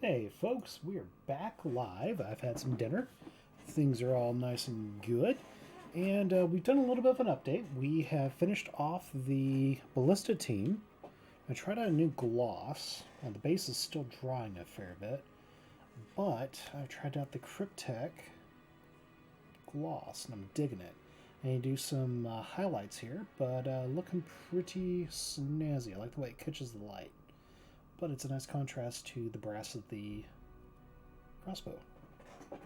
Hey folks, we are back live. I've had some dinner. Things are all nice and good. And we've done a little bit of an update. We have finished off the Ballista team. I tried out a new gloss. Now the base is still drying a fair bit. But I've tried out the Cryptek gloss and I'm digging it. I need to do some highlights here, but looking pretty snazzy. I like the way it catches the light. But it's a nice contrast to the brass of the crossbow,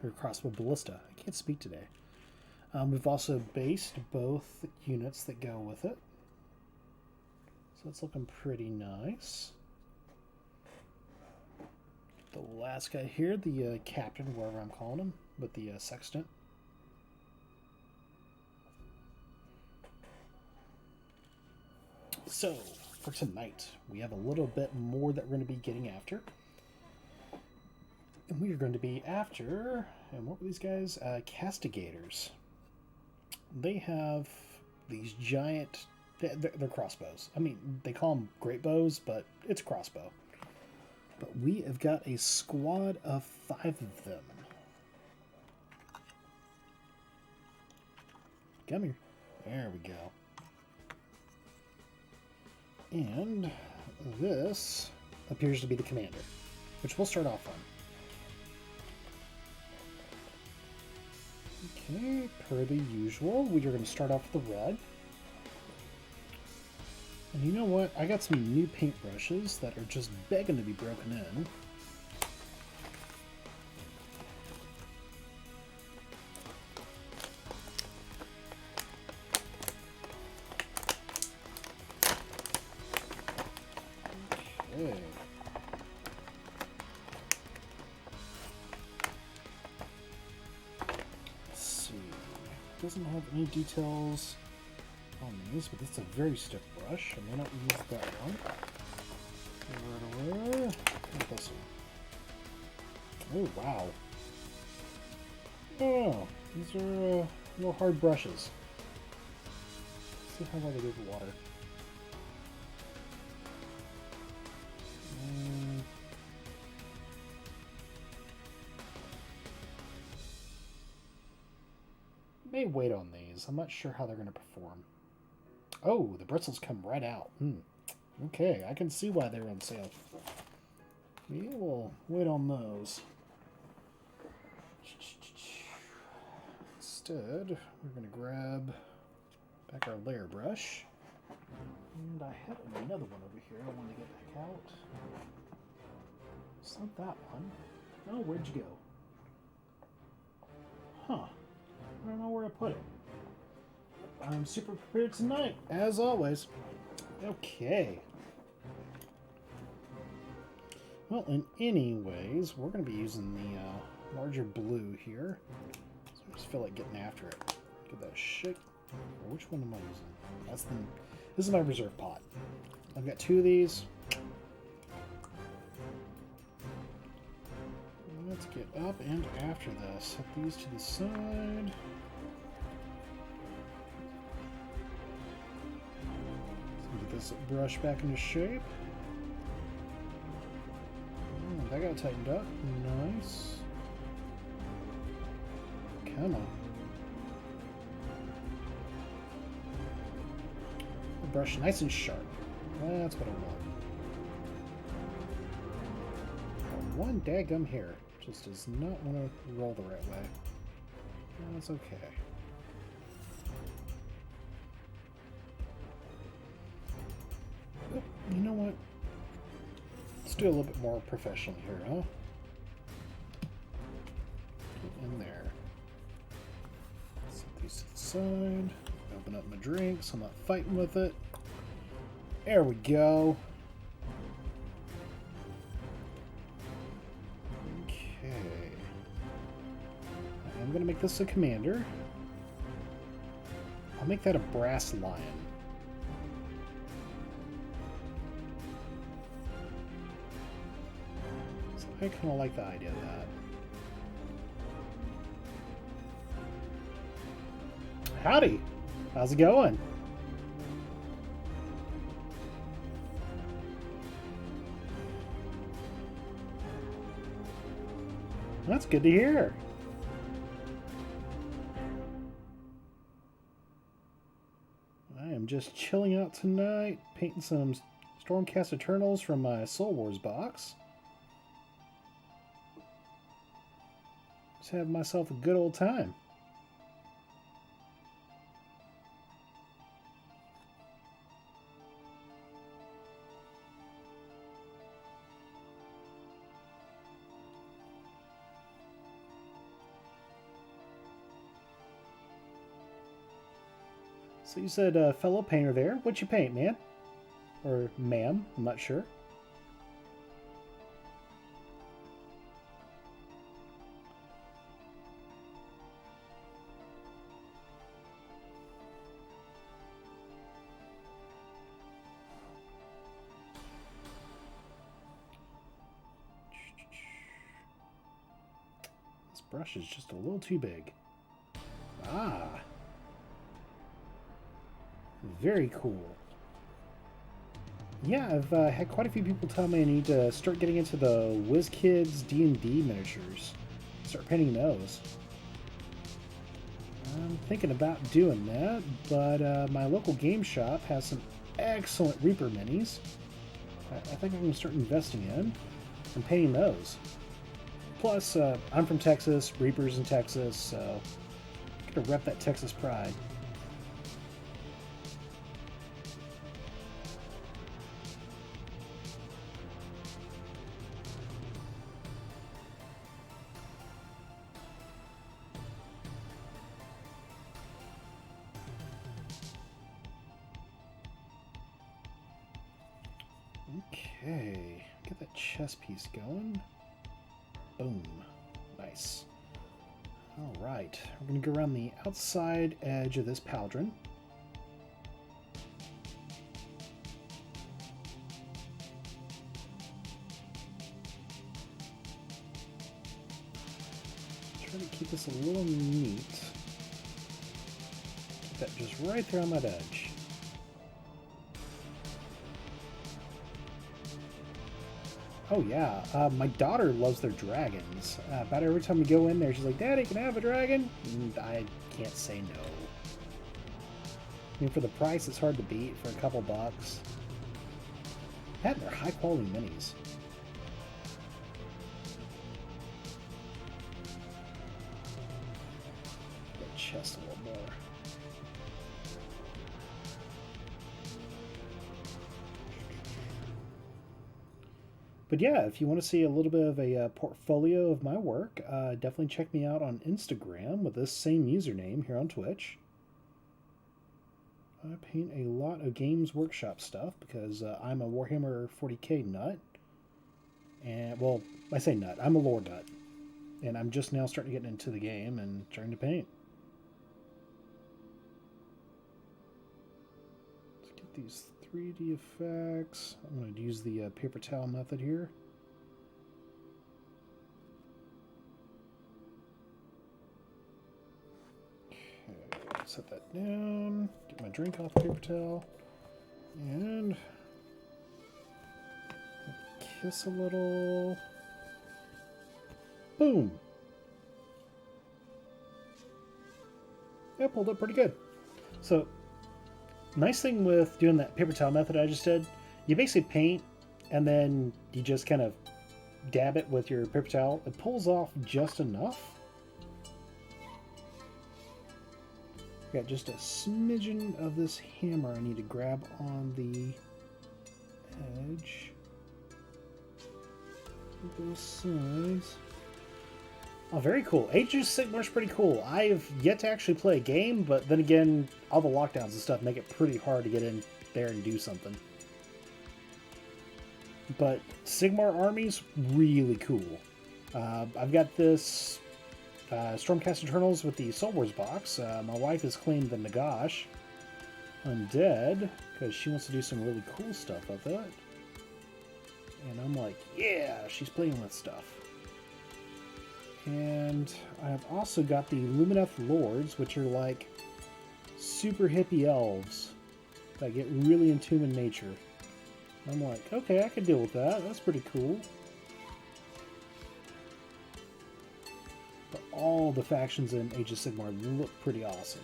or crossbow ballista. I can't speak today. We've also based both units that go with it, so it's looking pretty nice. The last guy here, the captain, wherever I'm calling him, with the sextant. So, for tonight, we have a little bit more that we're going to be getting after. And we are going to be after, and what were these guys? Castigators. They have these giant, they're crossbows. I mean, they call them great bows, but it's a crossbow. But we have got a squad of 5 of them. Come here. There we go. And this appears to be the commander, which we'll start off on. Okay, per the usual, we are going to start off with the red. And you know what? I got some new paintbrushes that are just begging to be broken in. Okay. Let's see. Doesn't have any details on these, but it's a very stiff brush. I may not use that one. Right away. This one. Oh, wow. Oh, these are real hard brushes. Let's see how well they do with water. May wait on these. I'm not sure how they're going to perform. Oh, the bristles come right out. Okay, I can see why they're on sale. We will wait on those. Instead, we're going to grab back our layer brush. And I had another one over here I want to get back out. It's not that one. Oh, where'd you go? Huh. I don't know where I put it. I'm super prepared tonight, as always. Okay. Well, in anyways, we're going to be using the larger blue here. So I just feel like getting after it. Give that a shake. Which one am I using? This is my reserve pot. I've got 2 of these. Let's get up and after this. Set these to the side. Get this brush back into shape. Oh, that got tightened up. Nice. Come on. The brush nice and sharp. That's what I want. One daggum hair just does not want to roll the right way. That's okay. Oh, you know what? Let's do a little bit more professional here, huh? Get in there. Set these to the side. Open up my drink so I'm not fighting with it. There we go. I'm going to make this a commander. I'll make that a brass lion. So I kind of like the idea of that. Howdy! How's it going? That's good to hear. I am just chilling out tonight, painting some Stormcast Eternals from my Soul Wars box. Just have myself a good old time. So you said fellow painter there. What'd you paint, man? Or ma'am? I'm not sure. This brush is just a little too big. Ah. Very cool. Yeah, I've had quite a few people tell me I need to start getting into the WizKids D&D miniatures. Start painting those. I'm thinking about doing that, but my local game shop has some excellent Reaper minis. I think I'm going to start investing in and painting those. Plus, I'm from Texas, Reaper's in Texas, so I'm going to rep that Texas pride. Okay, get that chess piece going. Boom. Nice. Alright, we're going to go around the outside edge of this pauldron. Try to keep this a little neat. Keep that just right there on that edge. Oh yeah, my daughter loves their dragons. About every time we go in there, she's like, "Daddy, can I have a dragon?" And I can't say no. I mean, for the price, it's hard to beat for a couple bucks. And they're high quality minis. That chest a little more. But yeah, if you want to see a little bit of a portfolio of my work, definitely check me out on Instagram with this same username here on Twitch. I paint a lot of Games Workshop stuff because I'm a Warhammer 40k nut. And, well, I say nut, I'm a lore nut. And I'm just now starting to get into the game and trying to paint. Let's get these 3D effects. I'm going to use the paper towel method here. Okay, set that down. Get my drink off the paper towel. And kiss a little. Boom. Yeah, pulled up pretty good. So, nice thing with doing that paper towel method I just did, you basically paint and then you just kind of dab it with your paper towel. It pulls off just enough. Got just a smidgen of this hammer I need to grab on the edge. Both sides. Oh, very cool. Age of Sigmar's pretty cool. I've yet to actually play a game, but then again, all the lockdowns and stuff make it pretty hard to get in there and do something. But Sigmar army's really cool. I've got this Stormcast Eternals with the Soul Wars box. My wife has claimed the Nagash Undead because she wants to do some really cool stuff with it. And I'm like, yeah, she's playing with stuff. And I've also got the Lumineth Lords, which are like super hippie elves that get really in tune with nature. I'm like, okay, I can deal with that. That's pretty cool. But all the factions in Age of Sigmar look pretty awesome.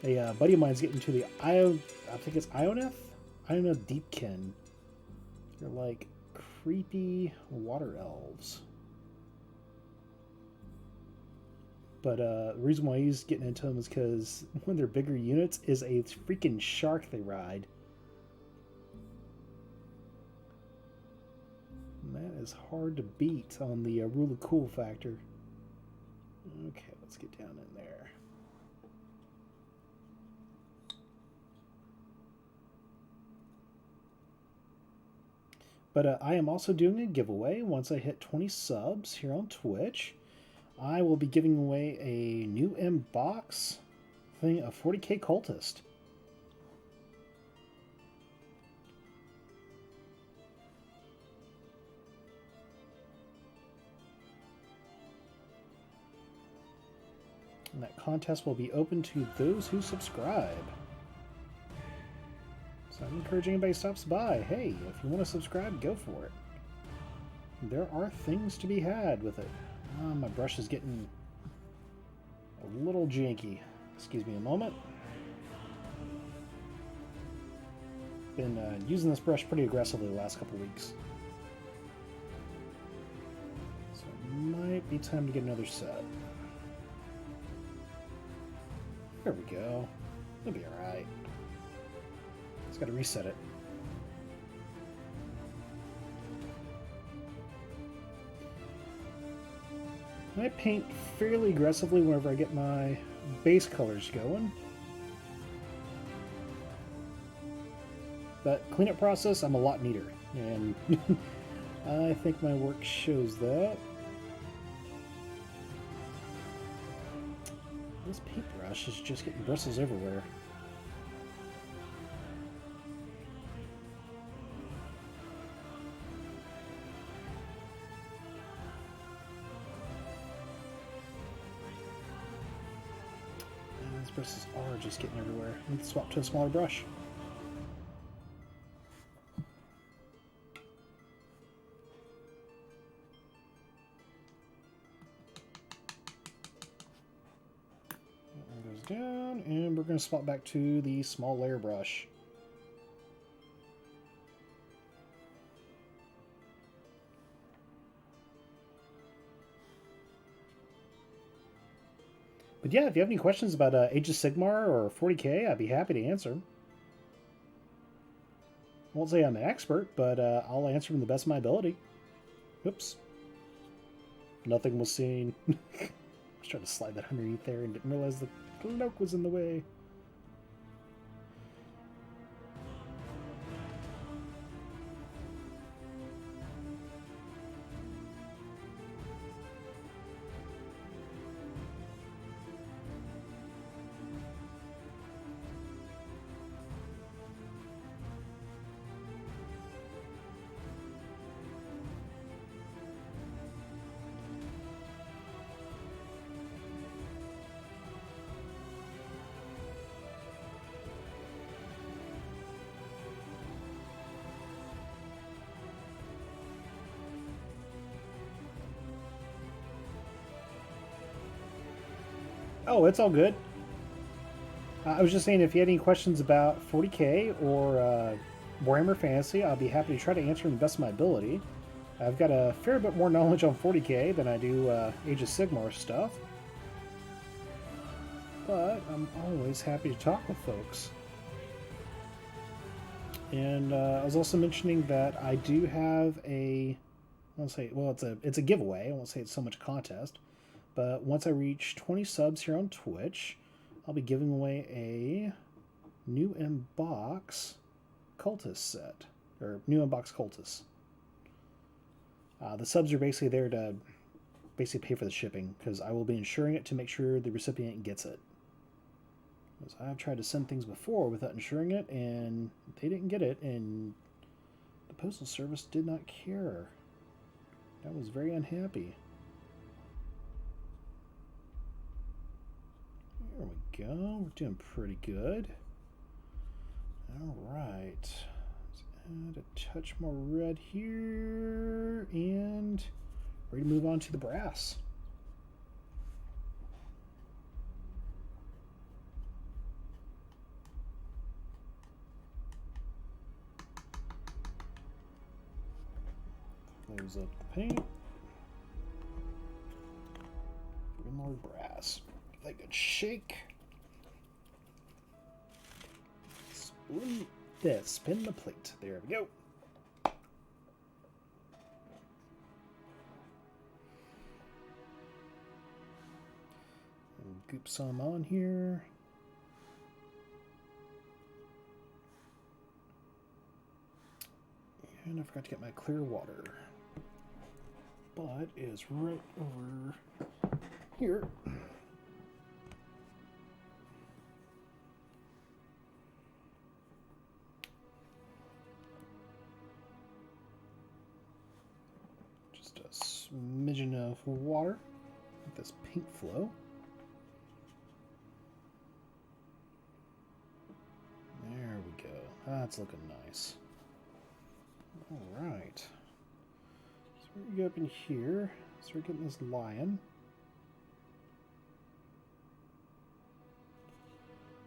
A buddy of mine's getting to the I think it's Ioneth Deepkin. They're like creepy water elves. But the reason why he's getting into them is because one of their bigger units is a freaking shark they ride. And that is hard to beat on the rule of cool factor. Okay, let's get down in there. But I am also doing a giveaway once I hit 20 subs here on Twitch. I will be giving away a new M box thing, a 40k cultist. And that contest will be open to those who subscribe. So I'm encouraging anybody who stops by, hey, if you want to subscribe, go for it. There are things to be had with it. My brush is getting a little janky. Excuse me a moment. Been using this brush pretty aggressively the last couple weeks. So it might be time to get another set. There we go. It'll be alright. Just gotta reset it. I paint fairly aggressively whenever I get my base colors going. But cleanup process, I'm a lot neater. And I think my work shows that. This paintbrush is just getting bristles everywhere. These bristles are just getting everywhere. I need to swap to a smaller brush. Down, and we're going to swap back to the small layer brush. But yeah, if you have any questions about Age of Sigmar or 40k, I'd be happy to answer them. I won't say I'm an expert, but I'll answer them to the best of my ability. Oops. Nothing was seen. I was trying to slide that underneath there and didn't realize the cloak was in the way. Oh, it's all good. I was just saying, if you had any questions about 40k or Warhammer Fantasy, I'll be happy to try to answer them to the best of my ability. I've got a fair bit more knowledge on 40k than I do Age of Sigmar stuff. But I'm always happy to talk with folks. And I was also mentioning that I do have a, I won't say, well, it's a giveaway. I won't say it's so much a contest. But once I reach 20 subs here on Twitch, I'll be giving away a new M-Box cultist set. Or new M-Box cultist. The subs are basically there to basically pay for the shipping, because I will be insuring it to make sure the recipient gets it. Because I've tried to send things before without insuring it, and they didn't get it, and the Postal Service did not care. I was very unhappy. There we go. We're doing pretty good. Alright. Let's add a touch more red here. And ready to move on to the brass. Close up the paint. More brass. Give that a good shake. Spin the plate. There we go. And goop some on here. And I forgot to get my clear water. But it is right over here. Just a smidgen of water with this pink flow. There we go. That's looking nice. All right. So we go up in here. So we're getting this lion.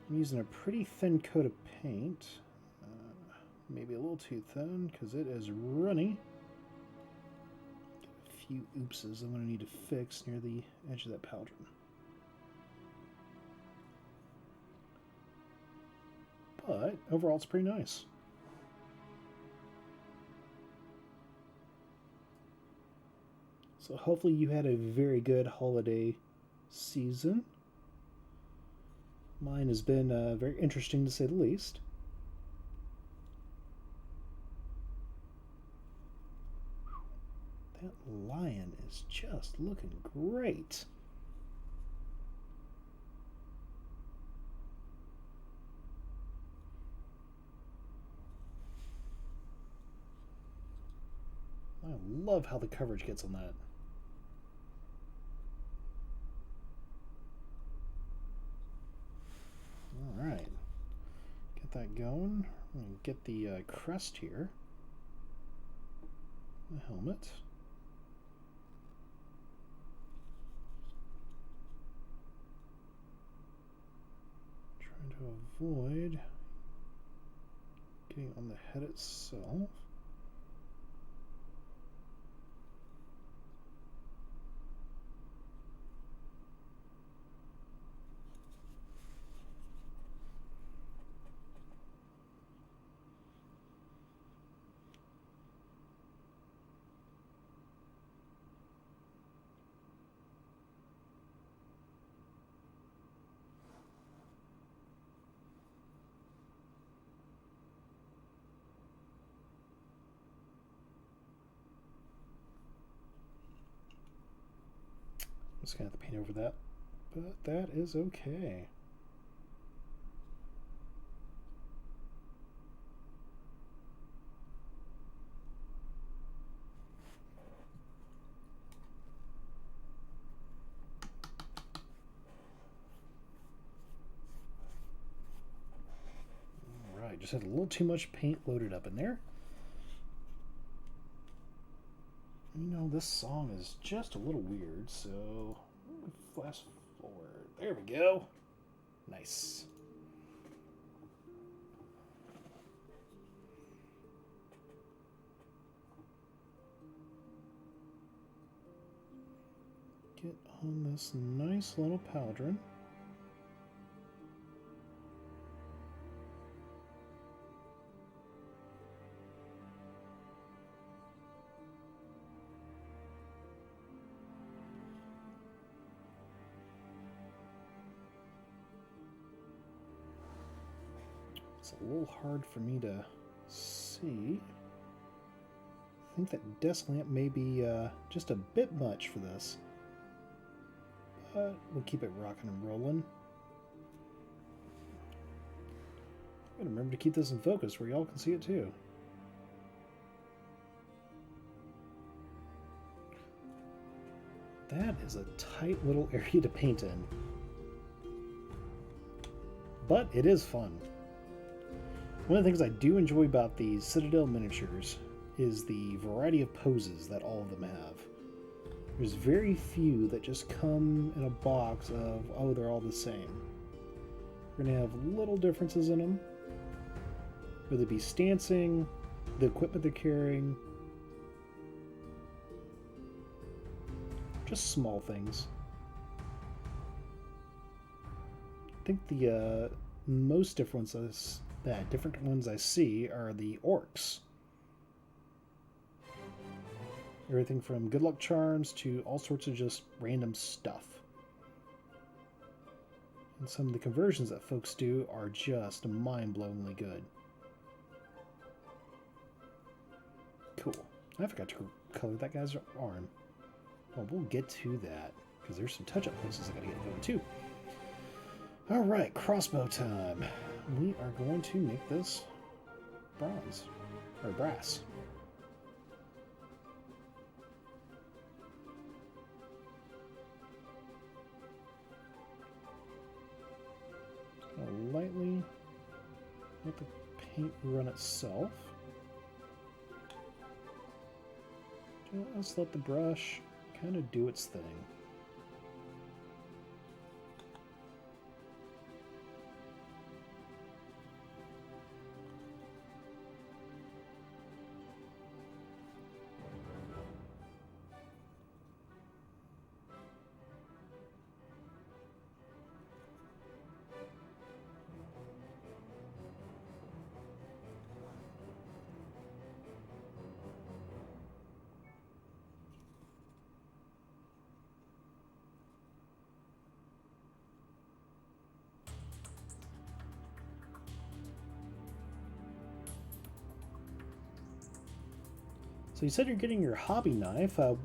I'm using a pretty thin coat of paint. Maybe a little too thin because it is runny. A few oopses I'm going to need to fix near the edge of that pauldron. But overall it's pretty nice. So hopefully you had a very good holiday season. Mine has been very interesting to say the least. That lion is just looking great. I love how the coverage gets on that. Alright, get that going. I'm going to get the crest here. The helmet. Trying to avoid getting on the head itself. Just gonna have to paint over that, but that is okay. Alright, just had a little too much paint loaded up in there. You know, this song is just a little weird, so fast forward. There we go. Nice. Get on this nice little pauldron. It's a little hard for me to see. I think that desk lamp may be just a bit much for this. But we'll keep it rocking and rolling. Gotta remember to keep this in focus where y'all can see it too. That is a tight little area to paint in. But it is fun. One of the things I do enjoy about these Citadel miniatures is the variety of poses that all of them have. There's very few that just come in a box of, oh, they're all the same. We're going to have little differences in them, whether it be stancing, the equipment they're carrying, just small things. I think the most different ones I see are the orcs. Everything from good luck charms to all sorts of just random stuff. And some of the conversions that folks do are just mind-blowingly good. Cool. I forgot to color that guy's arm. Well, we'll get to that, because there's some touch-up places I gotta get going too. Alright, crossbow time. We are going to make this bronze, or brass. Lightly let the paint run itself. Just let the brush kind of do its thing. So you said you're getting your hobby knife. What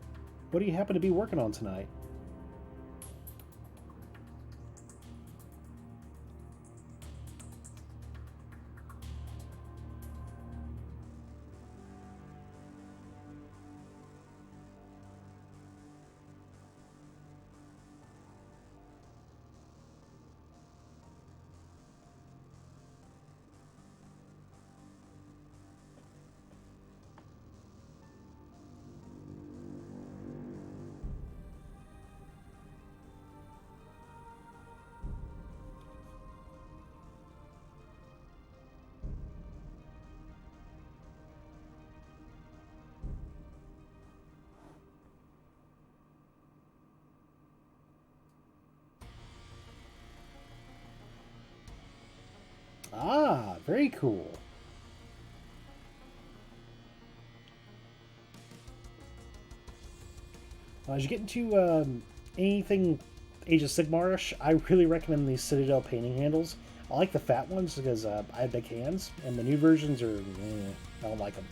do you happen to be working on tonight? Ah, very cool. As you get into anything Age of Sigmar-ish, I really recommend these Citadel painting handles. I like the fat ones because I have big hands, and the new versions are, I don't like them.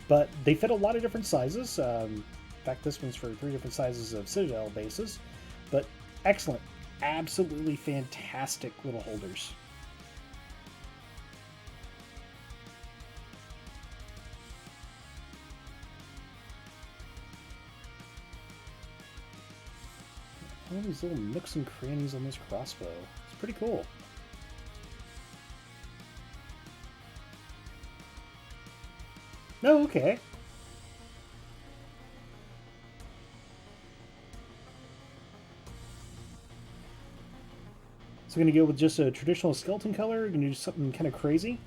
But they fit a lot of different sizes. In fact, this one's for 3 different sizes of Citadel bases. But excellent, absolutely fantastic little holders. All these little nooks and crannies on this crossbow. It's pretty cool. Oh, okay. So we're going to go with just a traditional skeleton color? We're going to do something kind of crazy?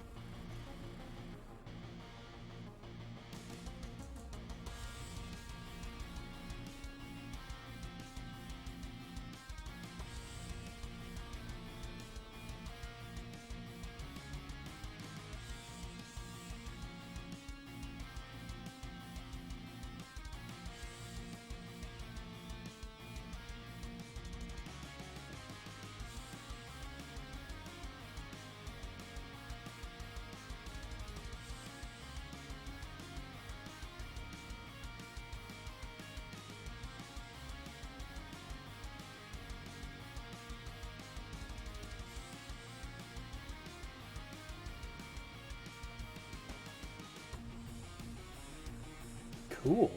Cool.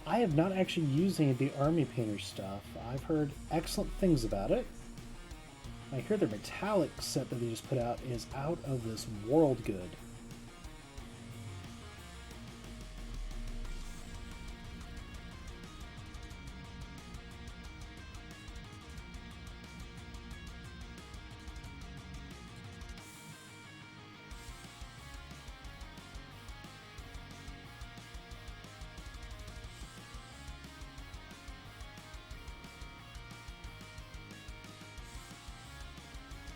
I have not actually used any of the Army Painter stuff. I've heard excellent things about it. I hear their metallic set that they just put out is out of this world good.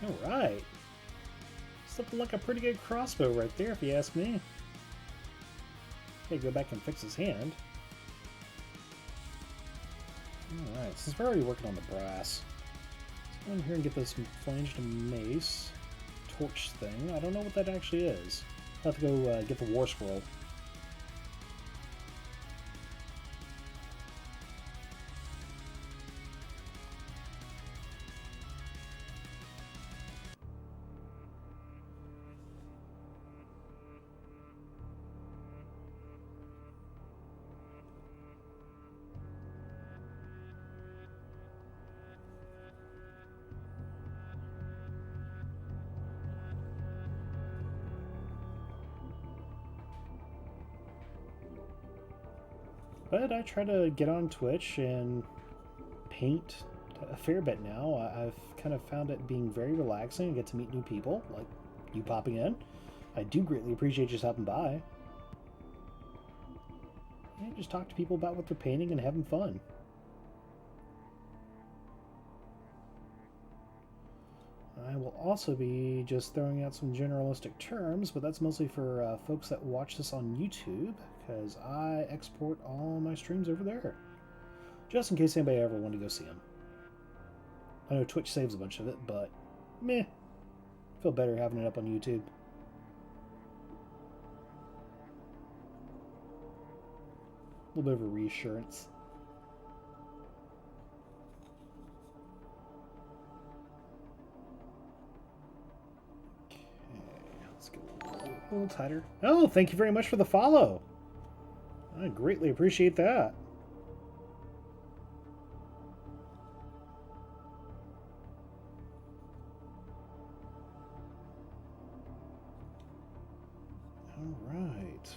Alright. It's looking like a pretty good crossbow right there, if you ask me. Okay, go back and fix his hand. Alright, since we're already working on the brass, let's go in here and get this flanged mace torch thing. I don't know what that actually is. I'll have to go get the war scroll. But I try to get on Twitch and paint a fair bit now. I've kind of found it being very relaxing. I get to meet new people, like you popping in. I do greatly appreciate you stopping by. And just talk to people about what they're painting and having fun. I will also be just throwing out some generalistic terms, but that's mostly for folks that watch this on YouTube, because I export all my streams over there, just in case anybody ever wanted to go see them. I know Twitch saves a bunch of it, but meh, feel better having it up on YouTube. A little bit of a reassurance. A little tighter. Oh, thank you very much for the follow. I greatly appreciate that. All right.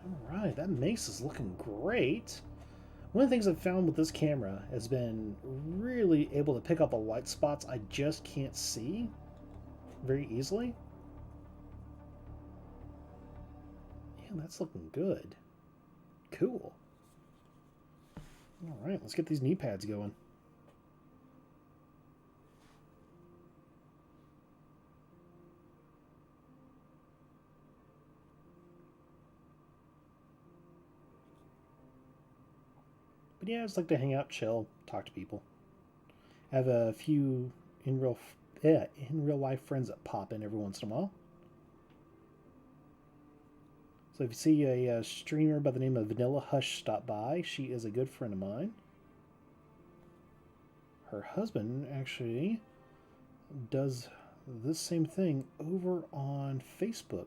All right, that mace is looking great. One of the things I've found with this camera has been really able to pick up the white spots I just can't see very easily. Yeah, that's looking good. Cool. Alright, let's get these knee pads going. But yeah, I just like to hang out, chill, talk to people. I have a few in real life friends that pop in every once in a while. So if you see a streamer by the name of Vanilla Hush stop by, she is a good friend of mine. Her husband actually does this same thing over on Facebook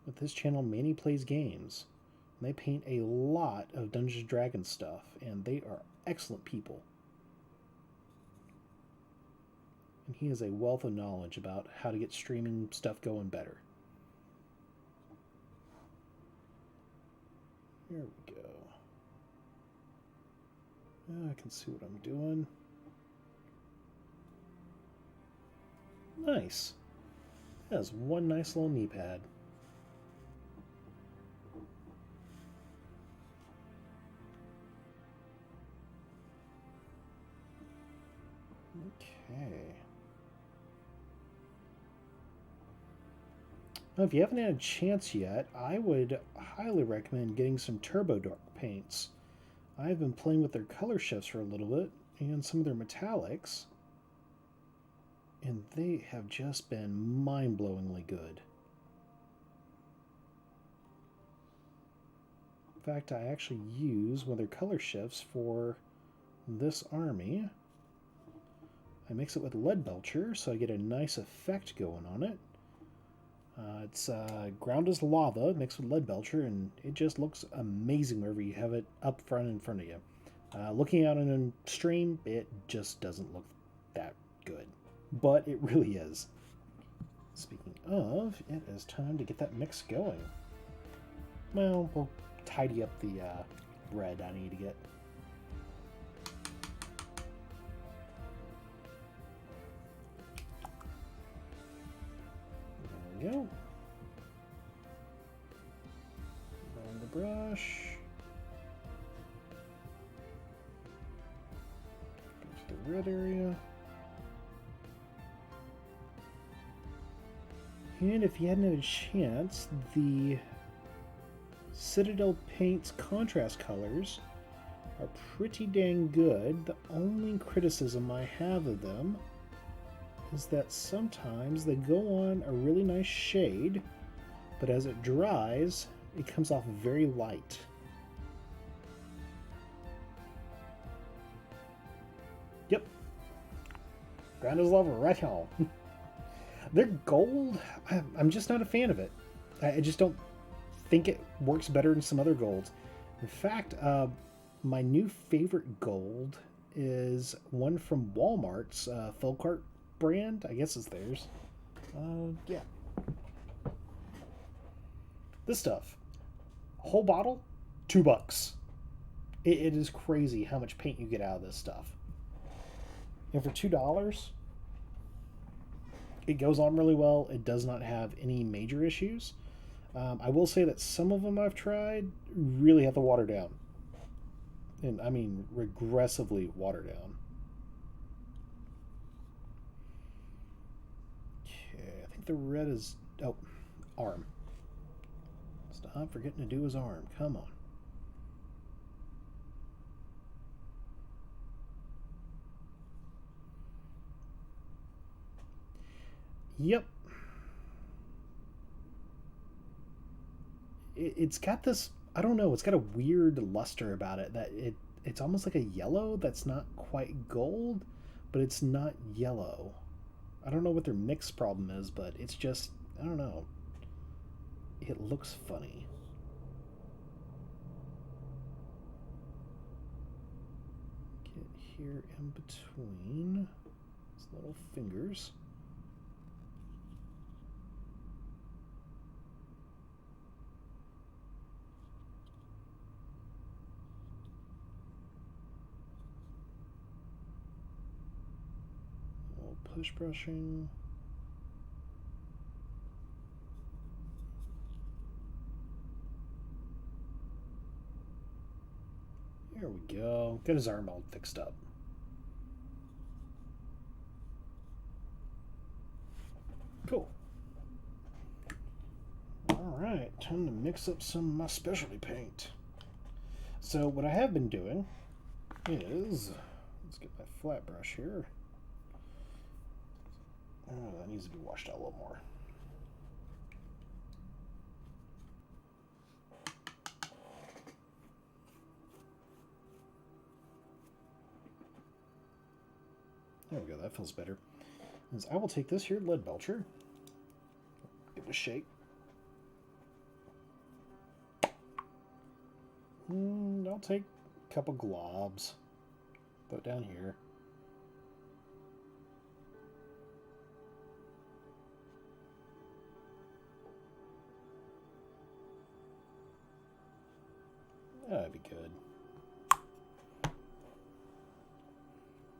with his channel Manny Plays Games. They paint a lot of Dungeons & Dragons stuff, and they are excellent people. And he has a wealth of knowledge about how to get streaming stuff going better. Here we go. I can see what I'm doing. Nice. That's one nice little knee pad. Okay. Now, if you haven't had a chance yet, I would highly recommend getting some Turbo Dark paints. I've been playing with their color shifts for a little bit, and some of their metallics, and they have just been mind-blowingly good. In fact, I actually use one of their color shifts for this army. I mix it with lead belcher, so I get a nice effect going on it. It's ground as lava mixed with lead belcher, and it just looks amazing wherever you have it up front in front of you. Looking out on a stream, it just doesn't look that good, but it really is. Speaking of, it is time to get that mix going. Well, we'll tidy up the bread I need to get. There we go. On the brush. the red area. And if you hadn't had a chance, the Citadel Paint's contrast colors are pretty dang good. The only criticism I have of them is that sometimes they go on a really nice shade, but as it dries, it comes off very light. Yep. Ground is lava right on. Their gold, I'm just not a fan of it. I just don't think it works better than some other golds. In fact, my new favorite gold is one from Walmart's Felcart brand. I guess it's theirs. Yeah. This stuff. Whole bottle, $2. It is crazy how much paint you get out of this stuff. And for $2, it goes on really well. It does not have any major issues. I will say that some of them I've tried really have to water down. And I mean regressively water down. Okay, I think the red is... Oh, arm. Stop forgetting to do his arm. Come on. Yep. It's got this, I don't know, it's got a weird luster about it that it's almost like a yellow that's not quite gold, but it's not yellow. I don't know what their mix problem is, but it's just, I don't know. It looks funny. Get here in between these little fingers. Push brushing. There we go. Get his arm all fixed up. Cool. Alright, time to mix up some of my specialty paint. So what I have been doing is, let's get my flat brush here. Oh, that needs to be washed out a little more. There we go, that feels better. As I will take this here lead belcher, give it a shake. I'll take a couple globs, put it down here. That'd be good.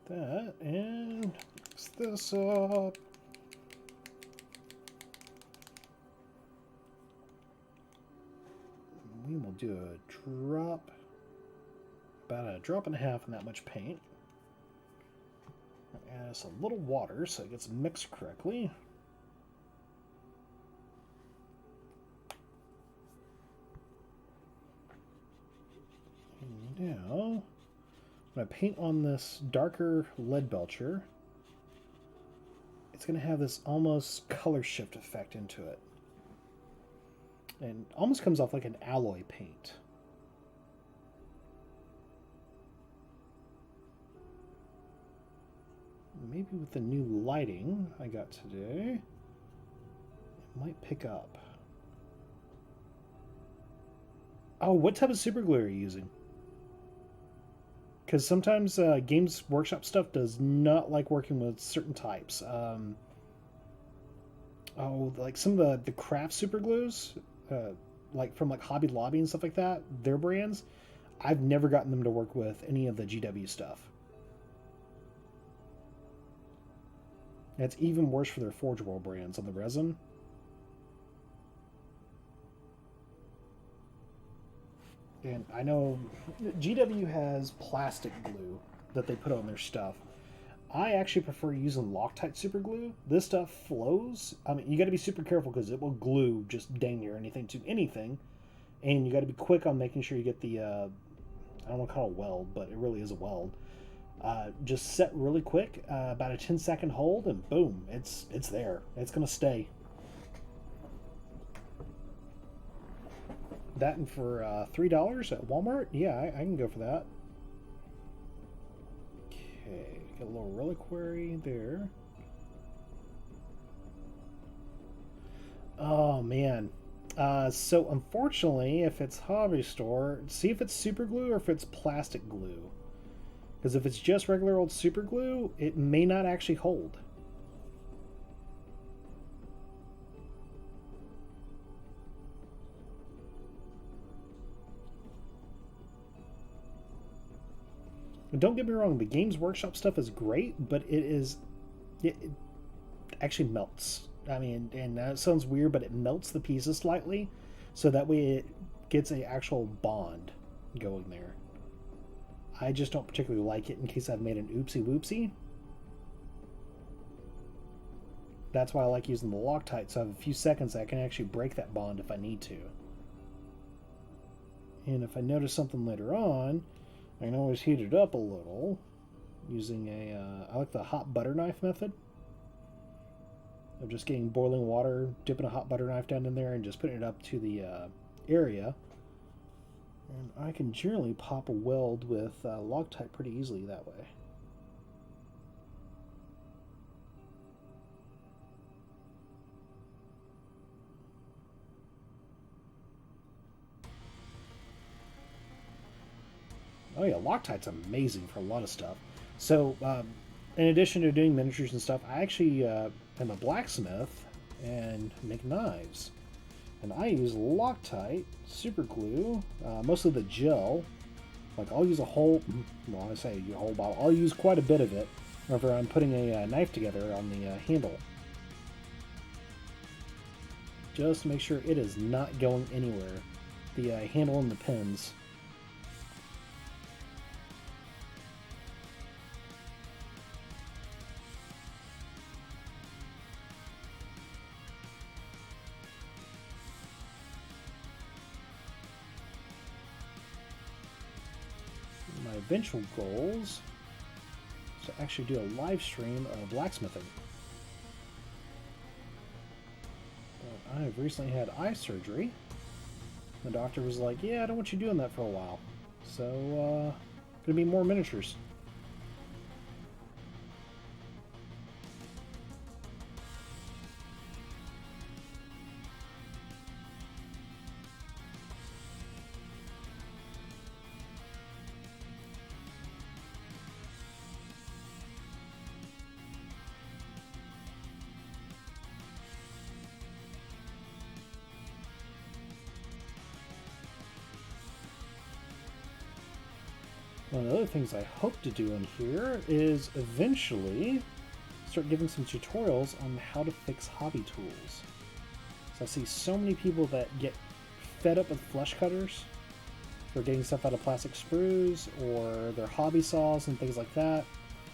That, and mix this up. We will do a drop, about a drop and a half in that much paint. Add us a little water so it gets mixed correctly. Now, when I paint on this darker lead belcher, it's going to have this almost color shift effect into it. And almost comes off like an alloy paint. Maybe with the new lighting I got today, it might pick up. Oh, what type of super glue are you using? Because sometimes Games Workshop stuff does not like working with certain types. Oh, like some of the craft super glues, like from like Hobby Lobby and stuff like that, their brands, I've never gotten them to work with any of the GW stuff. That's even worse for their Forge World brands on the resin. And I know GW has plastic glue that they put on their stuff. I actually prefer using Loctite super glue. This stuff flows. I mean, you got to be super careful because it will glue just dang near anything to anything, and you got to be quick on making sure you get the I don't want to call it a weld, but it really is a weld. Just set really quick, about a 10-second hold, and boom, it's there. It's gonna stay. That and for $3 at Walmart, yeah, I can go for that. Okay, got a little reliquary there. Oh man. So unfortunately, if it's hobby store, see if it's super glue or if it's plastic glue. Because if it's just regular old super glue, it may not actually hold. And don't get me wrong, the Games Workshop stuff is great, but it actually melts. I mean, and that sounds weird, but it melts the pieces slightly, so that way it gets a actual bond going there. I just don't particularly like it in case I've made an oopsie whoopsie. That's why I like using the Loctite, so I have a few seconds I can actually break that bond if I need to. And if I notice something later on, I can always heat it up a little using I like the hot butter knife method. Of just getting boiling water, dipping a hot butter knife down in there, and just putting it up to the area. And I can generally pop a weld with Loctite pretty easily that way. Oh yeah, Loctite's amazing for a lot of stuff. So, in addition to doing miniatures and stuff, I actually am a blacksmith and make knives. And I use Loctite, super glue, mostly the gel. Like I'll use a whole, well I say a whole bottle, I'll use quite a bit of it whenever I'm putting a knife together on the handle. Just to make sure it is not going anywhere. The handle and the pins. My eventual goals is to actually do a live stream of blacksmithing. But I've recently had eye surgery. The doctor was like, yeah, I don't want you doing that for a while. So, gonna be more miniatures. One of the other things I hope to do in here is eventually start giving some tutorials on how to fix hobby tools. So I see so many people that get fed up with flush cutters for getting stuff out of plastic sprues or their hobby saws and things like that.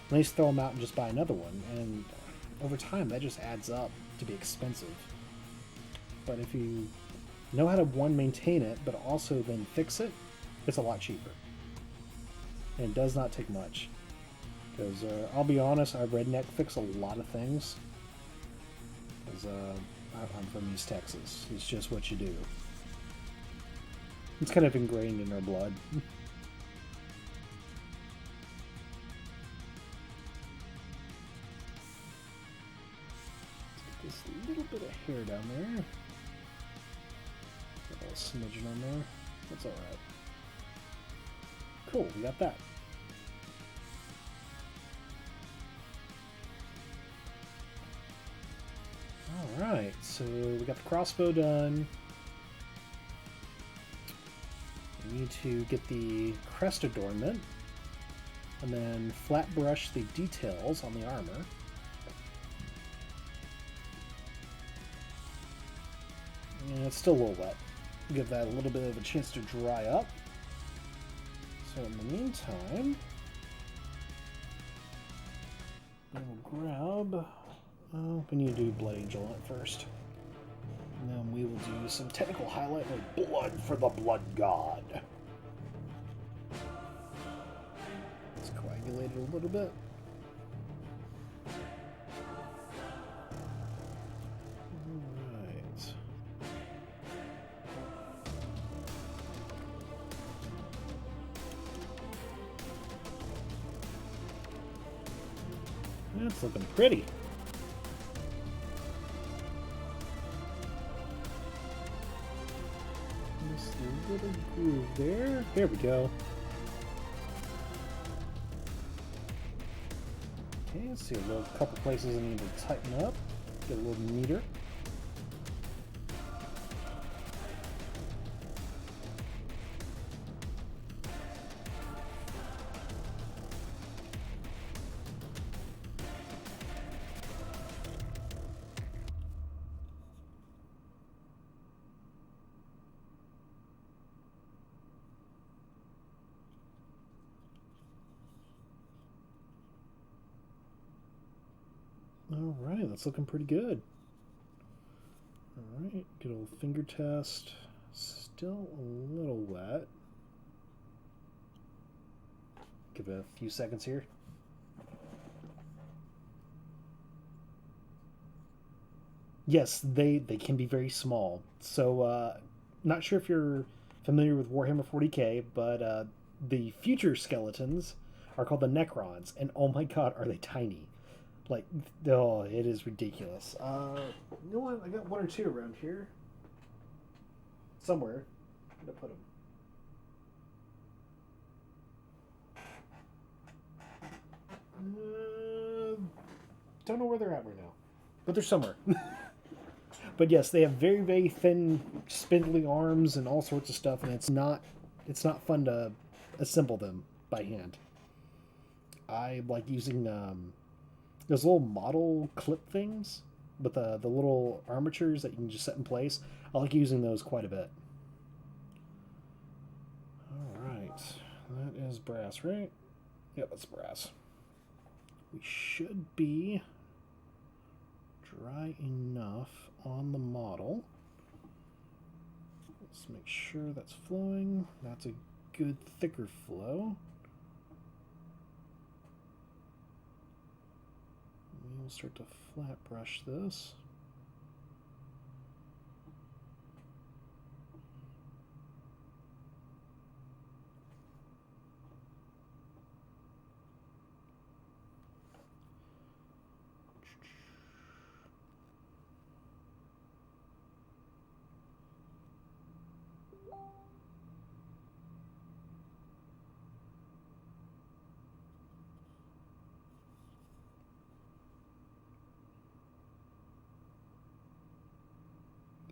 And they just throw them out and just buy another one. And over time, that just adds up to be expensive. But if you know how to, one, maintain it, but also then fix it, it's a lot cheaper. And it does not take much. Because I'll be honest, I redneck fix a lot of things. Because I'm from East Texas. It's just what you do. It's kind of ingrained in our blood. Let's get this little bit of hair down there. Got a little smidgen on there. That's alright. Cool, we got that. Alright, so we got the crossbow done. We need to get the crest adornment. And then flat brush the details on the armor. And it's still a little wet. Give that a little bit of a chance to dry up. So in the meantime, grab... we need to do Blood Angel on it first. And then we will do some technical highlight like Blood for the Blood God. Let's coagulate it a little bit. Alright. That's looking pretty. Just a little groove there. There we go. Okay, let's see a couple places I need to tighten up, get a little neater. Alright, that's looking pretty good. Alright, good old finger test. Still a little wet. Give it a few seconds here. Yes, they can be very small. So, not sure if you're familiar with Warhammer 40k, but the future skeletons are called the Necrons, and oh my god, are they tiny. Like, oh, it is ridiculous. You know what? I got one or two around here. Somewhere. I'm going to put them. Don't know where they're at right now. But they're somewhere. But yes, they have very, very thin, spindly arms and all sorts of stuff, and it's not fun to assemble them by hand. I like using those little model clip things with the little armatures that you can just set in place. I like using those quite a bit. Alright, that is brass, right? Yep, that's brass. We should be dry enough on the model. Let's make sure that's flowing. That's a good thicker flow. We'll start to flat brush this.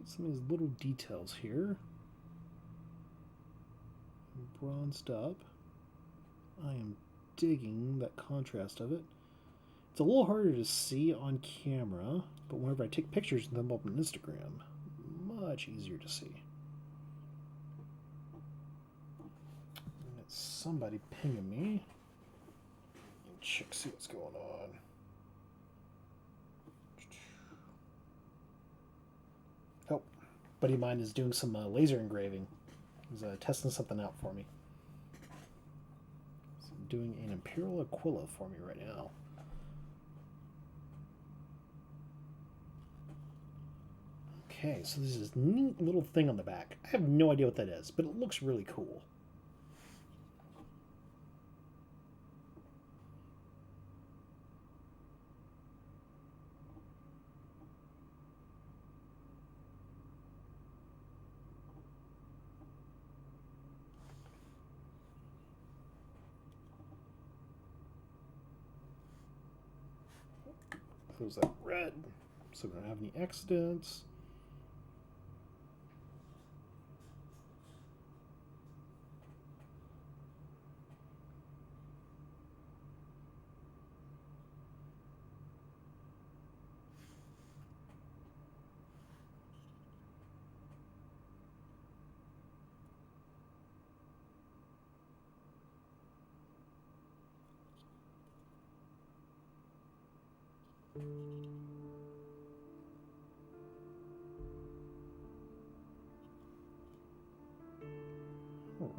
Some of these little details here. Bronzed up. I am digging that contrast of it. It's a little harder to see on camera, but whenever I take pictures of them up on Instagram, much easier to see. And it's somebody pinging me. Check, see what's going on. Oh, buddy of mine is doing some laser engraving. He's testing something out for me. So I'm doing an Imperial Aquila for me right now. Okay, so there's this neat little thing on the back. I have no idea what that is, but it looks really cool. Close that red so we don't have any accidents.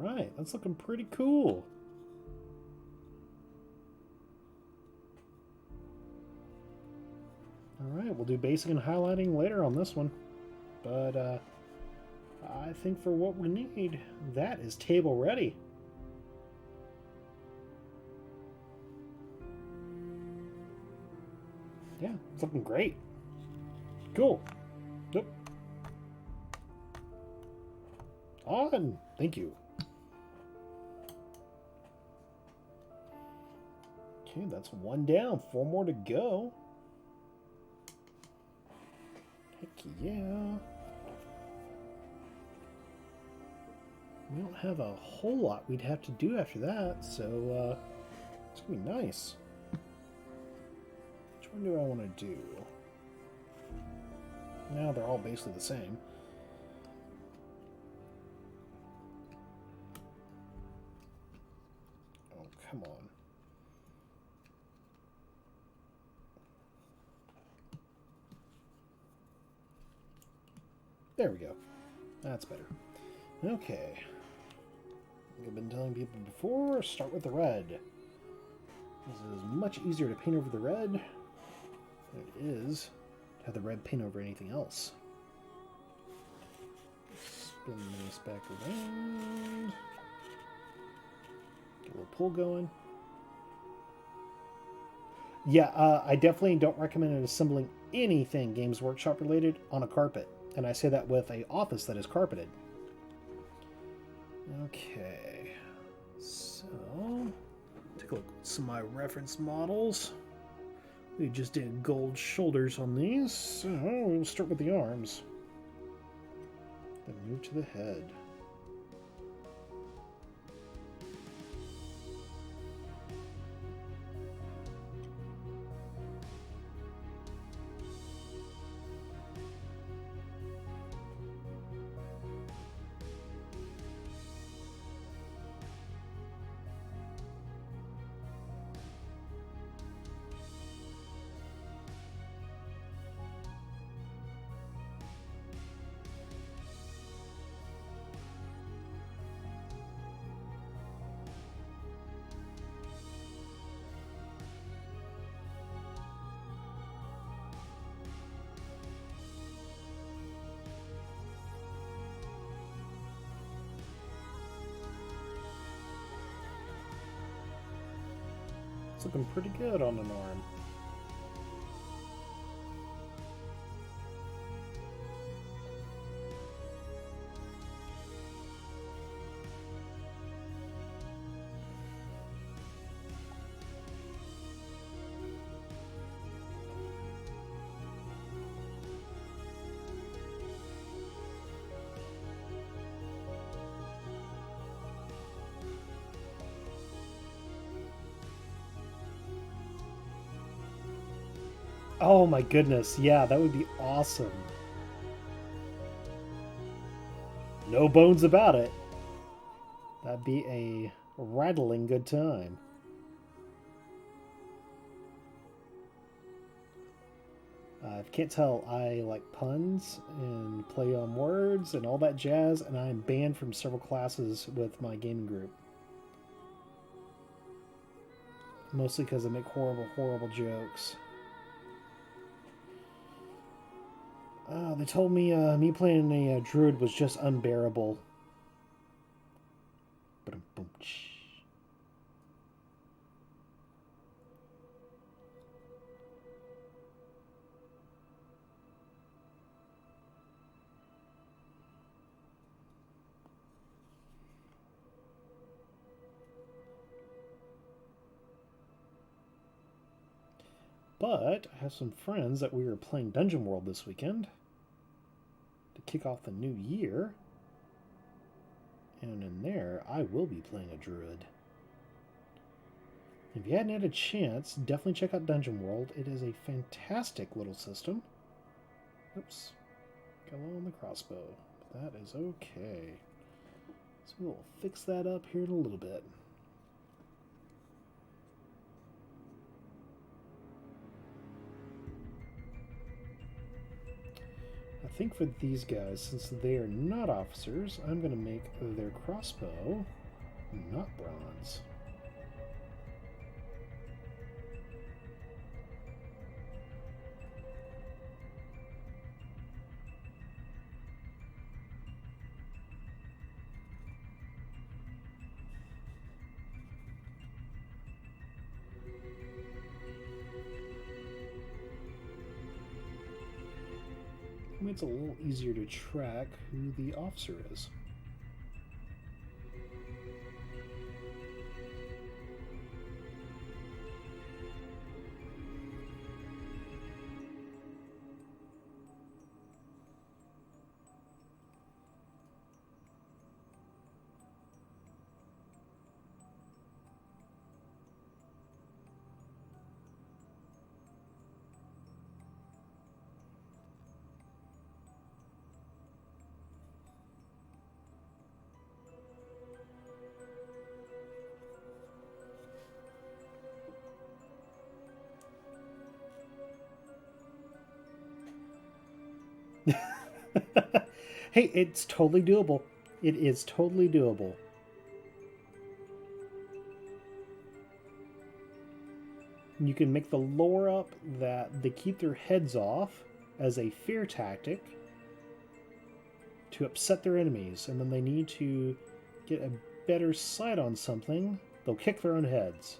Alright, that's looking pretty cool. Alright, we'll do basic and highlighting later on this one. But I think for what we need, that is table ready. Yeah, it's looking great. Cool. Yep. On. Thank you. Okay, that's one down. 4 more to go. Heck yeah. We don't have a whole lot we'd have to do after that, so it's going to be nice. Which one do I want to do? Now they're all basically the same. Oh, come on. There we go. That's better. Okay. Like I've been telling people before, start with the red. This is much easier to paint over the red than it is to have the red paint over anything else. Spin this back around. Get a little pull going. Yeah, I definitely don't recommend assembling anything Games Workshop related on a carpet. And I say that with an office that is carpeted. Okay, so take a look at some of my reference models. We just did gold shoulders on these, so we'll start with the arms. Then move to the head. It's looking pretty good on an arm. Oh my goodness, yeah, that would be awesome. No bones about it. That'd be a rattling good time. If you can't tell, I like puns and play on words and all that jazz, and I'm banned from several classes with my gaming group. Mostly because I make horrible, horrible jokes. They told me me playing a druid was just unbearable. But I have some friends that we were playing Dungeon World this weekend to kick off the new year. And in there, I will be playing a druid. If you hadn't had a chance, definitely check out Dungeon World. It is a fantastic little system. Oops. Got a little on the crossbow. But that is okay. So we'll fix that up here in a little bit. think for these guys, since they are not officers, I'm going to make their crossbow not bronze. It's a little easier to track who the officer is. Hey, it's totally doable. It is totally doable. You can make the lore up that they keep their heads off as a fear tactic to upset their enemies, and when they need to get a better sight on something, they'll kick their own heads.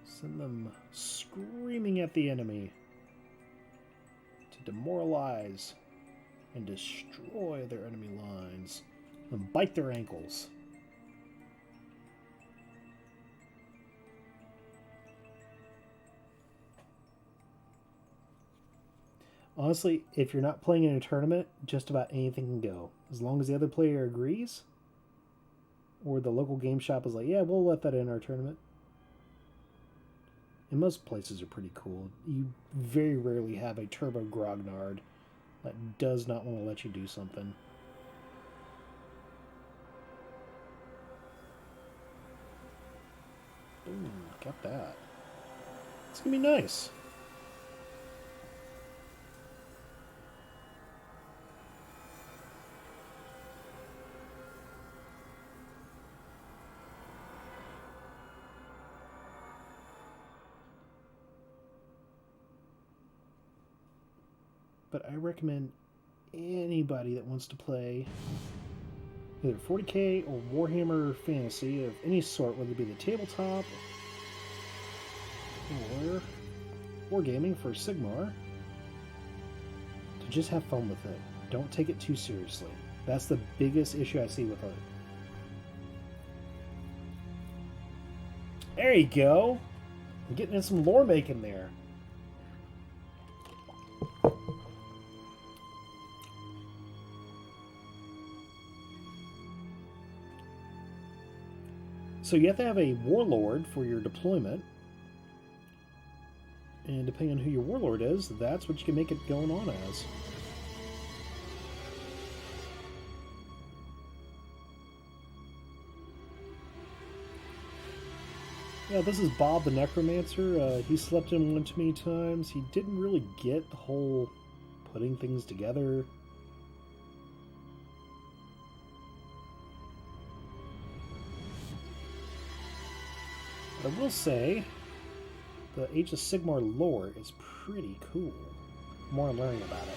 Send them screaming at the enemy to demoralize and destroy their enemy lines and bite their ankles. Honestly, if you're not playing in a tournament, just about anything can go. As long as the other player agrees, or the local game shop is like, yeah, we'll let that in our tournament. And most places are pretty cool. You very rarely have a turbo grognard that does not want to let you do something. Ooh, got that. It's gonna be nice. But I recommend anybody that wants to play either 40k or Warhammer Fantasy of any sort, whether it be the tabletop or wargaming for Sigmar, to just have fun with it. Don't take it too seriously. That's the biggest issue I see with it. There you go! I'm getting in some lore making there. So you have to have a warlord for your deployment. And depending on who your warlord is, that's what you can make it going on as. Yeah, this is Bob the Necromancer. He slept in one too many times. He didn't really get the whole putting things together. I will say, the Age of Sigmar lore is pretty cool. More learning about it.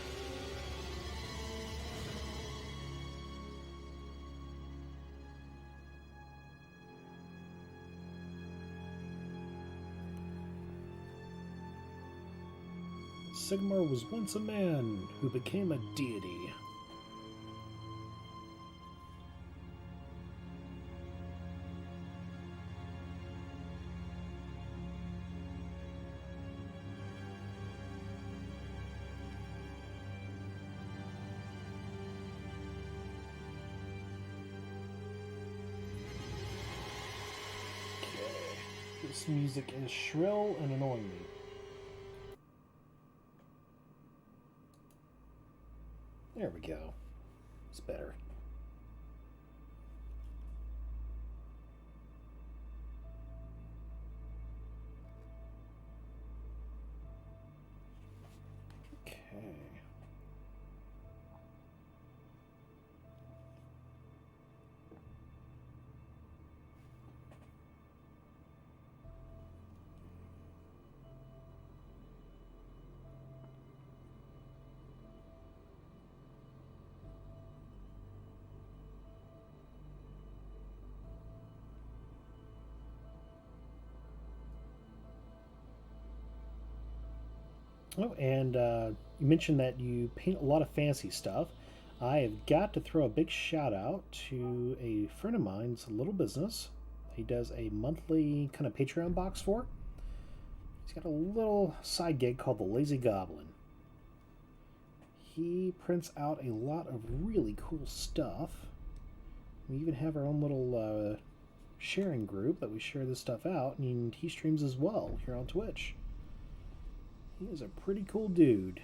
Sigmar was once a man who became a deity. This music is shrill and annoying me. There we go. It's better. Oh, and you mentioned that you paint a lot of fancy stuff. I have got to throw a big shout out to a friend of mine's little business. He does a monthly kind of Patreon box for. He's got a little side gig called the Lazy Goblin. He prints out a lot of really cool stuff. We even have our own little sharing group that we share this stuff out, and he streams as well here on Twitch. He is a pretty cool dude.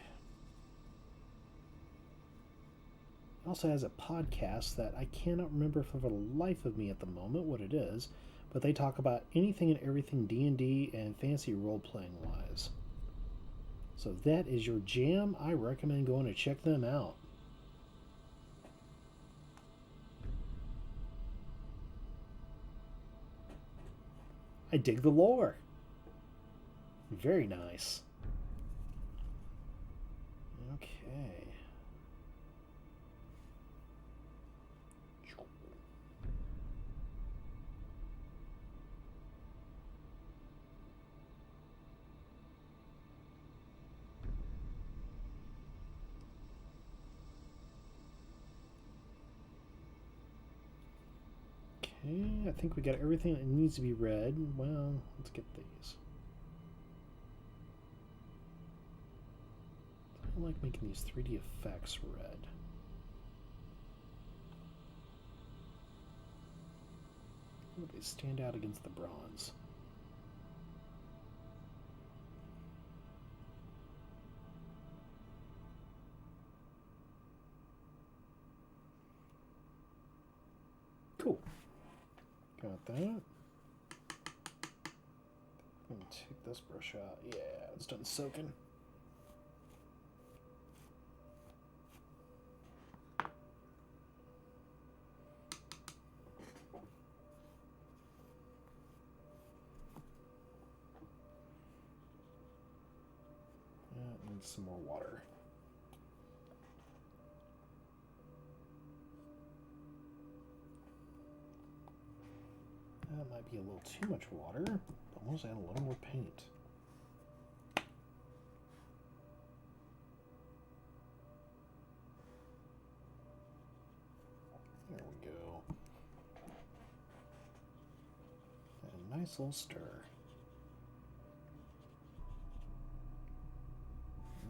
He also has a podcast that I cannot remember for the life of me at the moment what it is, but they talk about anything and everything D&D and fantasy role-playing wise. So if that is your jam, I recommend going to check them out. I dig the lore. Very nice. Okay. Okay, I think we got everything that needs to be read. Well, let's get these. I like making these 3D effects red. Oh, they stand out against the bronze. Cool. Got that. I'm gonna take this brush out. Yeah, it's done soaking. That needs some more water. That might be a little too much water, but we'll just add a little more paint. There we go. And a nice little stir.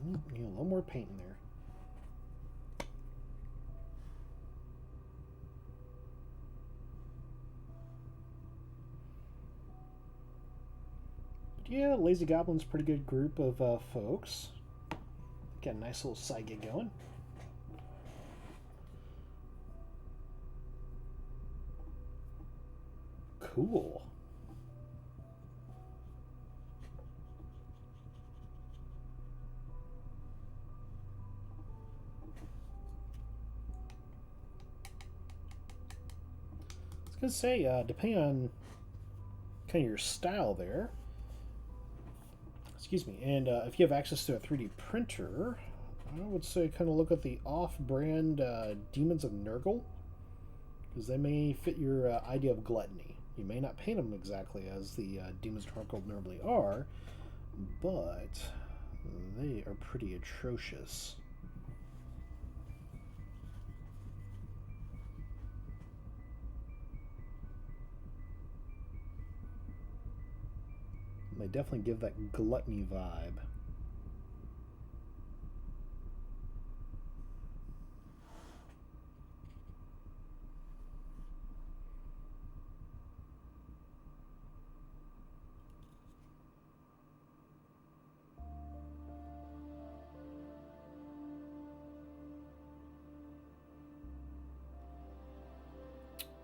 Need a little more paint in there. Yeah, Lazy Goblin's a pretty good group of folks. Got a nice little side gig going. Cool. I was gonna say, depending on kind of your style there, excuse me, and if you have access to a 3D printer, I would say kind of look at the off-brand Demons of Nurgle, because they may fit your idea of gluttony. You may not paint them exactly as the Demons of Nurgle normally are, but they are pretty atrocious. They definitely give that gluttony vibe.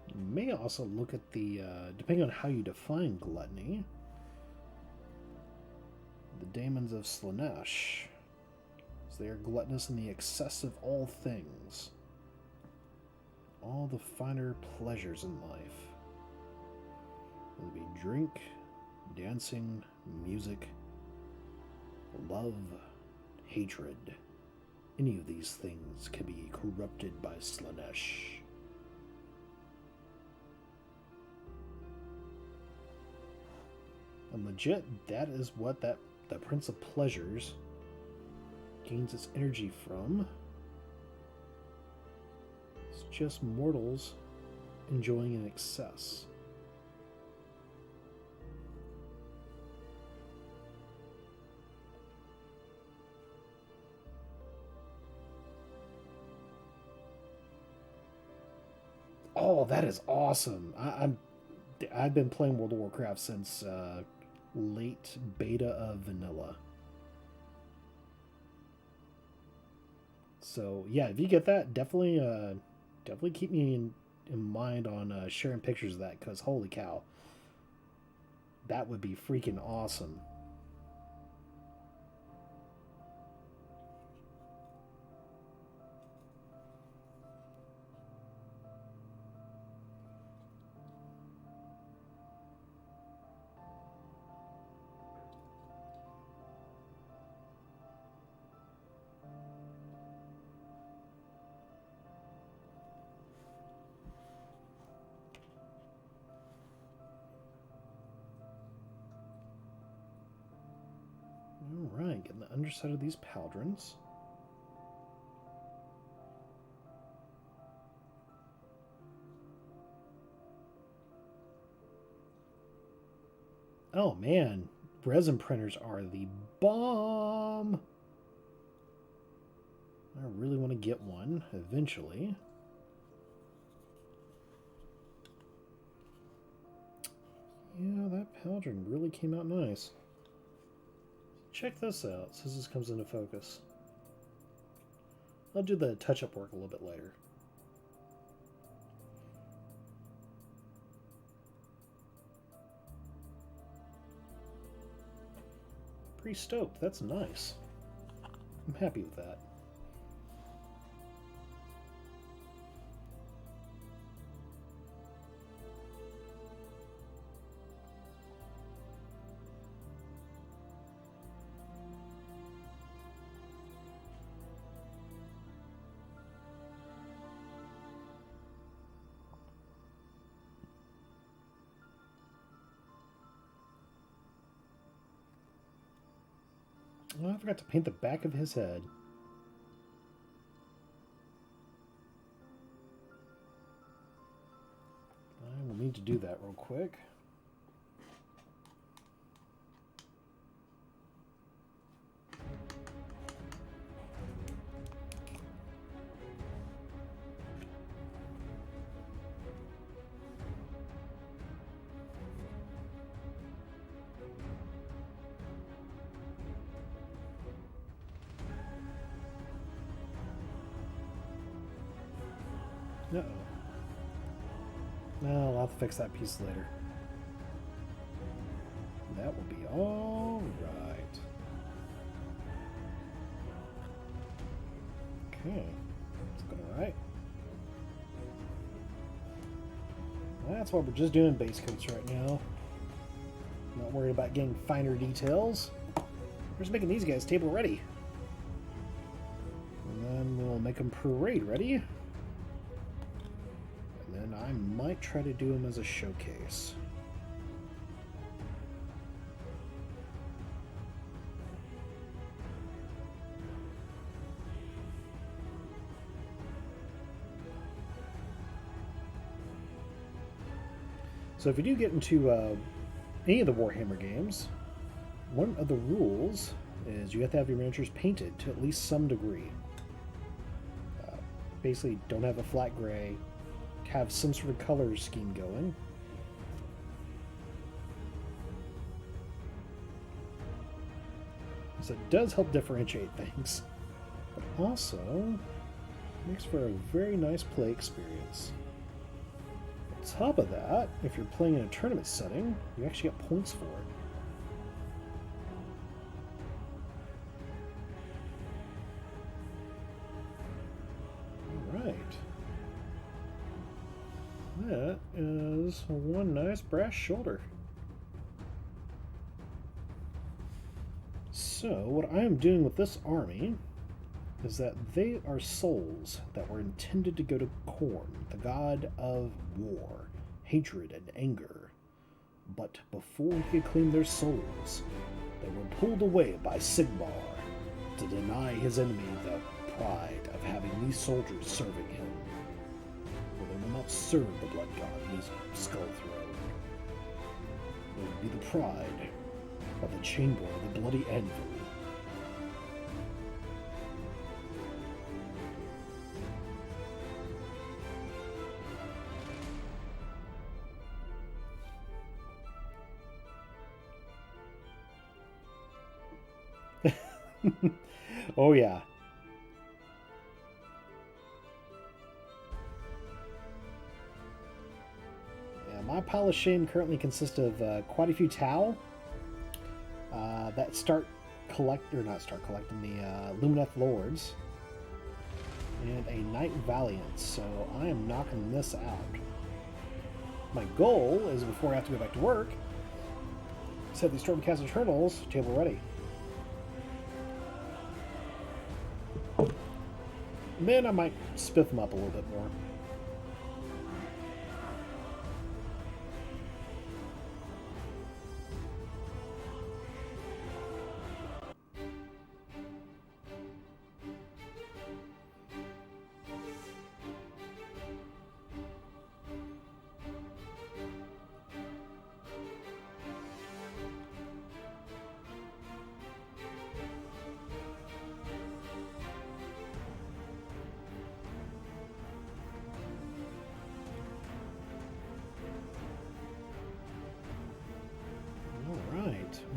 You may also look at the, depending on how you define gluttony, the Daemons of Slaanesh. So they are gluttonous in the excess of all things, all the finer pleasures in life, whether it be drink, dancing, music, love, hatred. Any of these things can be corrupted by Slaanesh. And legit, that is what that Prince of Pleasures gains its energy from. It's just mortals enjoying in excess. Oh, that is awesome! I've been playing World of Warcraft since late beta of vanilla. So yeah, if you get that, definitely keep me in mind on sharing pictures of that, because holy cow, that would be freaking awesome. Alright, getting the underside of these pauldrons. Oh man, resin printers are the bomb! I really want to get one eventually. Yeah, that pauldron really came out nice. Check this out, since this comes into focus. I'll do the touch-up work a little bit later. Pretty stoked, that's nice. I'm happy with that. Oh, I forgot to paint the back of his head. I will need to do that real quick. Uh-oh. No, I'll have to fix that piece later. That will be all right. Okay, it's going all right. That's why we're just doing base coats right now. Not worried about getting finer details. We're just making these guys table ready. And then we'll make them parade ready. And I might try to do them as a showcase. So if you do get into any of the Warhammer games, one of the rules is you have to have your miniatures painted to at least some degree. Basically, don't have a flat gray, have some sort of color scheme going. So it does help differentiate things, but also makes for a very nice play experience. On top of that, if you're playing in a tournament setting, you actually get points for it. That is one nice brass shoulder. So, what I am doing with this army is that they are souls that were intended to go to Khorne, the god of war, hatred, and anger. But before he could claim their souls, they were pulled away by Sigmar, to deny his enemy the pride of having these soldiers serving him. For they will not serve the blood god in his skull throne. It will be the pride of the chamber of the bloody anvil. Oh yeah. Yeah, my pile of shame currently consists of quite a few Tau that not start collecting the Lumineth Lords and a Knight Valiant, so I am knocking this out. My goal is, before I have to go back to work, set the Stormcast Eternals table ready. And then I might spiff them up a little bit more.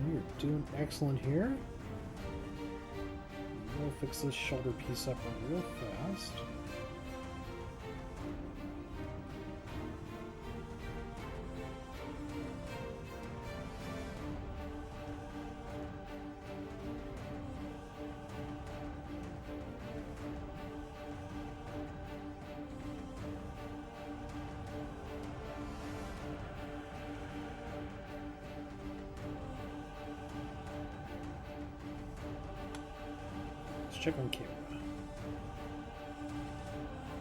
We're doing excellent here. We'll fix this shoulder piece up real fast. Check on camera.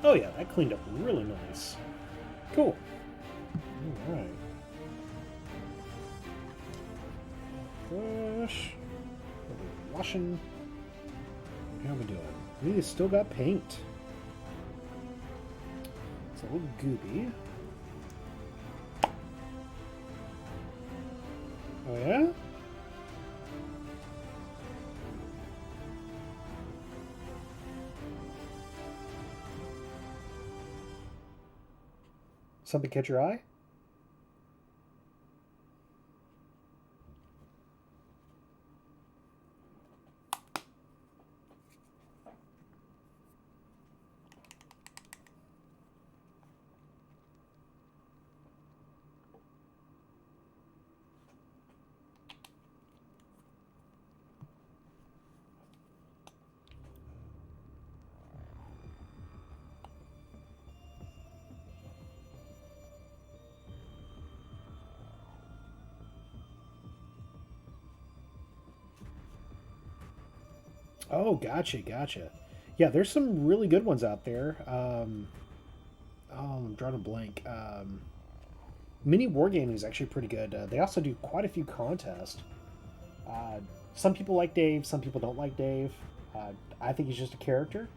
Oh yeah, that cleaned up really nice. Cool. Alright. Gosh. Washing. How are we doing? We still got paint. It's a little goopy. Oh yeah? Something catch your eye? Oh, gotcha. Yeah, there's some really good ones out there. I'm drawing a blank. Mini Wargaming is actually pretty good. They also do quite a few contests. Some people like Dave, some people don't like Dave. I think he's just a character.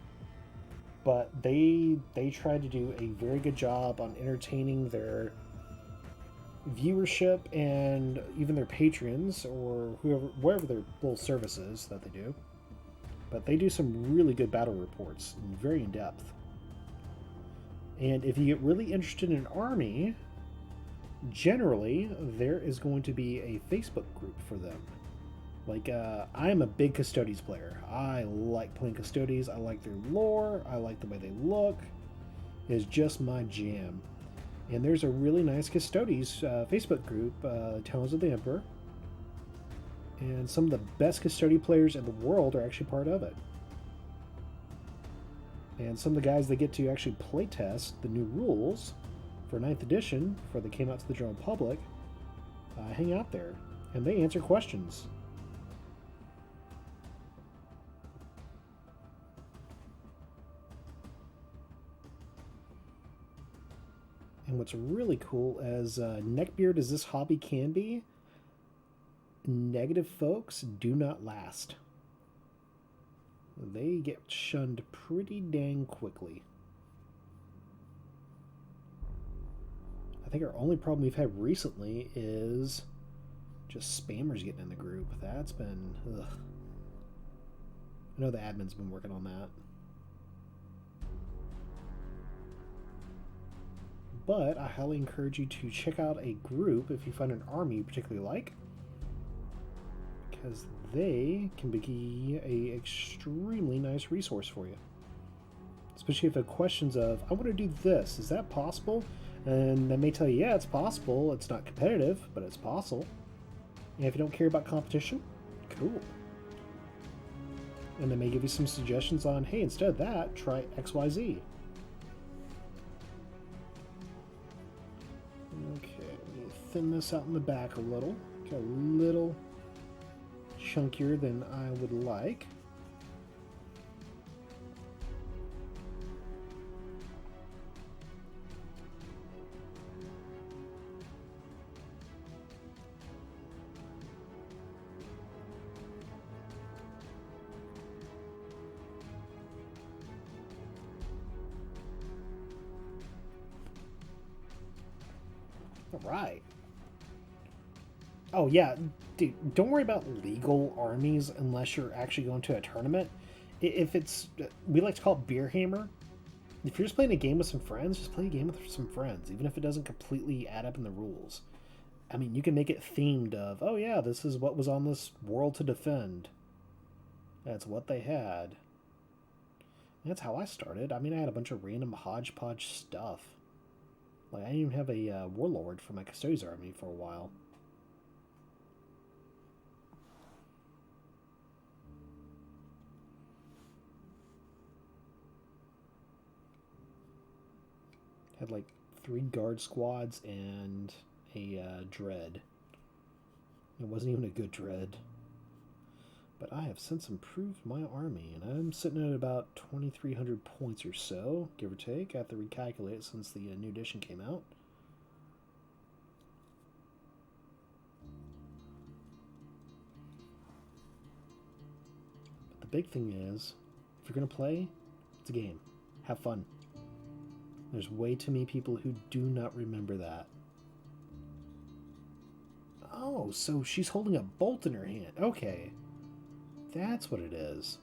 But they try to do a very good job on entertaining their viewership and even their patrons or wherever their little services that they do. But they do some really good battle reports, very in depth. And if you get really interested in an army, generally there is going to be a Facebook group for them. Like, I'm a big Custodes player. I like playing Custodes. I like their lore. I like the way they look. It's just my jam. And there's a really nice Custodes Facebook group, Talons of the Emperor. And some of the best Custodes players in the world are actually part of it. And some of the guys that get to actually playtest the new rules for 9th edition, before they came out to the general public, hang out there. And they answer questions. And what's really cool, as neckbeard as this hobby can be, negative folks do not last. they get shunned pretty dang quickly. I think our only problem we've had recently is just spammers getting in the group. That's been... ugh. I know the admin's been working on that. But I highly encourage you to check out a group if you find an army you particularly like, because they can be a extremely nice resource for you. Especially if you have questions of, I want to do this, is that possible? And they may tell you, yeah, it's possible. It's not competitive, but it's possible. And if you don't care about competition, cool. And they may give you some suggestions on, hey, instead of that, try XYZ. Okay, let me thin this out in the back a little. Got a little chunkier than I would like. Alright. Oh, yeah. Dude, don't worry about legal armies unless you're actually going to a tournament. If it's... we like to call it beer hammer. If you're just playing a game with some friends, just play a game with some friends, even if it doesn't completely add up in the rules. I mean, you can make it themed of, oh yeah, this is what was on this world to defend. That's what they had. That's how I started. I mean, I had a bunch of random hodgepodge stuff. Like, I didn't even have a warlord for my Custodes army for a while. Had like 3 guard squads and a dread. It wasn't even a good dread. But I have since improved my army, and I'm sitting at about 2,300 points or so, give or take. I have to recalculate it since the new edition came out. But the big thing is, if you're going to play, it's a game. Have fun. There's way too many people who do not remember that. Oh, so she's holding a bolt in her hand. Okay. That's what it is.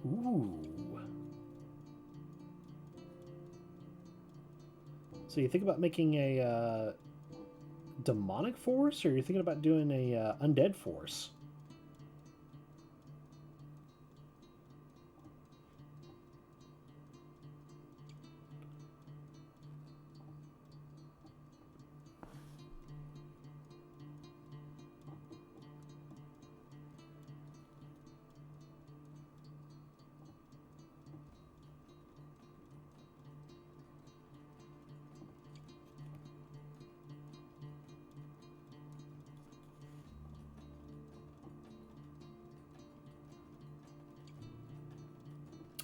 Ooh. So you think about making a demonic force, or you're thinking about doing a undead force?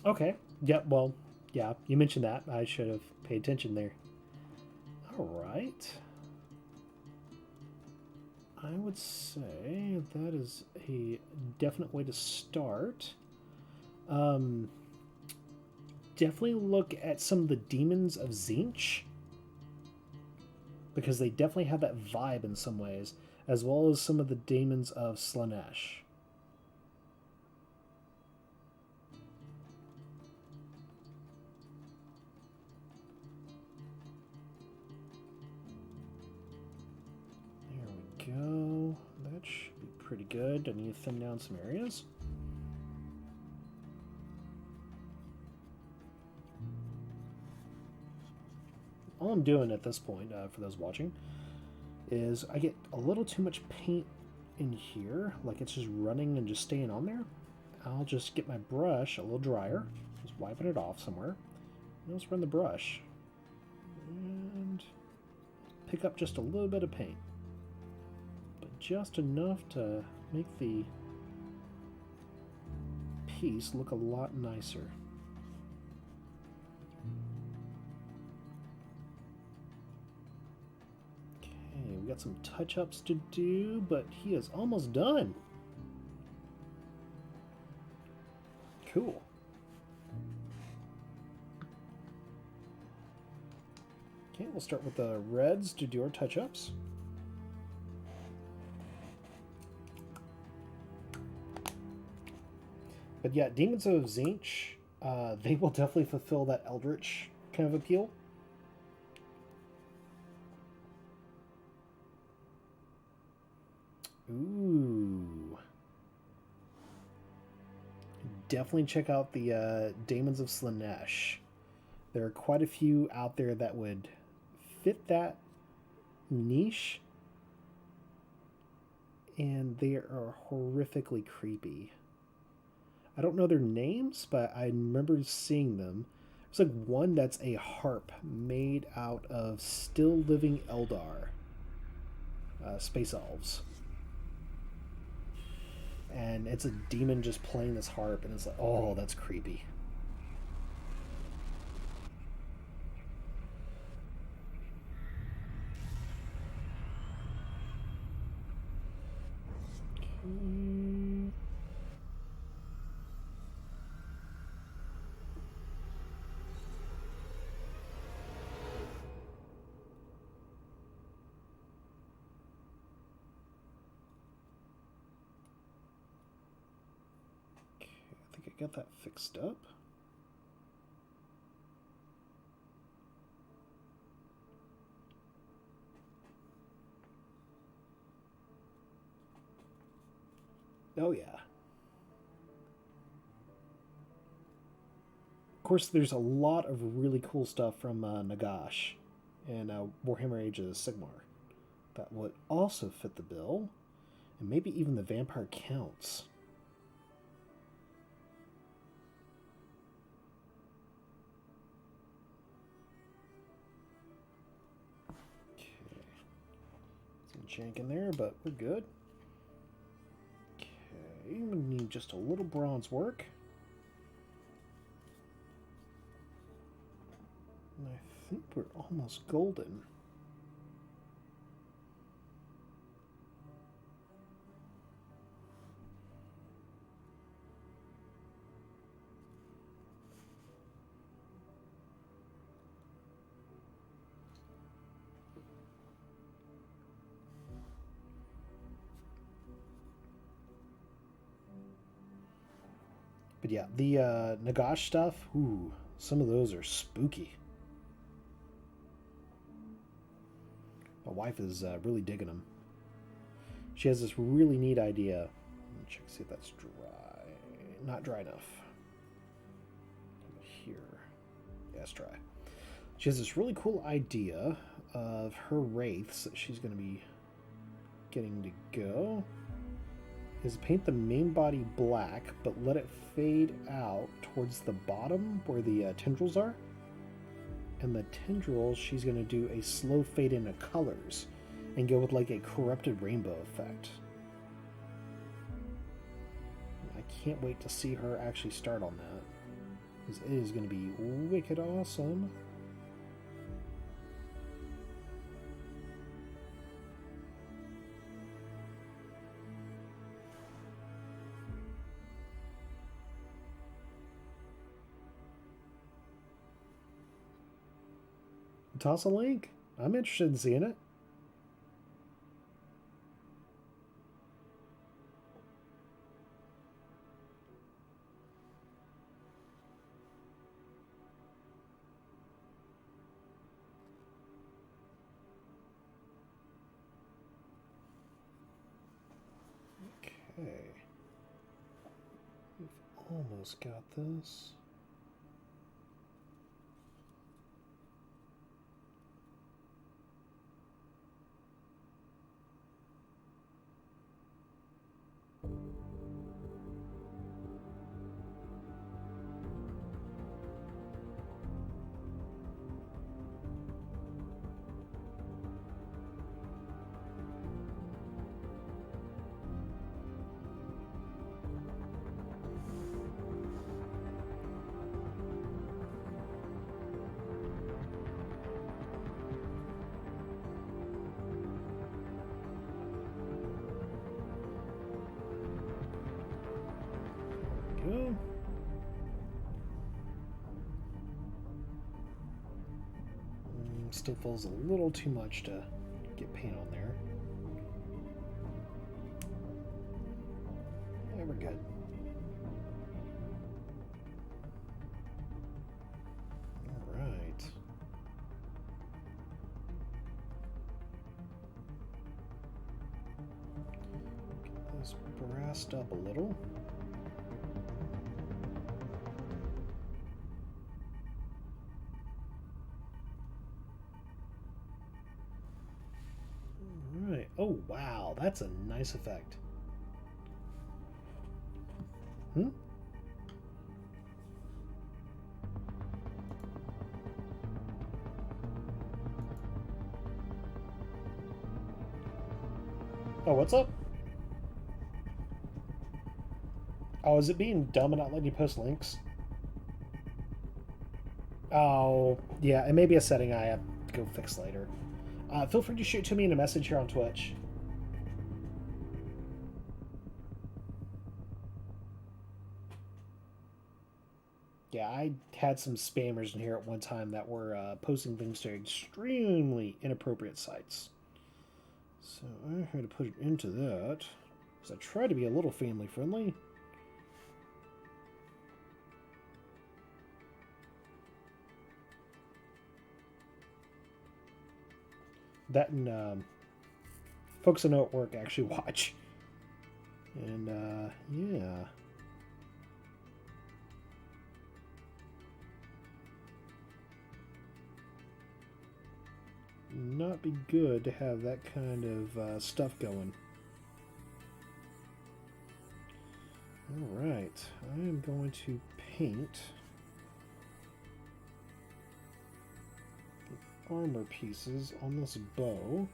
Okay. Yeah, well, yeah, you mentioned that. I should have paid attention there. Alright. I would say that is a definite way to start. Definitely look at some of the demons of Tzeentch, because they definitely have that vibe in some ways, as well as some of the demons of Slaanesh. Go. That should be pretty good. I need to thin down some areas. All I'm doing at this point, for those watching, is I get a little too much paint in here, like it's just running and just staying on there. I'll just get my brush a little drier, just wiping it off somewhere. And let's run the brush. And pick up just a little bit of paint, but just enough to make the piece look a lot nicer. Okay, we got some touch-ups to do, but he is almost done. Cool. Okay, we'll start with the reds to do our touch-ups. But yeah, Demons of Tzeentch, they will definitely fulfill that Eldritch kind of appeal. Ooh. Definitely check out the Daemons of Slaanesh. There are quite a few out there that would fit that niche, and they are horrifically creepy. I don't know their names, but I remember seeing them. It's like one that's a harp made out of still living Eldar, space elves. And it's a demon just playing this harp, and it's like, oh, that's creepy. Get that fixed up. Oh yeah. Of course, there's a lot of really cool stuff from Nagash and Warhammer Age of Sigmar that would also fit the bill, and maybe even the Vampire Counts. Jank in there, but we're good. Okay, we need just a little bronze work. And I think we're almost golden. But yeah, the Nagash stuff, ooh, some of those are spooky. My wife is really digging them. She has this really neat idea. Let me check, see if that's dry. Not dry enough. Here. Yeah, it's dry. She has this really cool idea of her wraiths that she's going to be getting to go. Is paint the main body black, but let it fade out towards the bottom where the tendrils are. And the tendrils, she's going to do a slow fade into colors and go with like a corrupted rainbow effect. I can't wait to see her actually start on that, because it is going to be wicked awesome. Toss a link. I'm interested in seeing it. Okay. We've almost got this. Still feels a little too much to get paint on there. Yeah, we're good. Alright. Get this brassed up a little. Oh, wow, that's a nice effect. Oh, what's up? Oh, is it being dumb and not letting you post links? Oh, yeah, it may be a setting I have to go fix later. Feel free to shoot to me in a message here on Twitch. Yeah, I had some spammers in here at one time that were posting things to extremely inappropriate sites. So I had to put it into that. So I try to be a little family friendly. That and folks I know at work actually watch. And yeah. Not be good to have that kind of stuff going. Alright, I am going to paint the armor pieces on this bow.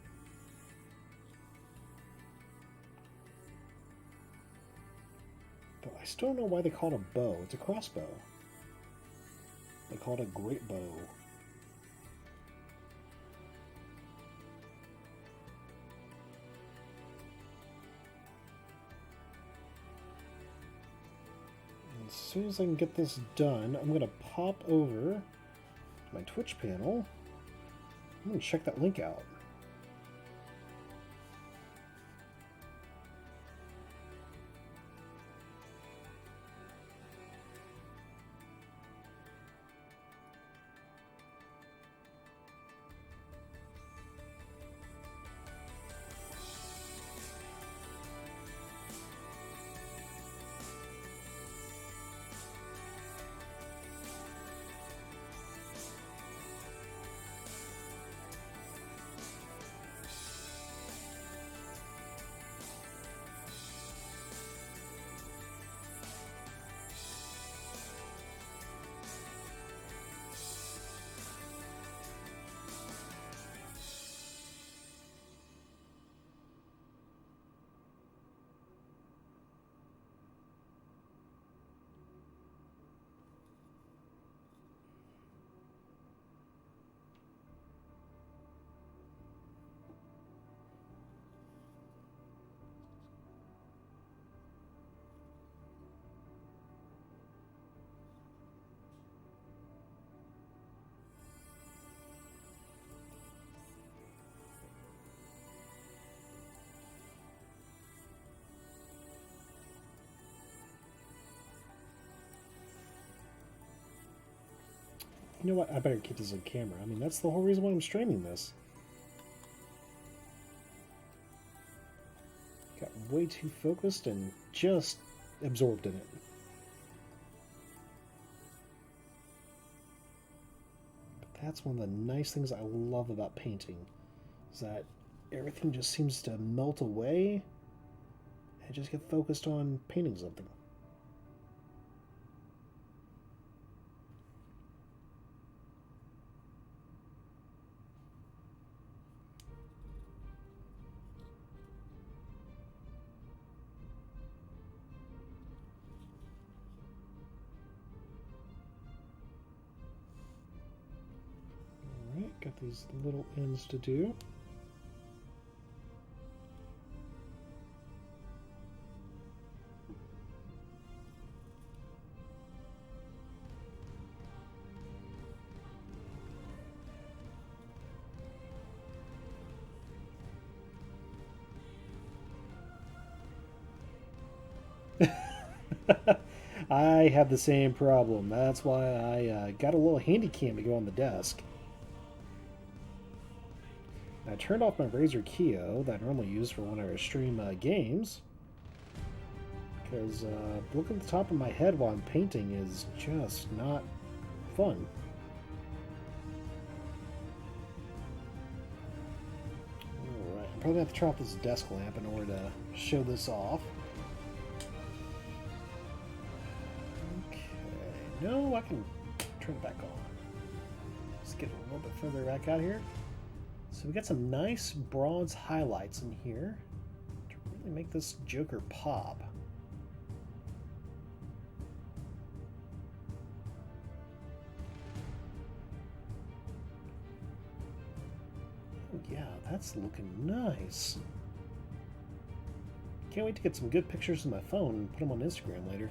But I still don't know why they call it a bow. It's a crossbow. They call it a great bow. As soon as I can get this done, I'm going to pop over to my Twitch panel. I'm going to check that link out. You know what? I better keep this on camera. I mean, that's the whole reason why I'm streaming this. Got way too focused and just absorbed in it. But that's one of the nice things I love about painting, is that everything just seems to melt away and just get focused on painting something. Got these little ends to do. I have the same problem. That's why I got a little handy cam to go on the desk. I turned off my Razer Keo that I normally use for when I stream games. Because looking at the top of my head while I'm painting is just not fun. Alright, I'm probably going to have to turn off this desk lamp in order to show this off. Okay, no, I can turn it back on. Let's get a little bit further back out here. So we got some nice bronze highlights in here to really make this Joker pop. Oh yeah, that's looking nice. Can't wait to get some good pictures of my phone and put them on Instagram later.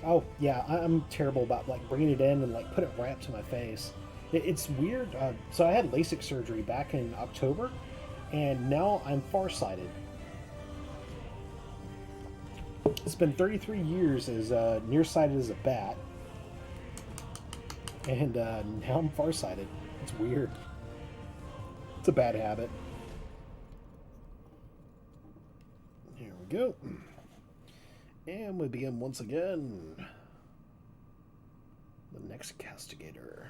Oh, yeah, I'm terrible about, like, bringing it in and, like, put it right up to my face. It's weird. So I had LASIK surgery back in October, and now I'm farsighted. It's been 33 years as nearsighted as a bat, and now I'm farsighted. It's weird. It's a bad habit. Here we go. And we begin once again. The next Castigator.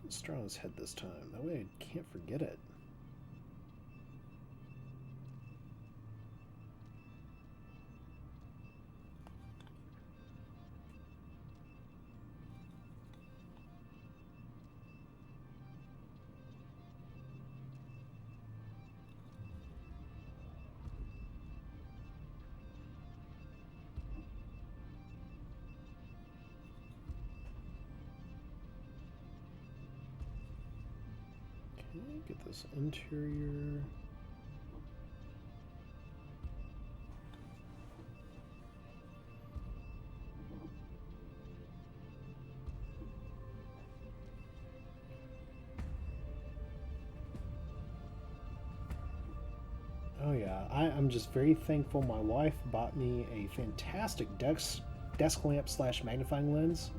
Let's start on his head this time. That way I can't forget it. Get this interior. Oh yeah, I'm just very thankful my wife bought me a fantastic desk lamp / magnifying lens,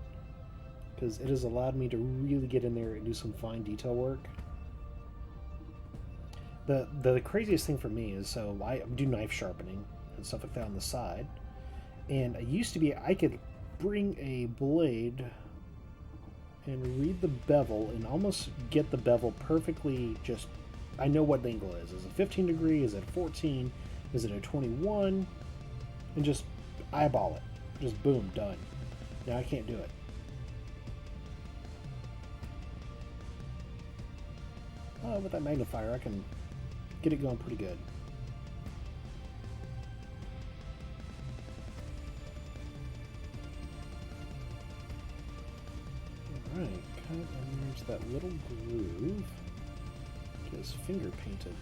because it has allowed me to really get in there and do some fine detail work. The craziest thing for me is, so I do knife sharpening and stuff like that on the side, and it used to be I could bring a blade and read the bevel and almost get the bevel perfectly. Just, I know what the angle is. Is it 15 degree? Is it 14? Is it a 21? And just eyeball it. Just boom, done. Now I can't do it. With that magnifier, I can get it going pretty good. Alright, cut and there's that little groove. Get his finger painted.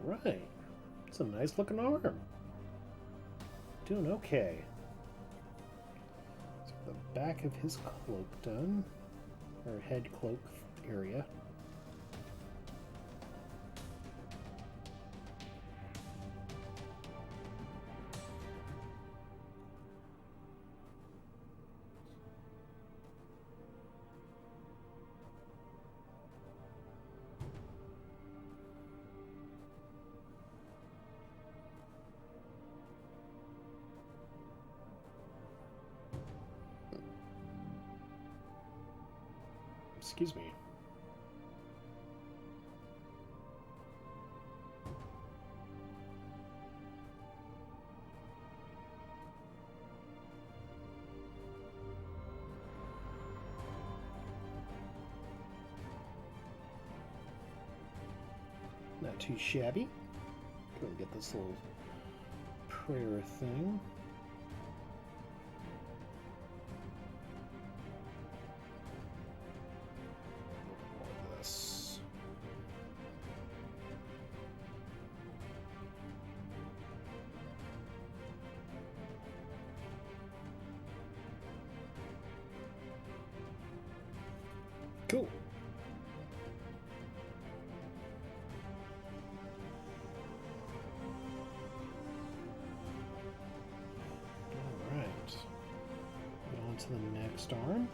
Right. It's a nice looking arm. Doing okay. Let's get the back of his cloak done. Or head cloak area. Excuse me. Not too shabby. Go and get this little prayer thing. More of this. Cool. To the next arm.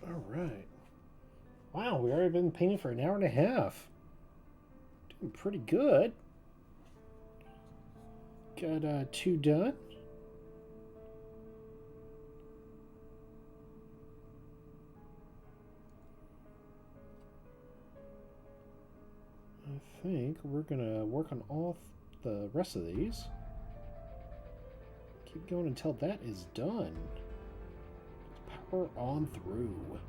All right. Wow, we already been painting for an hour and a half. Doing pretty good. Got 2 done. I think we're gonna work on all the rest of these. Keep going until that is done. Power on through.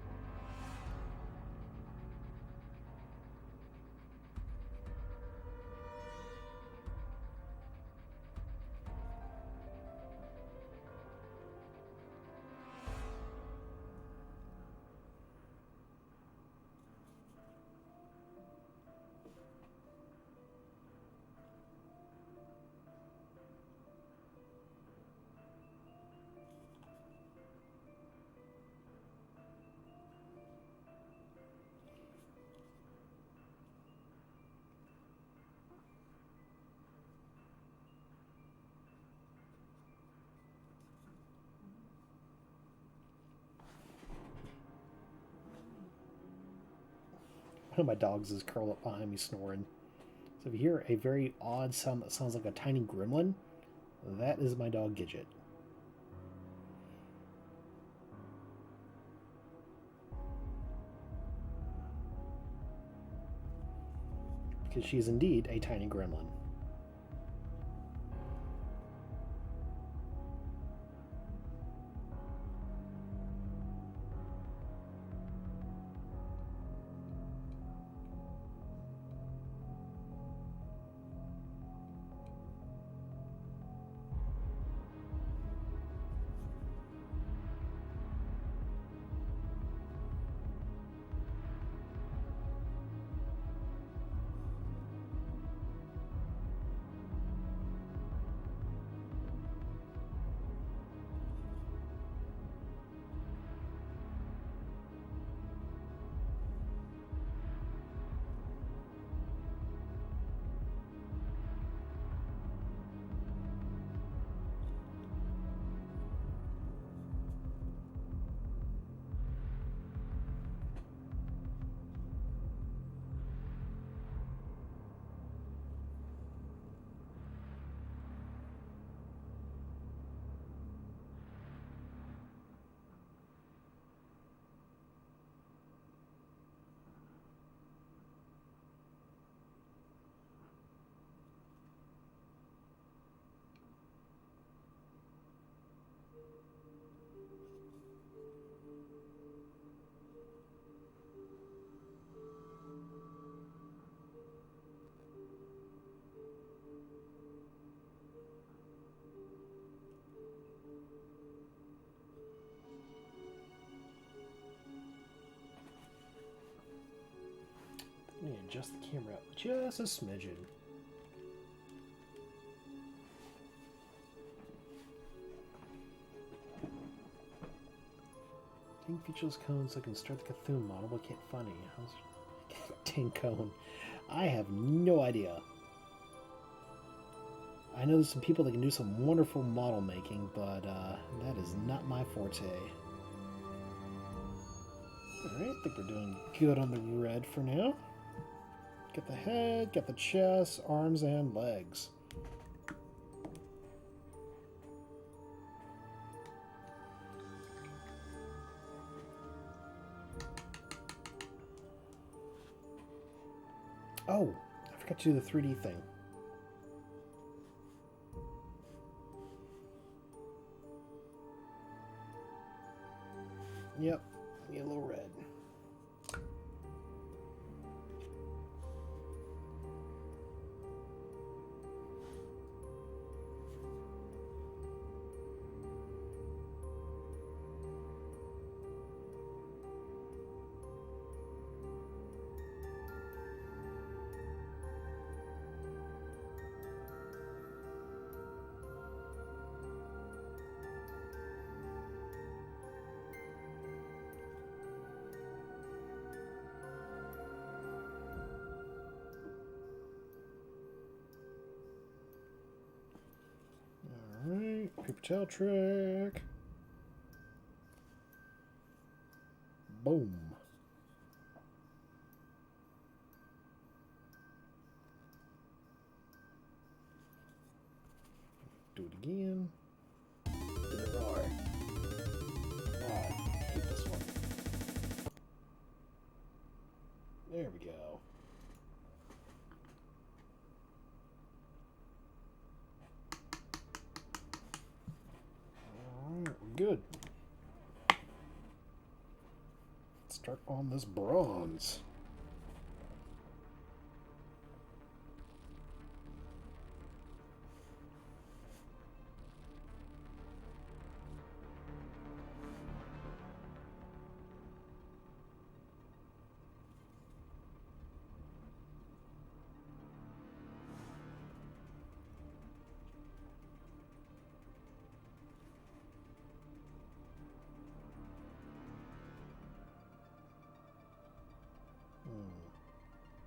One of my dogs is curled up behind me snoring. So if you hear a very odd sound that sounds like a tiny gremlin, that is my dog Gidget. Because she is indeed a tiny gremlin. adjust the camera up just a smidgen. Dang featureless cone so I can start the Cthulhu model, but can't find any. How's dang cone? I have no idea. I know there's some people that can do some wonderful model making, but that is not my forte. Alright, I think we're doing good on the red for now. Got the head, got the chest, arms, and legs. Oh, I forgot to do the 3D thing. Yep, yellow red. Alright, paper towel trick. Boom. Do it again. There are. Oh, I hate this one. There we go. Alright, we're good. Let's start on this bronze.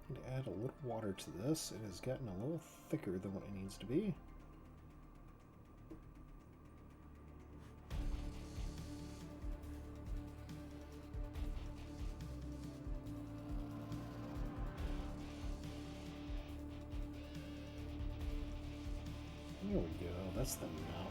Need to add a little water to this. It has gotten a little thicker than what it needs to be. There we go. That's the mouth.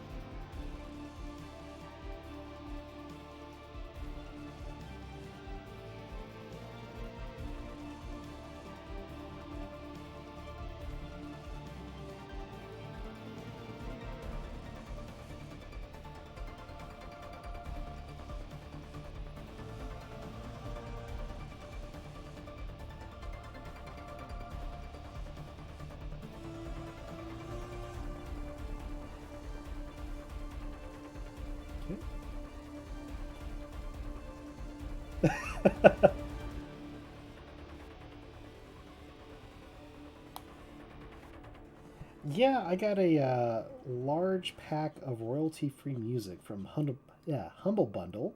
Yeah, I got a large pack of royalty-free music from Humble Bundle,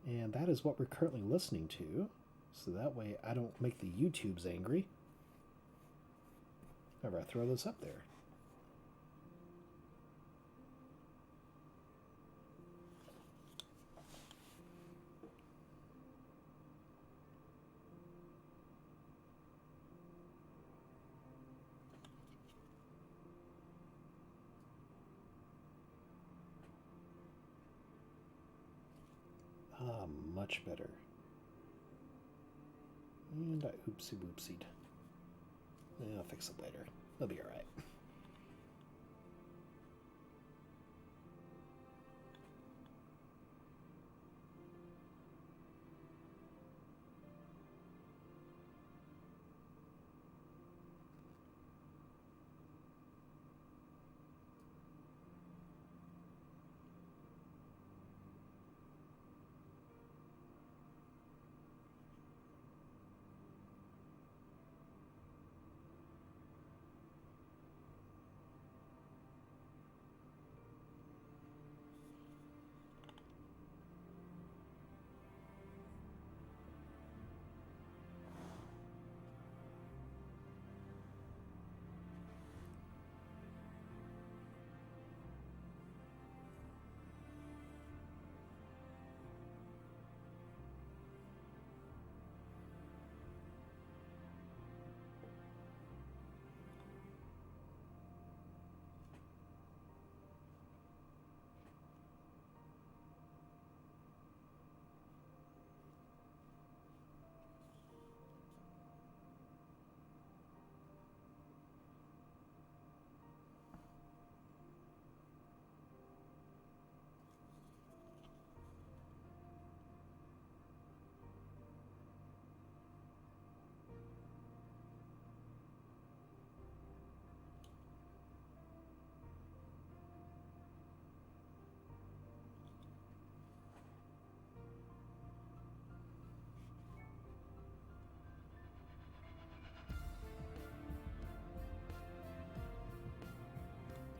and that is what we're currently listening to, so that way I don't make the YouTubes angry whenever I throw this up there. Ah, much better. And I oopsie-woopsied. I'll fix it later. It'll be alright.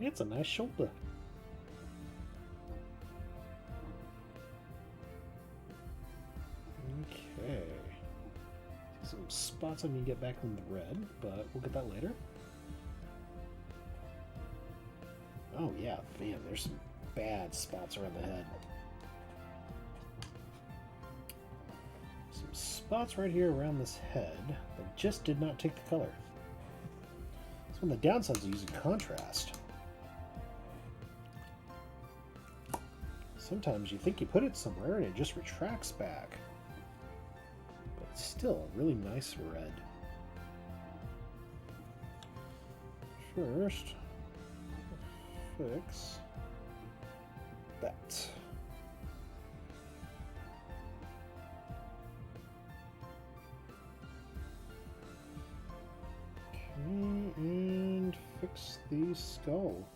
It's a nice shoulder. Okay. Some spots I need to get back in the red, but we'll get that later. Oh yeah, man, there's some bad spots around the head. Some spots right here around this head that just did not take the color. It's one of the downsides of using contrast. Sometimes you think you put it somewhere and it just retracts back. But it's still a really nice red. First, fix that. Okay, and fix the skull.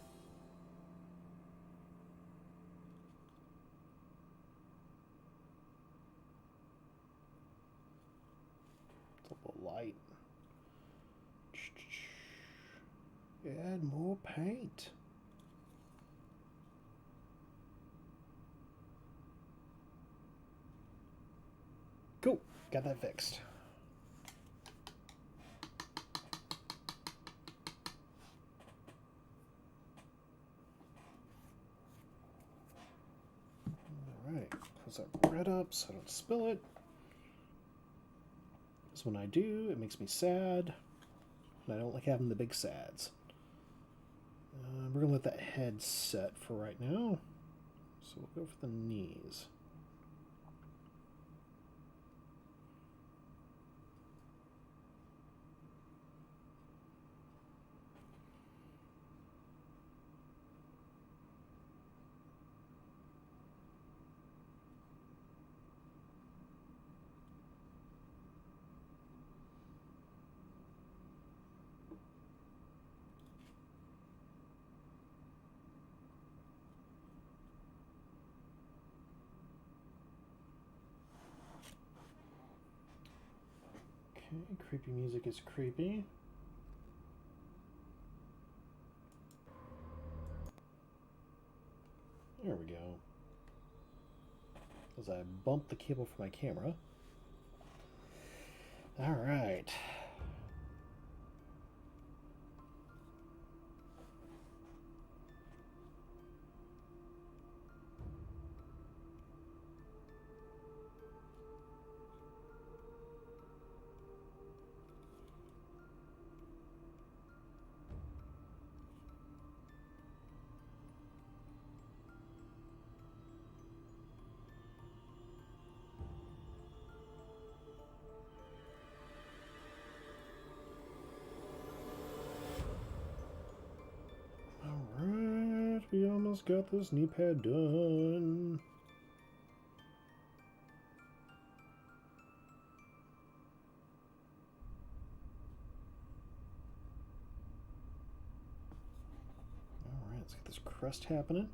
It's a little light. Add more paint. Cool, got that fixed. Alright, close that red up so I don't spill it. Because when I do, it makes me sad. And I don't like having the big sads. We're going to let that head set for right now. So we'll go for the knees. Okay, creepy music is creepy. There we go. As I bump the cable for my camera. Alright. Alright, we almost got this knee pad done. Alright, let's get this crust happening.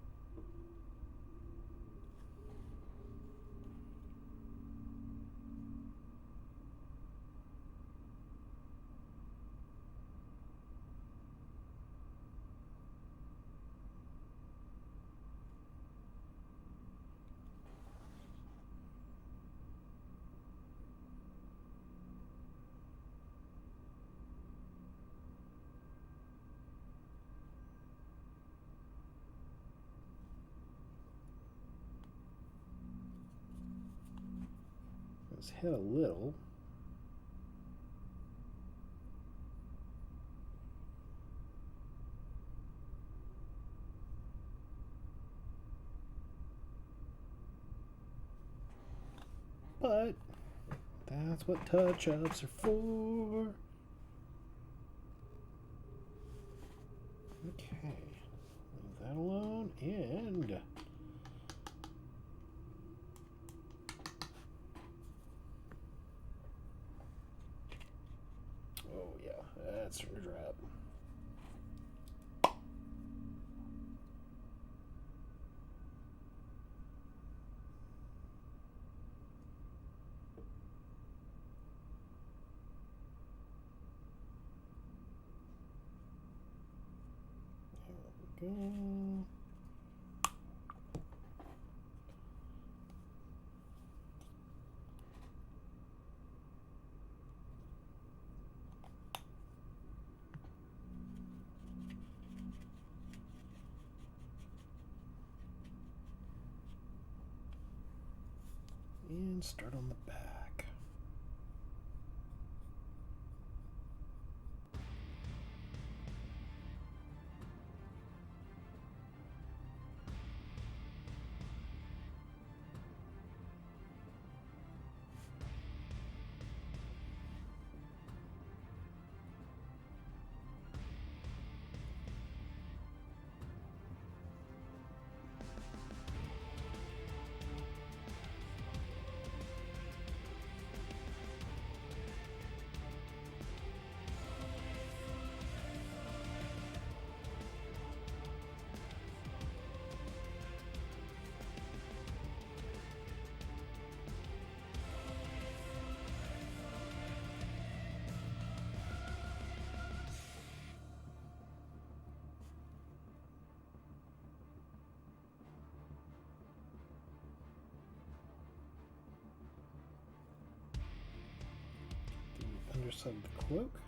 Let's hit a little. But that's what touch-ups are for. Okay, leave that alone, and oh yeah, that's a drop. Go. And start on the back. The underside of the cloak.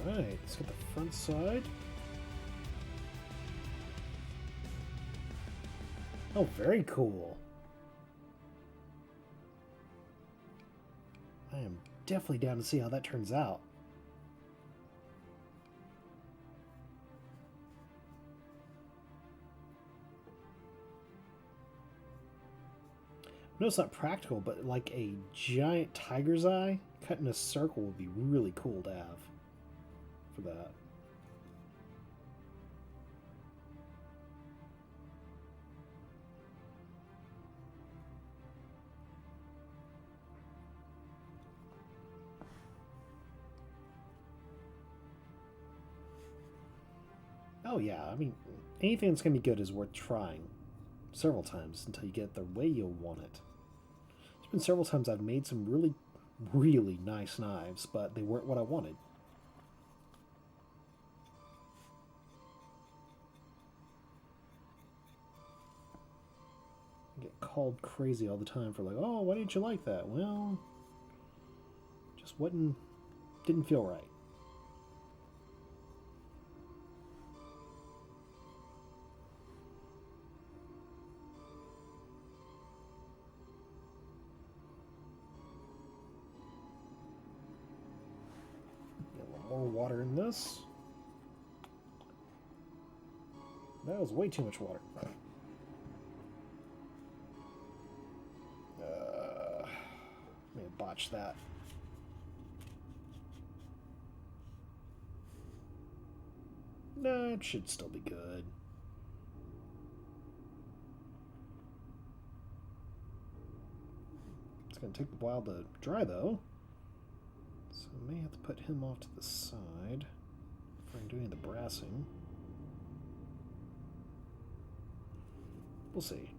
Alright, let's get the front side. Oh, very cool. I am definitely down to see how that turns out. I know it's not practical, but like a giant tiger's eye cut in a circle would be really cool to have for that. Oh yeah, I mean, anything that's going to be good is worth trying several times until you get it the way you'll want it. There's been several times I've made some really, really nice knives, but they weren't what I wanted. I get called crazy all the time for like, oh, why didn't you like that? Well, just didn't feel right. More water in this. That was way too much water. May have botched that. No, it should still be good. It's going to take a while to dry, though. So I may have to put him off to the side if I'm doing the brassing. We'll see.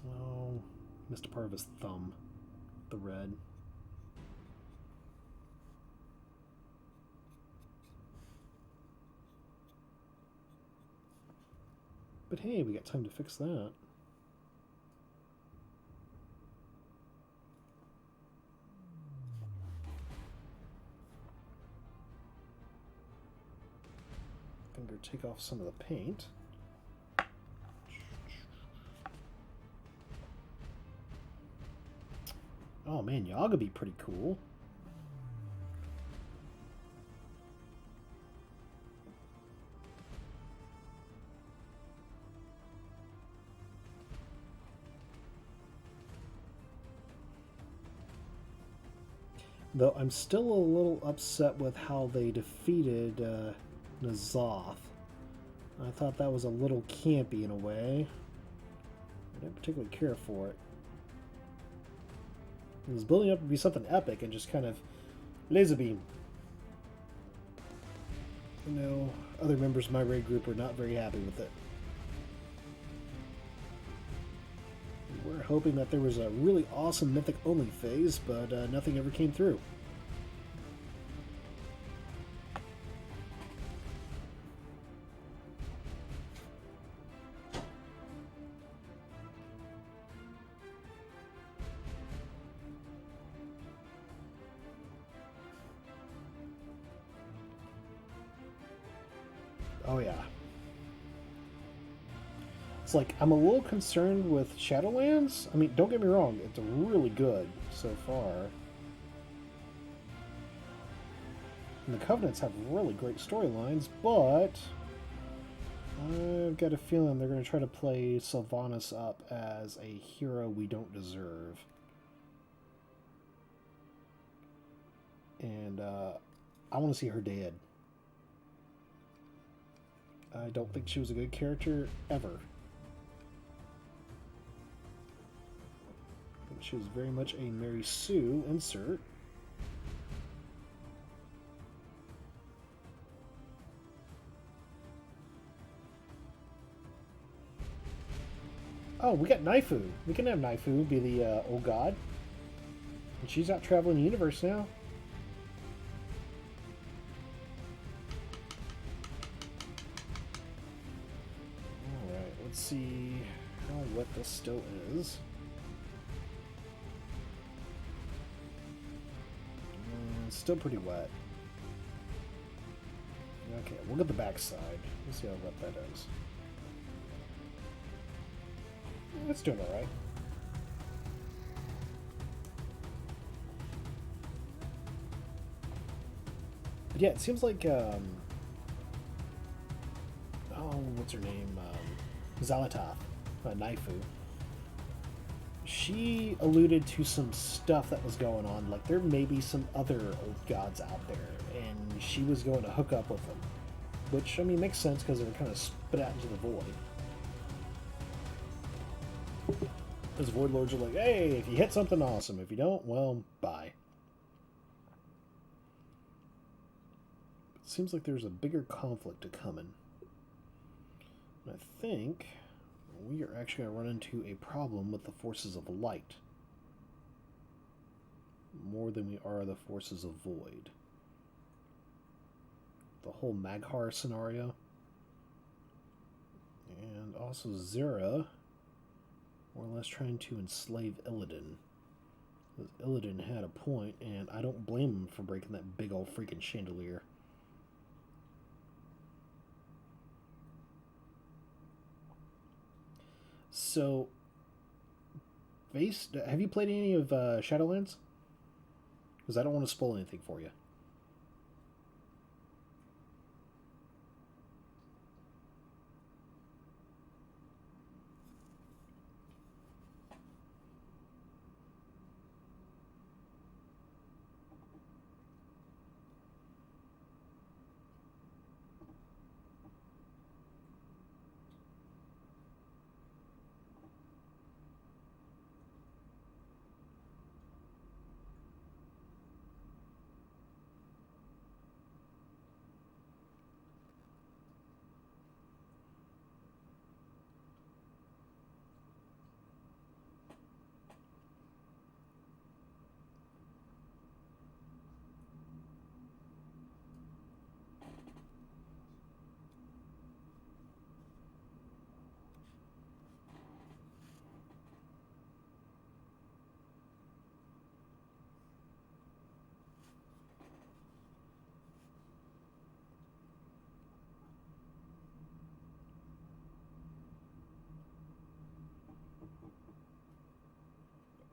Oh, missed a part of his thumb. The red. But hey, we got time to fix that. I'm going to take off some of the paint. Oh man, Yaga be pretty cool. Though I'm still a little upset with how they defeated N'Zoth. I thought that was a little campy in a way. I didn't particularly care for it. It was building up to be something epic and just kind of laser beam. You know, other members of my raid group are not very happy with it. We were hoping that there was a really awesome mythic only phase, but nothing ever came through. Oh yeah. It's like, I'm a little concerned with Shadowlands. I mean, don't get me wrong, it's really good so far. And the Covenants have really great storylines, but I've got a feeling they're going to try to play Sylvanas up as a hero we don't deserve. And I want to see her dead. I don't think she was a good character ever. I think she was very much a Mary Sue insert. Oh, we got Naifu. We can have Naifu be the old god. And she's out traveling the universe now. Alright, let's see how wet this still is. It's still pretty wet. Okay, we'll get the backside. Let's see how wet that is. It's doing alright. But yeah, it seems like, oh, what's her name? Xalatoth, Naifu. She alluded to some stuff that was going on, like there may be some other old gods out there, and she was going to hook up with them. Which, I mean, makes sense because they were kind of spit out into the void. Those Void Lords are like, hey, if you hit something, awesome. If you don't, well, bye. It seems like there's a bigger conflict coming. And I think we are actually going to run into a problem with the forces of light. More than we are the forces of void. The whole Maghar scenario. And also Zera, more or less trying to enslave Illidan. Because Illidan had a point, and I don't blame him for breaking that big old freaking chandelier. So, have you played any of Shadowlands? Because I don't want to spoil anything for you.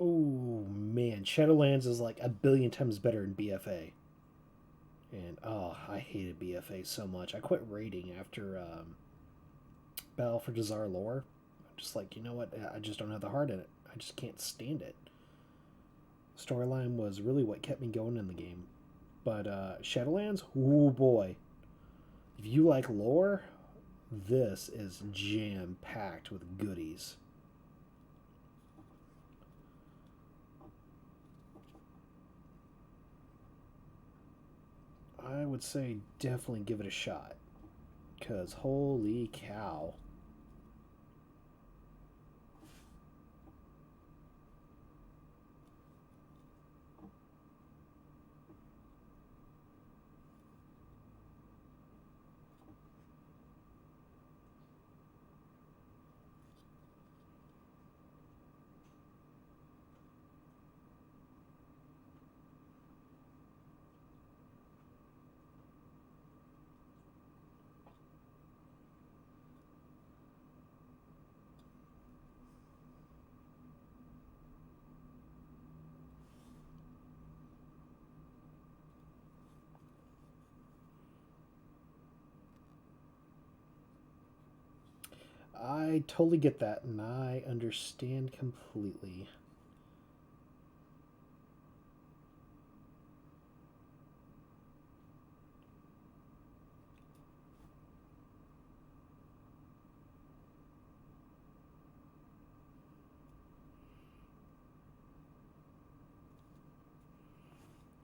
Oh, man, Shadowlands is like a billion times better than BFA. And oh, I hated BFA so much. I quit raiding after Battle for Jazar lore. I'm just like, you know what? I just don't have the heart in it. I just can't stand it. Storyline was really what kept me going in the game. But Shadowlands, oh boy. If you like lore, this is jam-packed with goodies. I would say definitely give it a shot. Because holy cow. I totally get that, and I understand completely.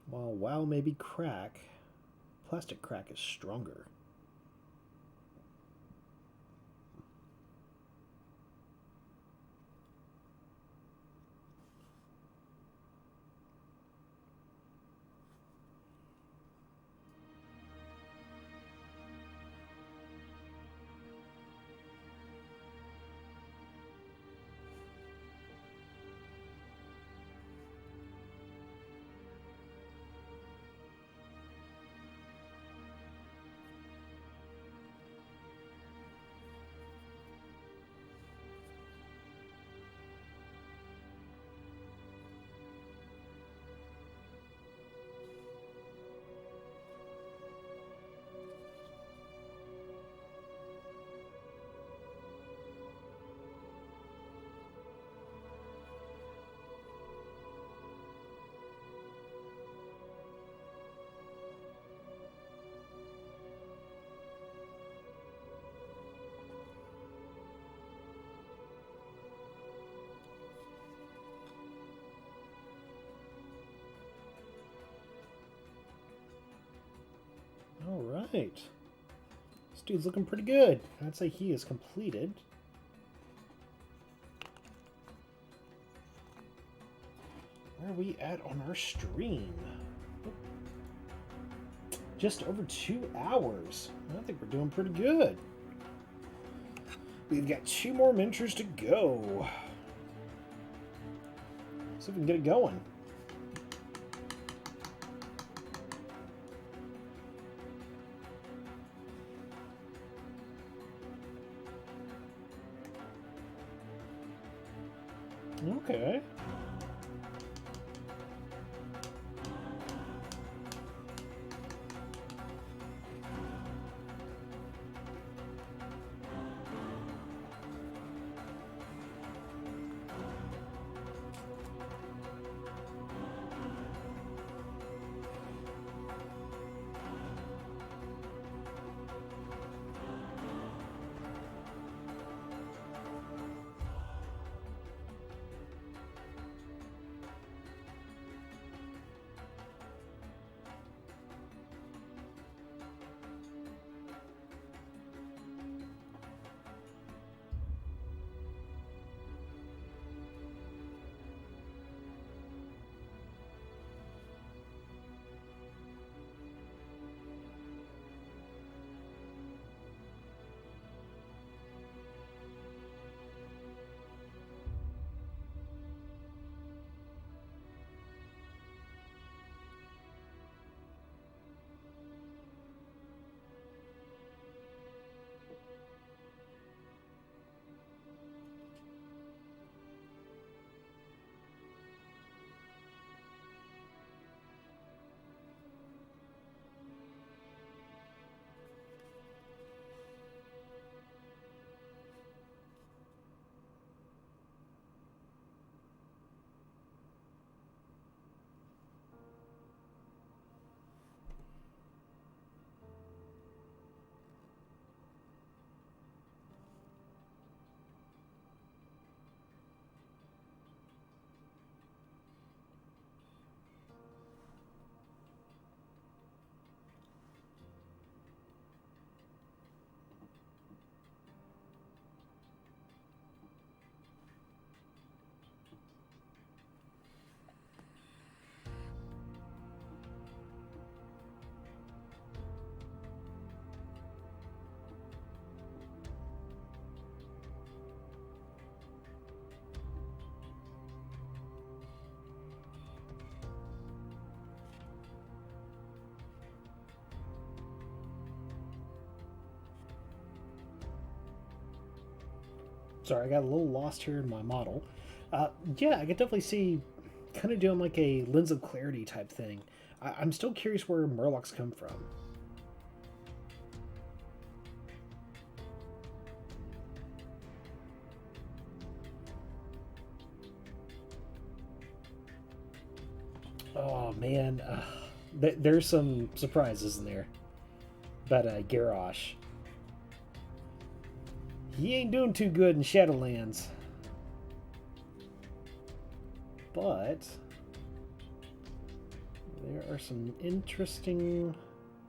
While WoW may be crack, plastic crack is stronger. All right. This dude's looking pretty good. I'd say he is completed. Where are we at on our stream? Just over 2 hours. I think we're doing pretty good. We've got 2 more miniatures to go. See if we can get it going. Okay. Sorry, I got a little lost here in my model. Yeah, I could definitely see kind of doing like a lens of clarity type thing. I'm still curious where Murlocs come from. Oh man, there's some surprises in there. But Garrosh, he ain't doing too good in Shadowlands. But there are some interesting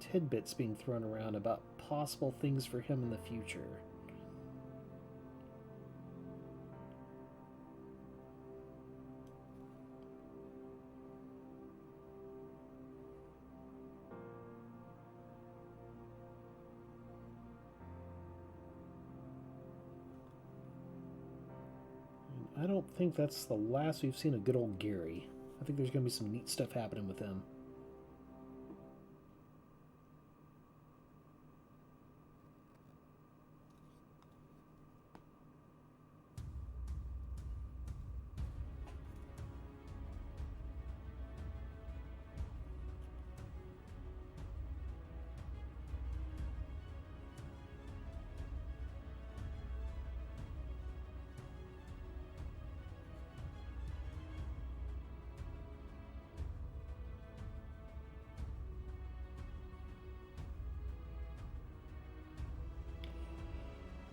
tidbits being thrown around about possible things for him in the future. I don't think that's the last we've seen of good old Gary. I think there's going to be some neat stuff happening with him.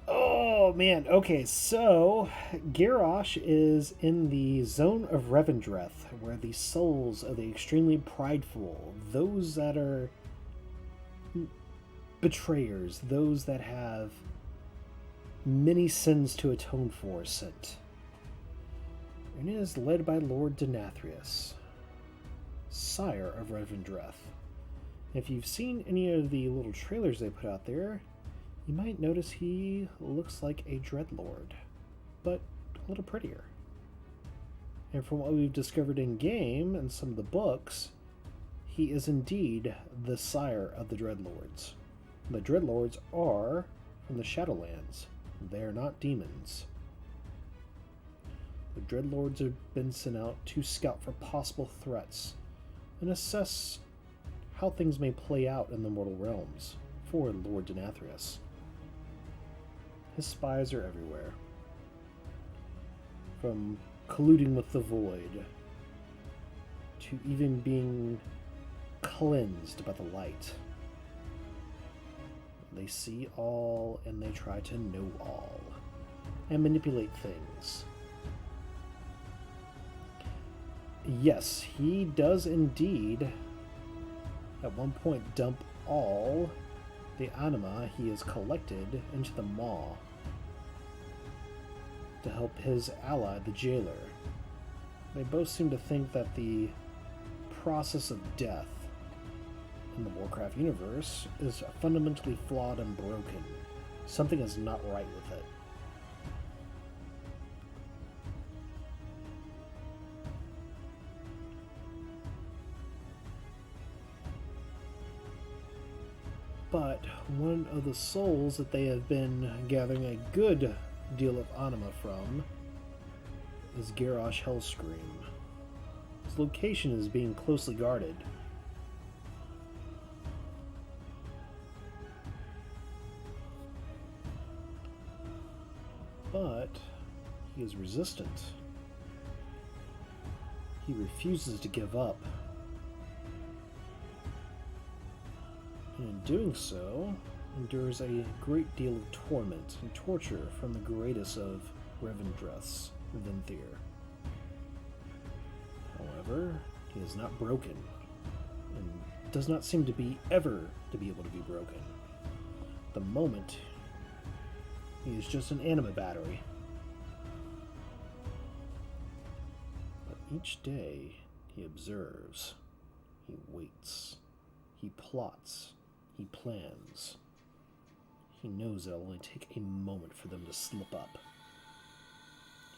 Oh man, okay, so Garrosh is in the zone of Revendreth, where the souls of the extremely prideful, those that are betrayers, those that have many sins to atone for, sit. And it is led by Lord Denathrius, sire of Revendreth. If you've seen any of the little trailers they put out there, you might notice he looks like a Dreadlord, but a little prettier. And from what we've discovered in game and some of the books, he is indeed the sire of the Dreadlords. The Dreadlords are from the Shadowlands. They are not demons. The Dreadlords have been sent out to scout for possible threats and assess how things may play out in the mortal realms for Lord Denathrius. His spies are everywhere. From colluding with the Void, to even being cleansed by the light. They see all and they try to know all, and manipulate things. Yes, he does indeed at one point dump all the anima he has collected into the maw to help his ally, the jailer. They both seem to think that the process of death in the Warcraft universe is fundamentally flawed and broken. Something is not right with it. But one of the souls that they have been gathering a good deal of anima from is Garrosh Hellscream. His location is being closely guarded. But he is resistant. He refuses to give up. And in doing so, endures a great deal of torment and torture from the greatest of Revendreth's, Venthyr. However, he is not broken, and does not seem to be ever to be able to be broken. The moment, he is just an anima battery. But each day, he observes, he waits, he plots, he plans. He knows it'll only take a moment for them to slip up.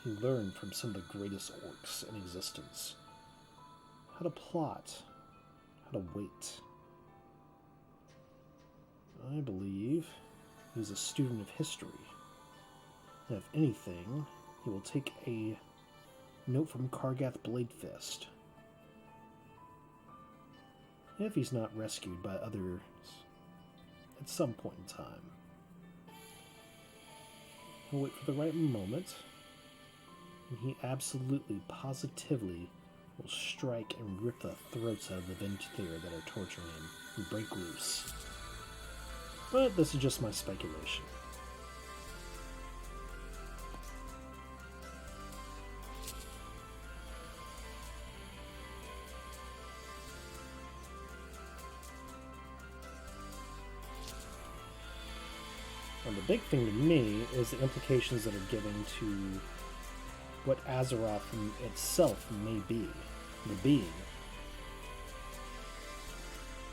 He learned from some of the greatest orcs in existence how to plot, how to wait. I believe he's a student of history. If anything, he will take a note from Kargath Bladefist. If he's not rescued by others at some point in time. He'll wait for the right moment, and he absolutely, positively will strike and rip the throats out of the Ventur that are torturing him and break loose. But this is just my speculation. And the big thing to me is the implications that are given to what Azeroth itself may be, the being,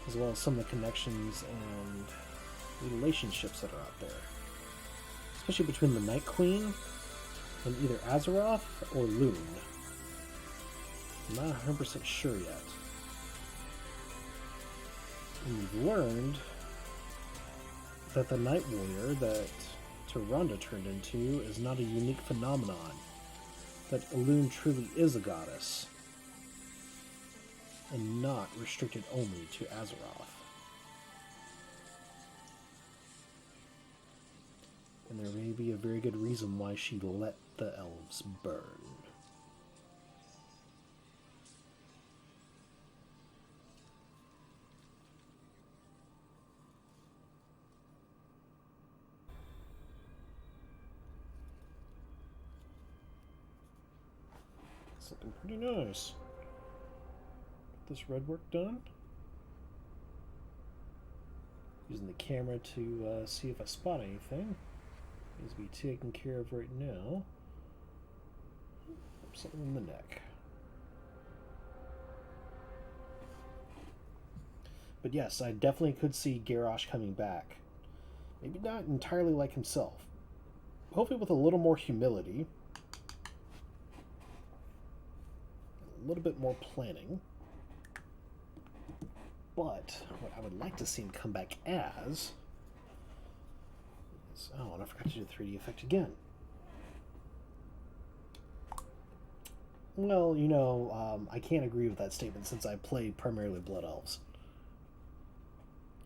as well as some of the connections and relationships that are out there, especially between the Night Queen and either Azeroth or Lune. I'm not 100% sure yet. And we've learned that the Night Warrior that Tyrande turned into is not a unique phenomenon, that Elune truly is a goddess, and not restricted only to Azeroth. And there may be a very good reason why she let the elves burn. Something pretty nice. Get this red work done. Using the camera to see if I spot anything. Needs to be taken care of right now. Something in the neck. But yes, I definitely could see Garrosh coming back. Maybe not entirely like himself. Hopefully with a little more humility. A little bit more planning. But what I would like to see him come back as is, oh, and I forgot to do the 3D effect again. Well, you know, I can't agree with that statement since I play primarily Blood Elves.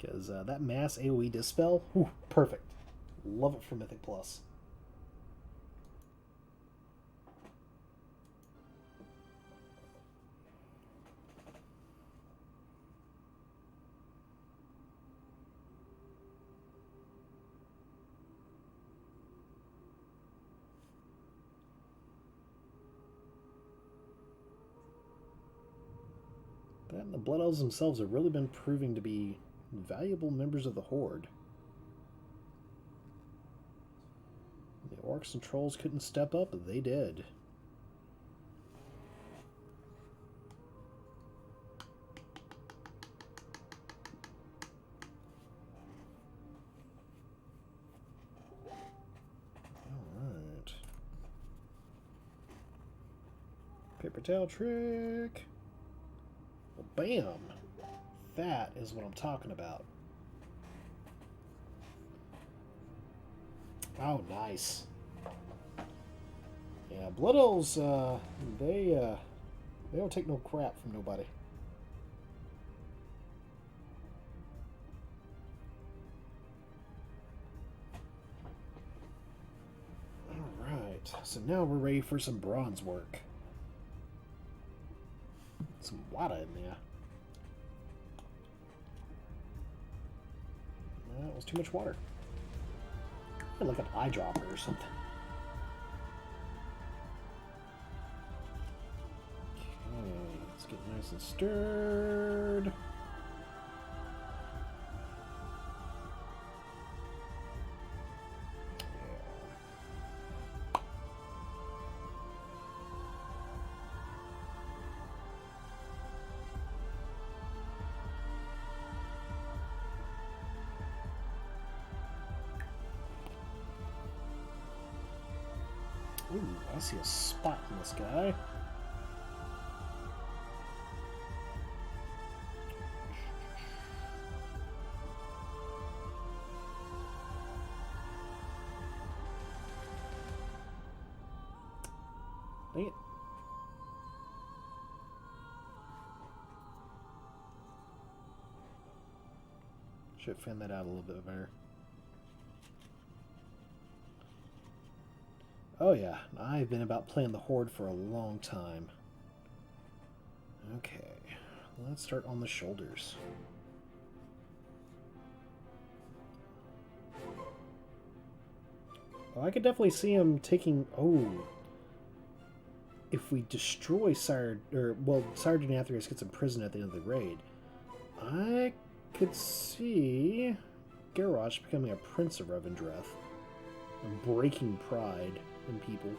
Because that mass AoE dispel, whew, perfect. Love it for Mythic Plus. That and the Blood Elves themselves have really been proving to be valuable members of the Horde. The Orcs and Trolls couldn't step up, but they did. Alright. Paper towel trick. Well, bam! That is what I'm talking about. Oh, nice. Yeah, Blood Elves, they don't take no crap from nobody. Alright, so now we're ready for some bronze work. Some water in there. That was too much water. Like an eyedropper or something. Okay, let's get nice and stirred. Ooh, I see a spot in this guy. Dang it. Should have found that out a little bit better. Oh yeah, I've been about playing the Horde for a long time. Okay, let's start on the shoulders. Oh, I could definitely see him taking... Oh. If we destroy Sire... Well, Sire Denathrius gets imprisoned at the end of the raid. I could see Garrosh becoming a Prince of Revendreth and breaking pride in people.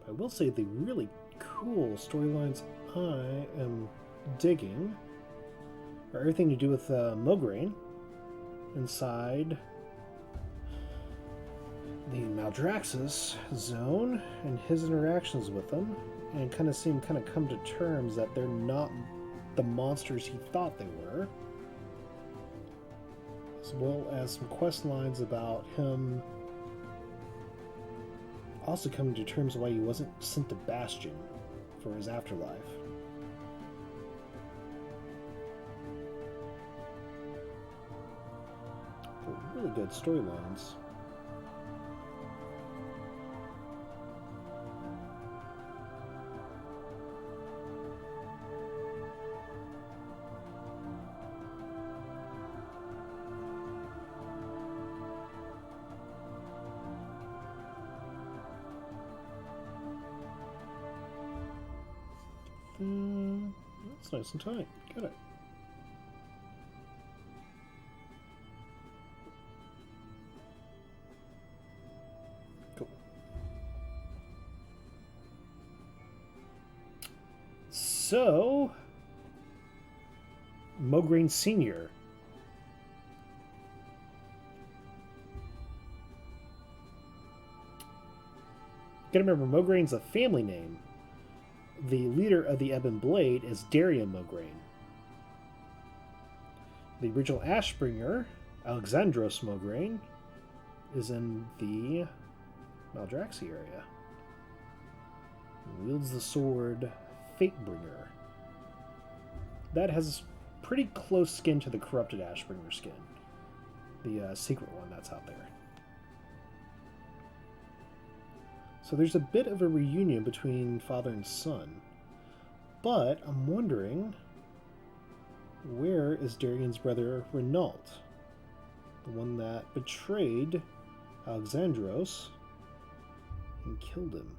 I will say the really cool storylines I am digging are everything to do with Mograine inside the Maldraxxus zone and his interactions with them, and kind of see him kind of come to terms that they're not the monsters he thought they were, as well as some quest lines about him also coming to terms why he wasn't sent to Bastion for his afterlife. They're really good storylines. That's nice and tight. Got it. Cool. So, Mograine Sr. Gotta remember, Mograine's a family name. The leader of the Ebon Blade is Darian Mograine. The original Ashbringer, Alexandros Mograine, is in the Maldraxxi area. He wields the sword Fatebringer. That has pretty close skin to the corrupted Ashbringer skin. The secret one that's out there. So there's a bit of a reunion between father and son. But I'm wondering, where is Darian's brother Renault? The one that betrayed Alexandros and killed him.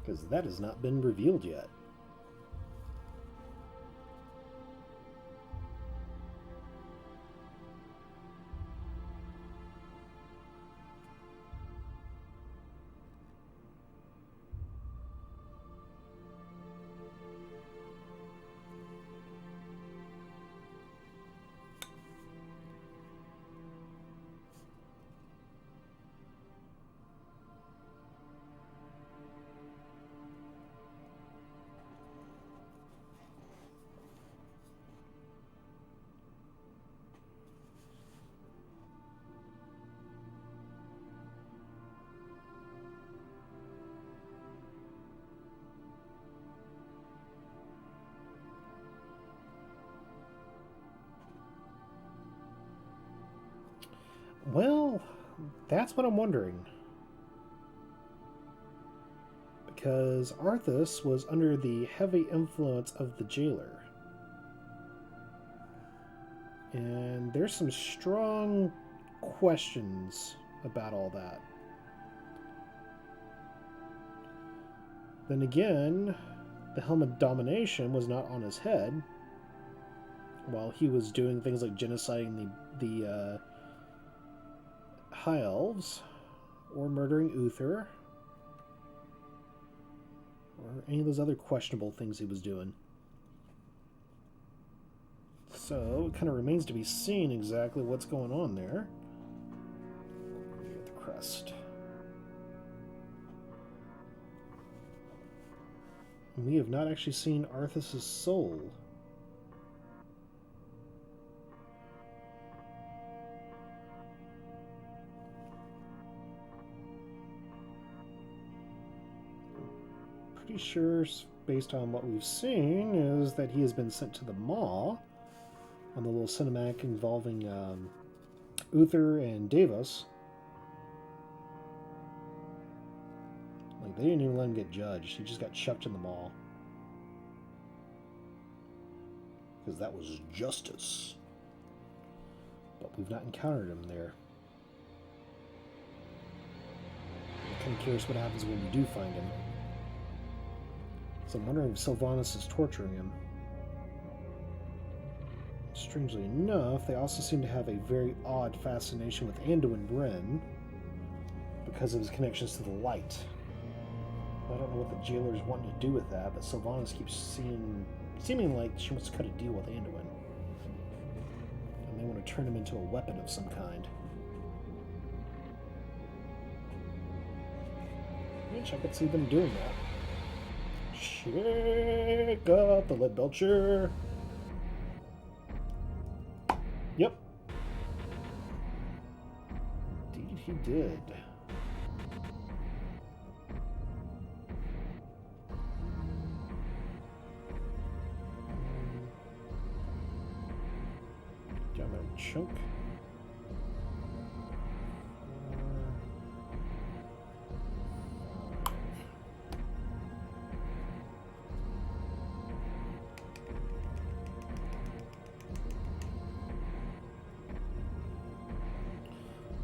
Because that has not been revealed yet. Well, that's what I'm wondering. because Arthas was under the heavy influence of the jailer. And there's some strong questions about all that. Then again, the Helm of Domination was not on his head while he was doing things like genociding the High Elves, or murdering Uther, or any of those other questionable things he was doing. So, it kind of remains to be seen exactly what's going on there. With the crest. We have not actually seen Arthas' soul. Pretty sure, based on what we've seen, is that he has been sent to the Maw on the little cinematic involving Uther and Davos. Like, they didn't even let him get judged. He just got chucked in the Maw. Because that was justice. But we've not encountered him there. I'm kind of curious what happens when we do find him. So I'm wondering if Sylvanas is torturing him. Strangely enough, they also seem to have a very odd fascination with Anduin Wrynn because of his connections to the light. I don't know what the jailer's wanting to do with that, but Sylvanas keeps seeming like she wants to cut a deal with Anduin. And they want to turn him into a weapon of some kind. Which I could see them doing that. Shake up the lead belcher. Yep. Indeed he did. Down there, chunk.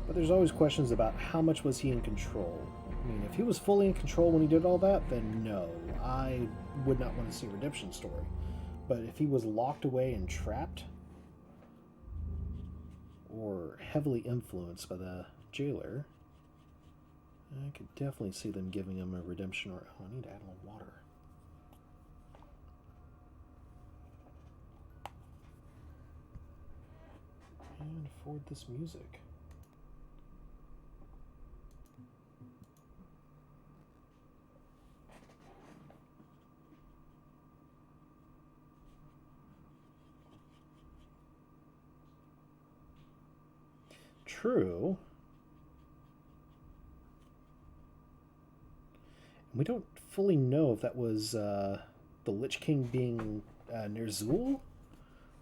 But there's always questions about how much was he in control. I mean, if he was fully in control when he did all that, then no, I would not want to see a redemption story. But if he was locked away and trapped, or heavily influenced by the jailer, I could definitely see them giving him a redemption arc. Oh, I need to add more water. And afford this music. True. We don't fully know if that was the Lich King being Ner'zhul,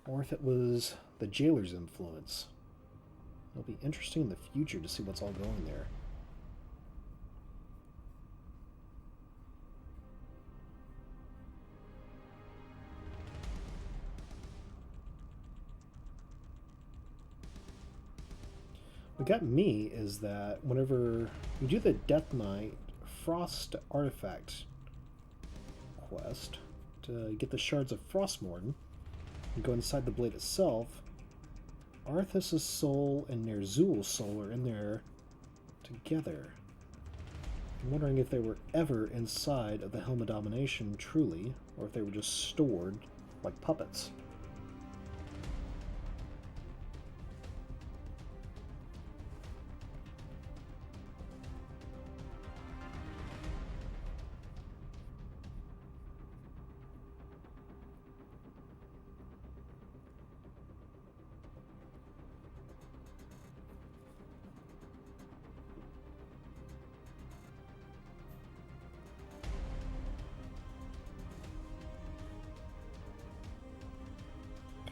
or if it was the jailer's influence. It'll be interesting in the future to see what's all going there. What got me is that whenever you do the Death Knight Frost Artifact quest to get the Shards of Frostmourne and go inside the blade itself, Arthas' soul and Ner'zhul's soul are in there together. I'm wondering if they were ever inside of the Helm of Domination truly, or if they were just stored like puppets.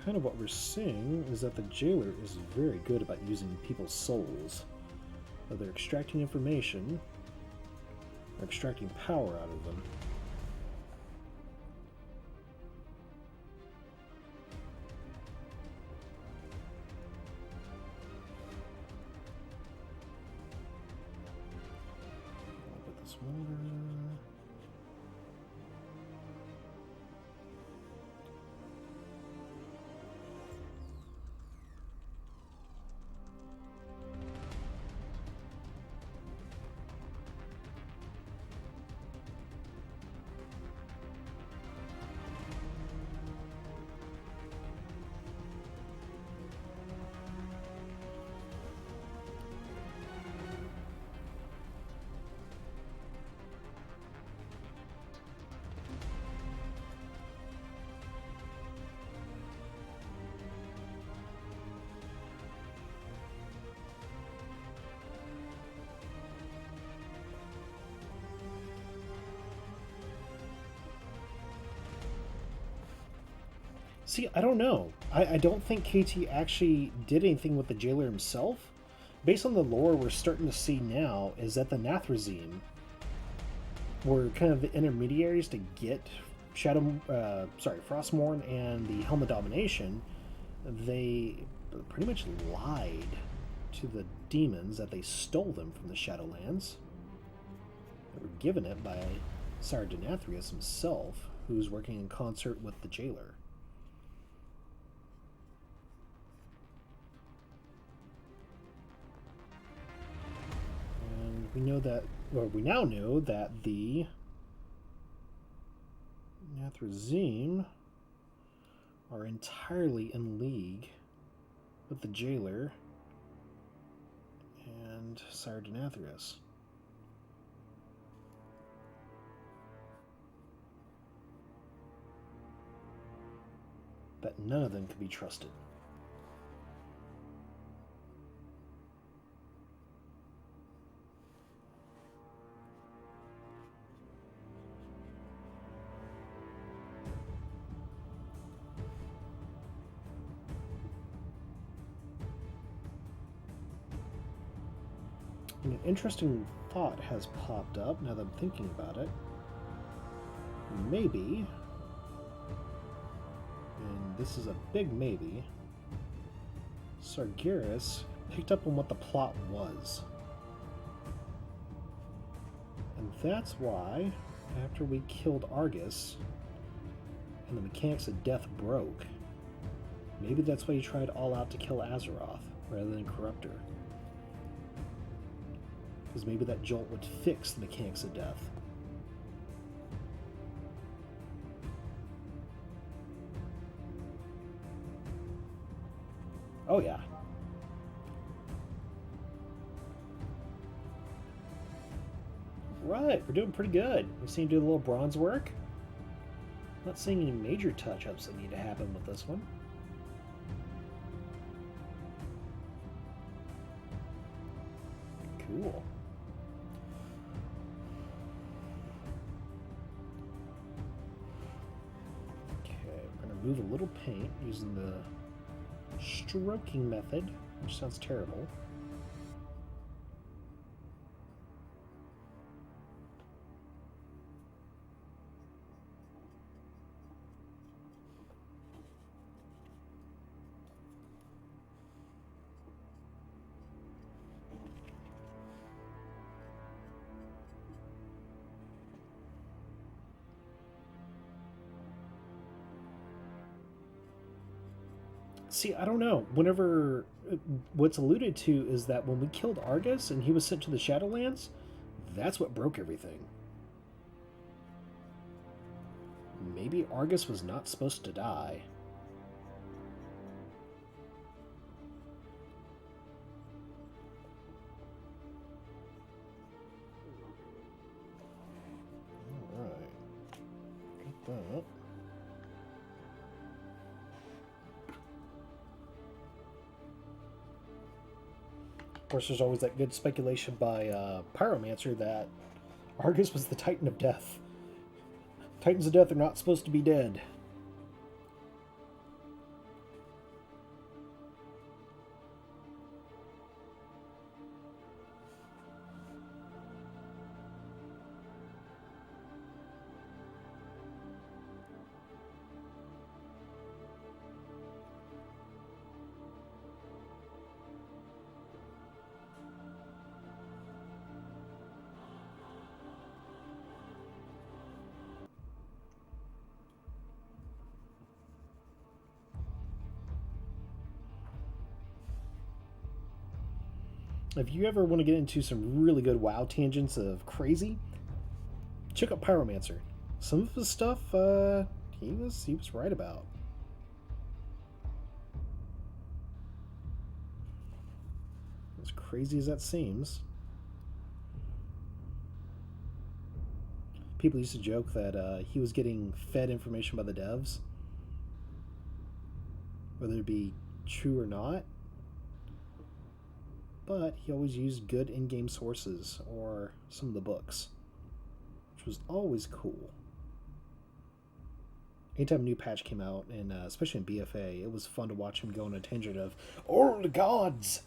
Kind of what we're seeing is that the jailer is very good about using people's souls. They're extracting information Or extracting power out of them. I'll put this water. See, I don't know. I don't think KT actually did anything with the jailer himself. Based on the lore we're starting to see now, is that the Nathrazim were kind of the intermediaries to get Frostmourne and the Helm of Domination. They pretty much lied to the demons that they stole them from the Shadowlands. They were given it by Sire Denathrius himself, who's working in concert with the jailer. We know that, or we now know that the Nathrazim are entirely in league with the jailer and Sire Denathrius. That none of them could be trusted. An interesting thought has popped up now that I'm thinking about it. Maybe, and this is a big maybe, Sargeras picked up on what the plot was. And that's why, after we killed Argus, and the mechanics of death broke, maybe that's why he tried all out to kill Azeroth, rather than Corruptor. Because maybe that jolt would fix the mechanics of death. Oh yeah. Right, we're doing pretty good. We seem to do a little bronze work. Not seeing any major touch-ups that need to happen with this one. Cool. Remove a little paint using the stroking method, which sounds terrible. See, I don't know. What's alluded to is that when we killed Argus and he was sent to the Shadowlands, that's what broke everything. Maybe Argus was not supposed to die. Alright. Get that. Of course, there's always that good speculation by Pyromancer that Argus was the Titan of Death. Titans of Death are not supposed to be dead. If you ever want to get into some really good WoW tangents of crazy, check out Pyromancer. Some of his stuff, he was right about. As crazy as that seems. People used to joke that he was getting fed information by the devs, whether it be true or not. But he always used good in-game sources or some of the books, which was always cool. Anytime a new patch came out, and especially in BFA, it was fun to watch him go on a tangent of old gods.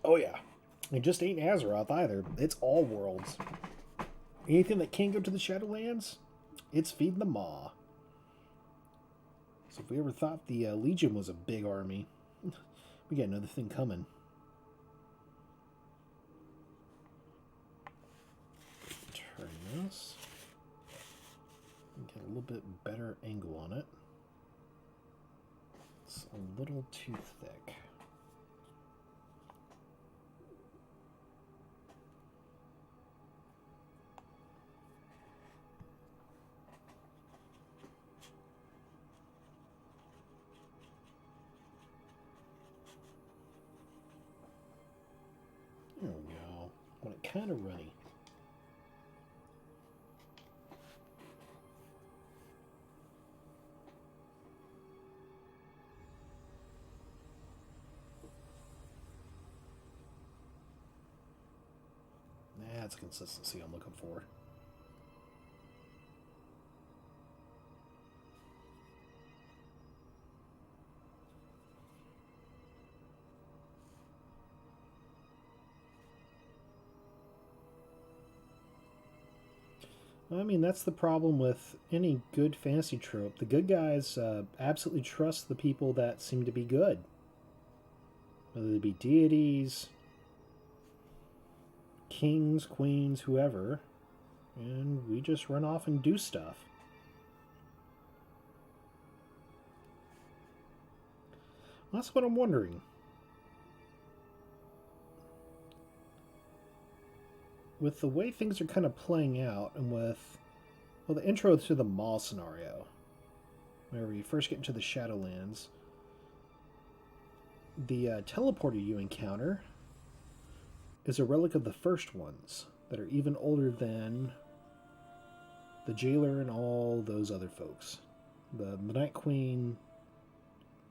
Oh yeah, it just ain't Azeroth either. It's all worlds. Anything that can't go to the Shadowlands, it's feeding the maw. So if we ever thought the Legion was a big army, we got another thing coming. Turn this. Get a little bit better angle on it. It's a little too thick. There we go. I want it kind of runny. That's consistency I'm looking for. I mean, that's the problem with any good fantasy trope. The good guys absolutely trust the people that seem to be good. Whether they be deities, kings, queens, whoever. And we just run off and do stuff. That's what I'm wondering. With the way things are kind of playing out, and with, well, the intro to the Maw scenario, whenever you first get into the Shadowlands, the teleporter you encounter is a relic of the first ones that are even older than the Jailer and all those other folks. The Night Queen,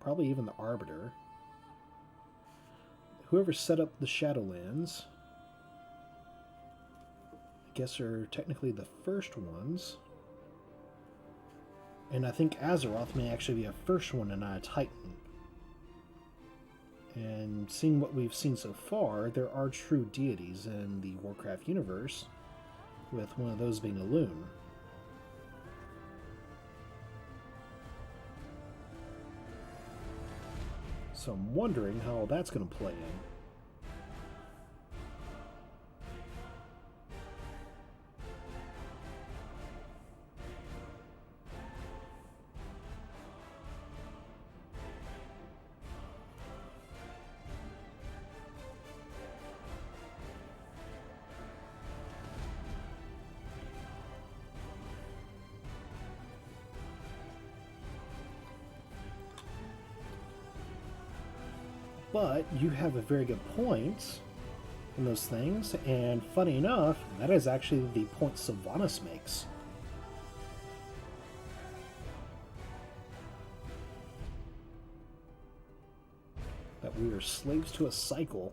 probably even the Arbiter. Whoever set up the Shadowlands, I guess, are technically the first ones. And I think Azeroth may actually be a first one and not a Titan. And seeing what we've seen so far, there are true deities in the Warcraft universe, with one of those being a loon. So I'm wondering how that's going to play in. But you have a very good point in those things, and funny enough, that is actually the point Sylvanas makes. That we are slaves to a cycle.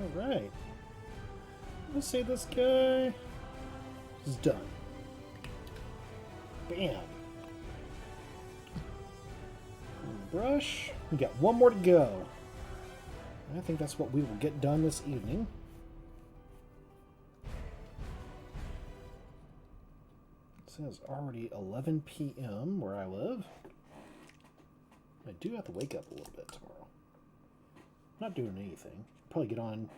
Alright. Let's say this guy is done. Bam. Brush. We got one more to go. I think that's what we will get done this evening. It says already 11 p.m. where I live. I do have to wake up a little bit tomorrow. Not doing anything. Probably get on,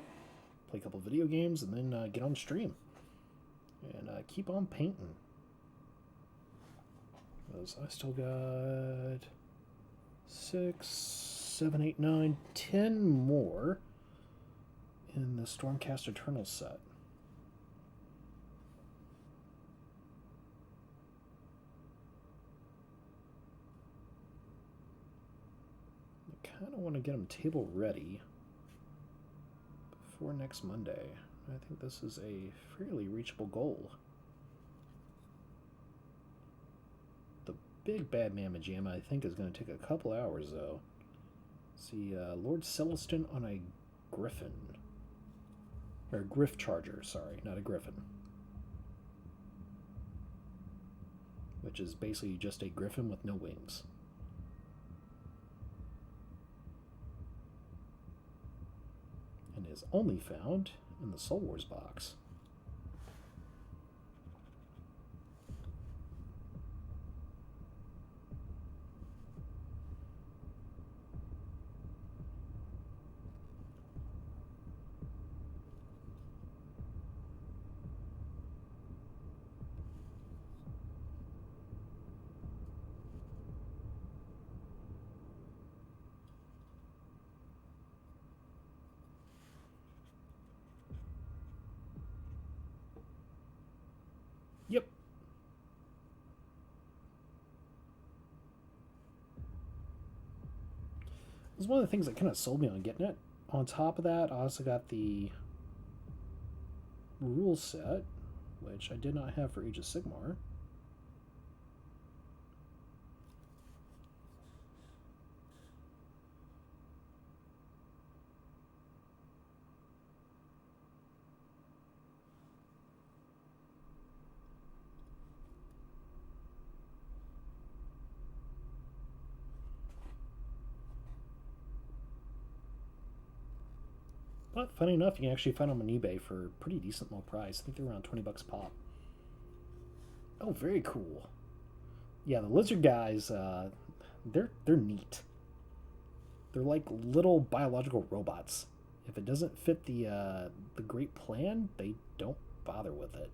play a couple video games, and then get on stream. And keep on painting. Because I still got 6, 7, 8, 9, 10 more in the Stormcast Eternal set. I kind of want to get them table ready before next Monday. I think this is a fairly reachable goal. The big bad mamma jamma I think is going to take a couple hours though. See, Lord Celestin on a Griffin. Or Griff Charger, sorry, not a Griffin. Which is basically just a Griffin with no wings. And is only found in the Soul Wars box. Yep. It was one of the things that kind of sold me on getting it. On top of that, I also got the rule set, which I did not have for Age of Sigmar. But funny enough, you can actually find them on eBay for a pretty decent low price. I think they're around 20 bucks pop. Oh, very cool. Yeah, the lizard guys, they're neat. They're like little biological robots. If it doesn't fit the great plan, they don't bother with it.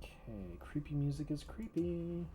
Okay, creepy music is creepy.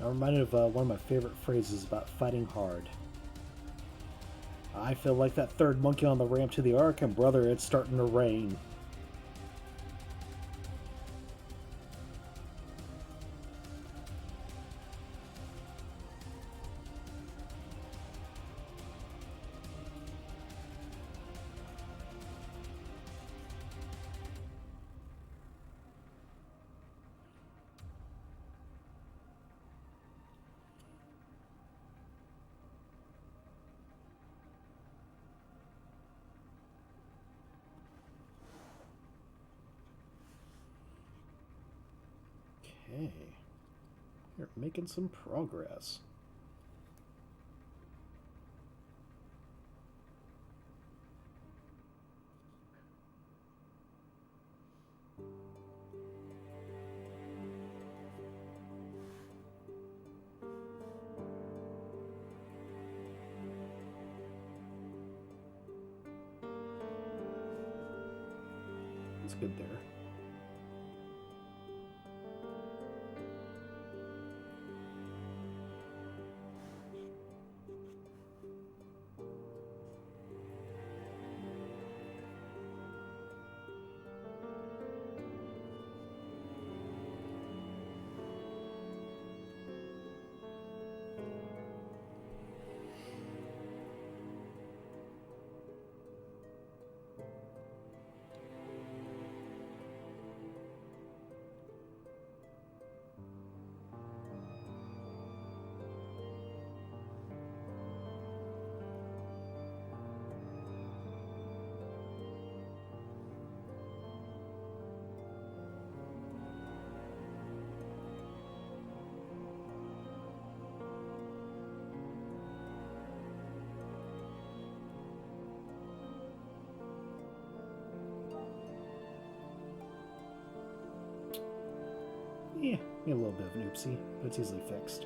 I'm reminded of one of my favorite phrases about fighting hard. I feel like that third monkey on the ramp to the Ark, and brother, it's starting to rain. Okay, you're making some progress. That's good there. Yeah, a little bit of an oopsie, but it's easily fixed.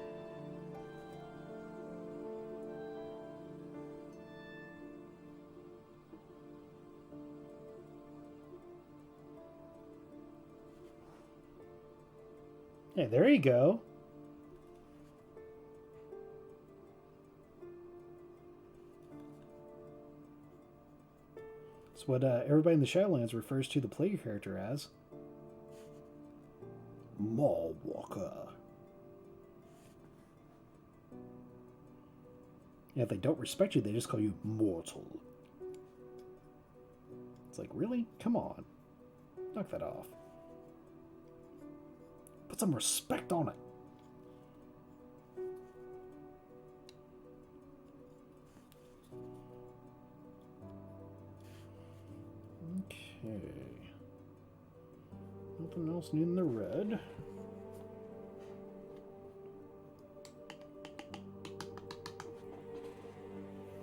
Hey, there you go. It's what everybody in the Shadowlands refers to the player character as. Mallwalker. Yeah, if they don't respect you, they just call you mortal. It's like, really? Come on. Knock that off. Put some respect on it. Okay. Nothing else new in the red.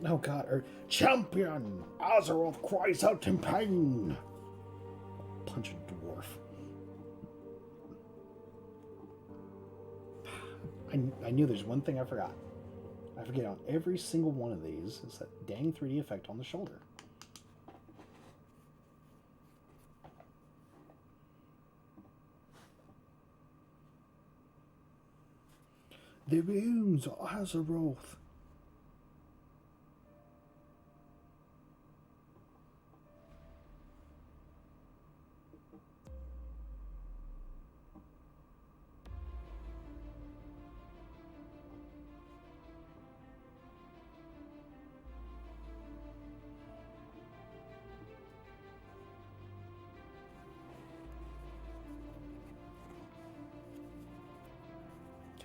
Oh god, or champion! Azeroth cries out in pain! Punch a dwarf. I knew there's one thing I forgot. I forget on every single one of these is that dang 3D effect on the shoulder. The wounds of Azeroth.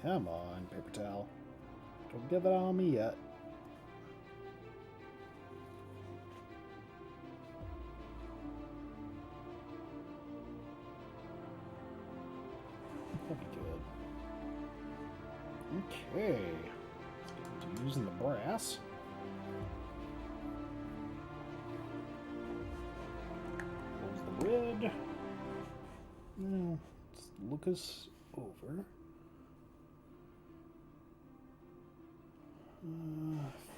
Come on, paper towel. Don't give it on me yet. That'd be good. Okay. Let's get to using the brass. There's the red. Now, let's look us over.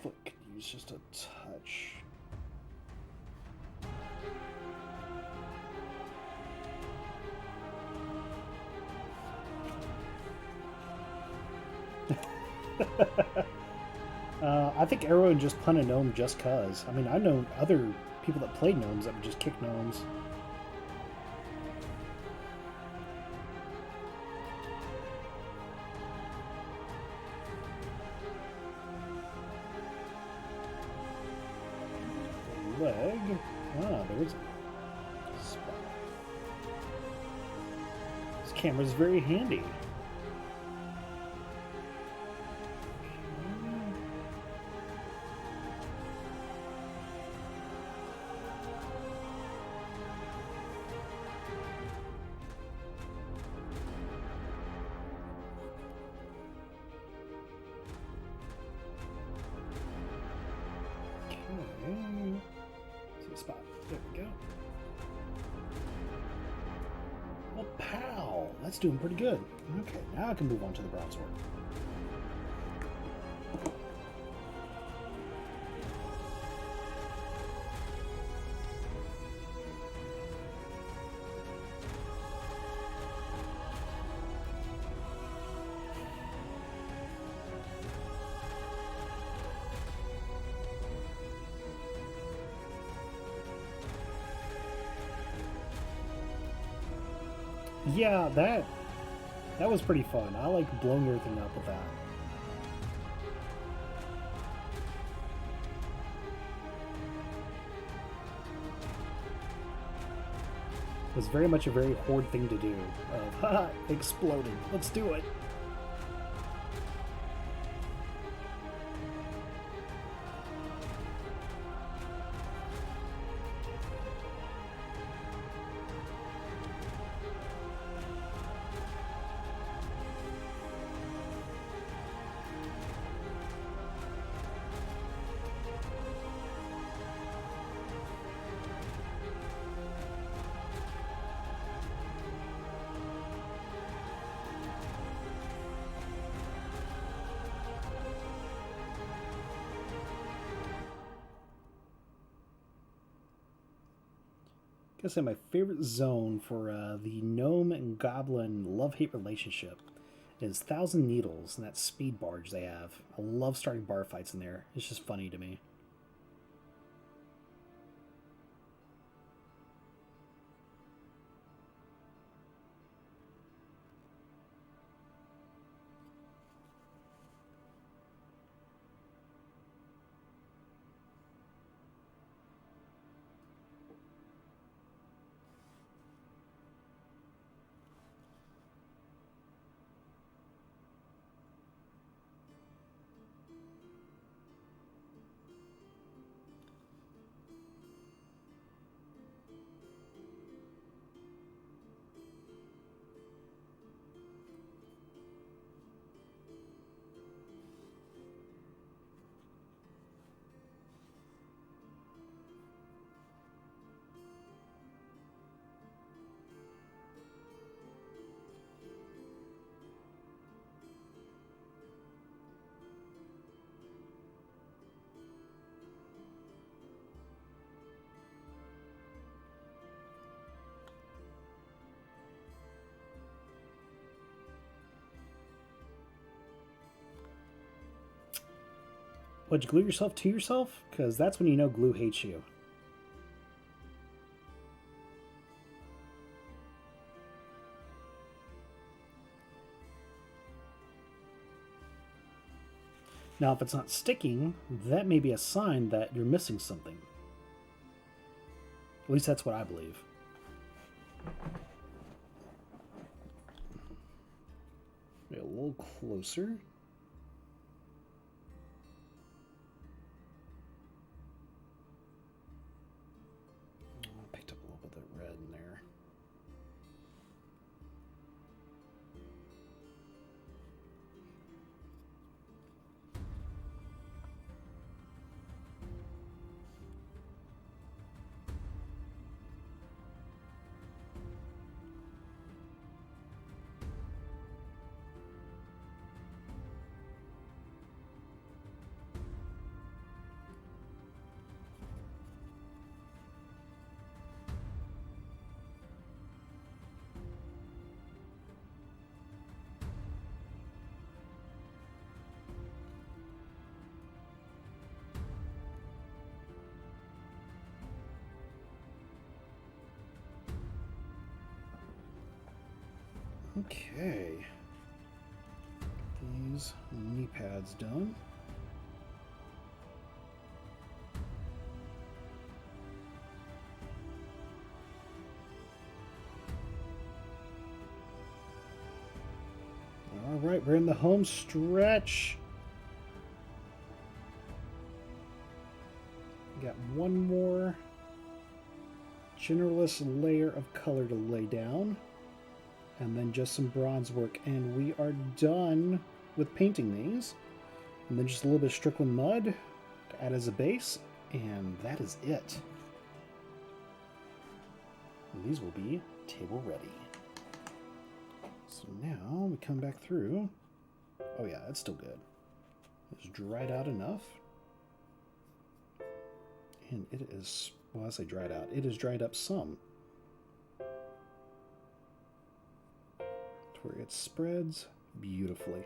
Foot could use just a touch. I think everyone just pun a gnome just cause. I mean, I know other people that played gnomes that would just kick gnomes. Leg. Ah, there's a spot. This camera's very handy. Spot. There we go. Well, pow! That's doing pretty good. Okay, now I can move on to the broadsword. Yeah, that was pretty fun. I like blowing everything up with that. It was very much a very Horde thing to do. Of, haha, exploding. Let's do it. I say my favorite zone for the gnome and goblin love-hate relationship is Thousand Needles and that speed barge they have. I love starting bar fights in there. It's just funny to me. Would you glue yourself to yourself? Because that's when you know glue hates you. Now, if it's not sticking, that may be a sign that you're missing something. At least that's what I believe. Maybe a little closer. Okay. These knee pads done. All right, we're in the home stretch. We got one more generalist layer of color to lay down, and then just some bronze work, and we are done with painting these. And then just a little bit of Strickland mud to add as a base, and that is it. And these will be table ready. So now we come back through. Oh yeah, it's still good. It's dried out enough. And it is, well, I say dried out. It is dried up some. To where it spreads beautifully.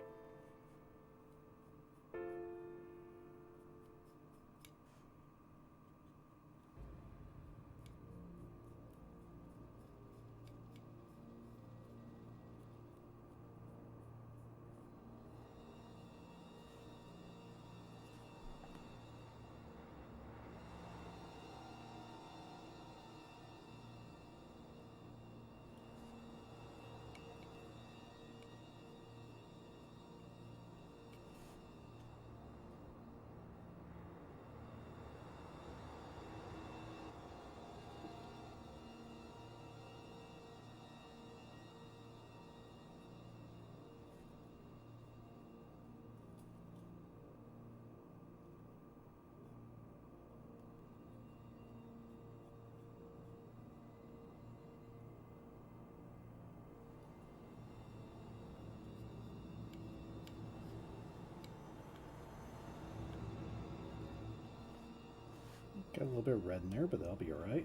Got a little bit of red in there, but that'll be alright.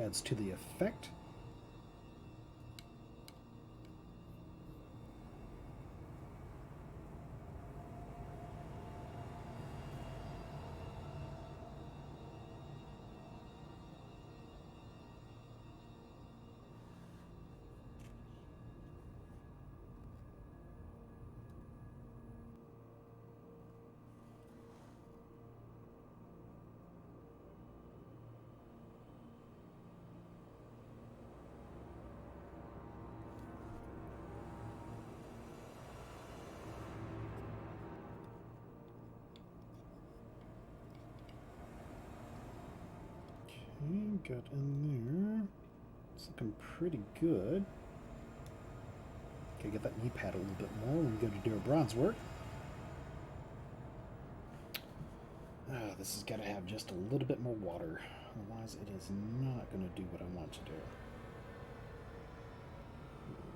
Adds to the effect. Okay, got in there. It's looking pretty good. Okay, get that knee pad a little bit more when we go to do our bronze work. This has got to have just a little bit more water. Otherwise, it is not going to do what I want to do.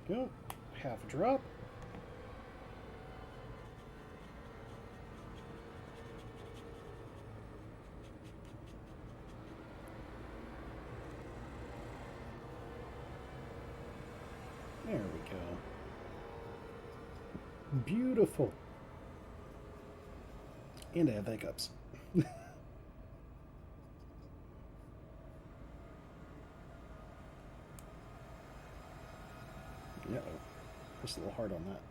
There we go. Half a drop. There we go. Beautiful. And I have hiccups. Uh-oh. Just a little hard on that.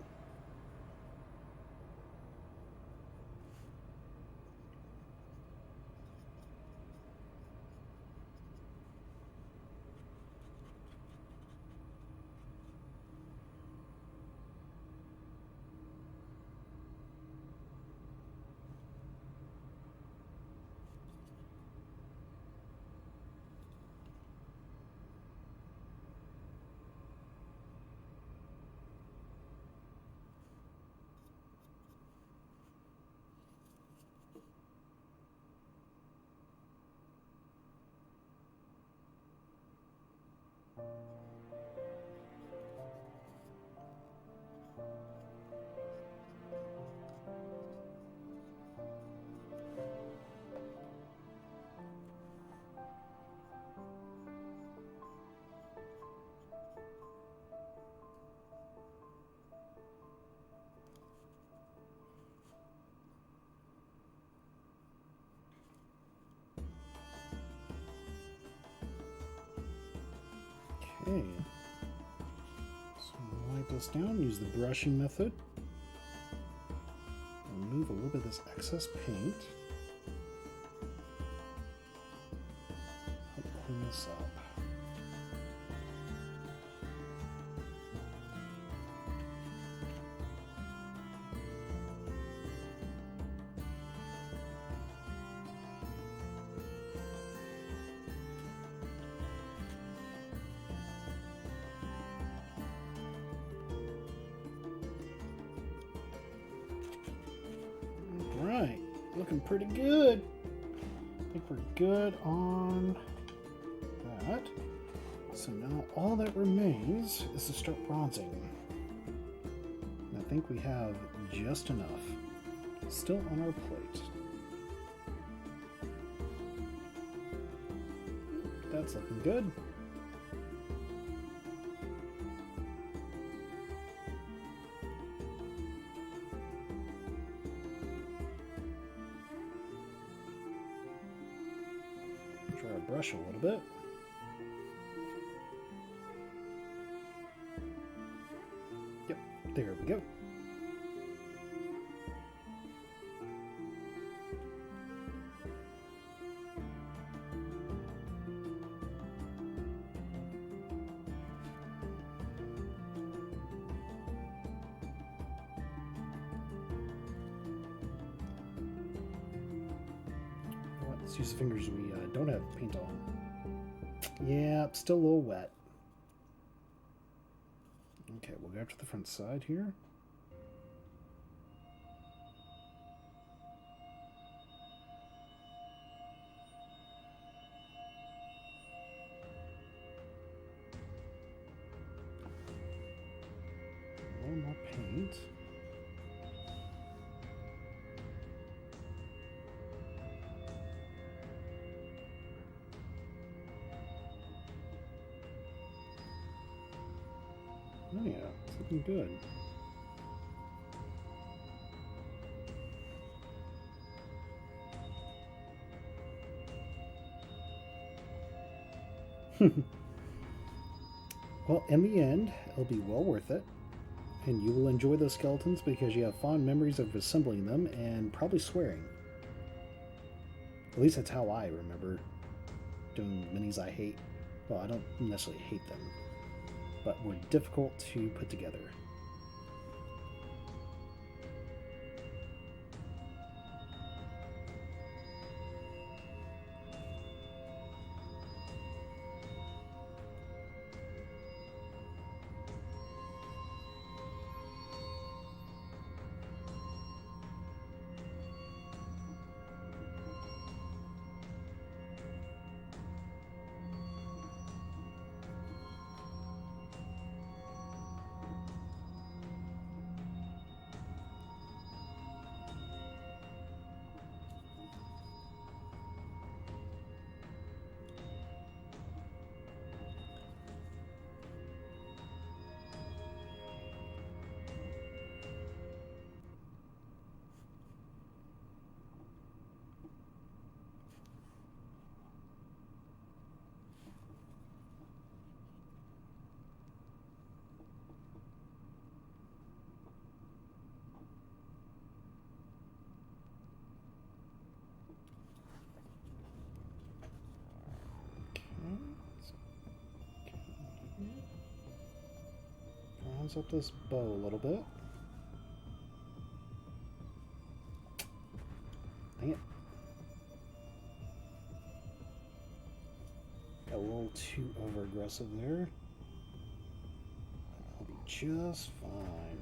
Okay. So my Paint this down, use the brushing method. Remove a little bit of this excess paint. Help clean this up. Right, looking pretty good. I think we're good on that. So now all that remains is to start bronzing. And I think we have just enough still on our plate. That's looking good. Try our brush a little bit. Yep, there we go. Let's use the fingers we don't have paint on. Yeah, still a little wet. Okay, we'll go up to the front side here. A little more paint. Oh yeah, it's looking good. Well, in the end, it'll be well worth it. And you will enjoy those skeletons because you have fond memories of assembling them and probably swearing. At least that's how I remember doing minis I hate. Well, I don't necessarily hate them, but were difficult to put together. Bronze up this bow a little bit. Dang it. Got a little too over aggressive there. I'll be just fine.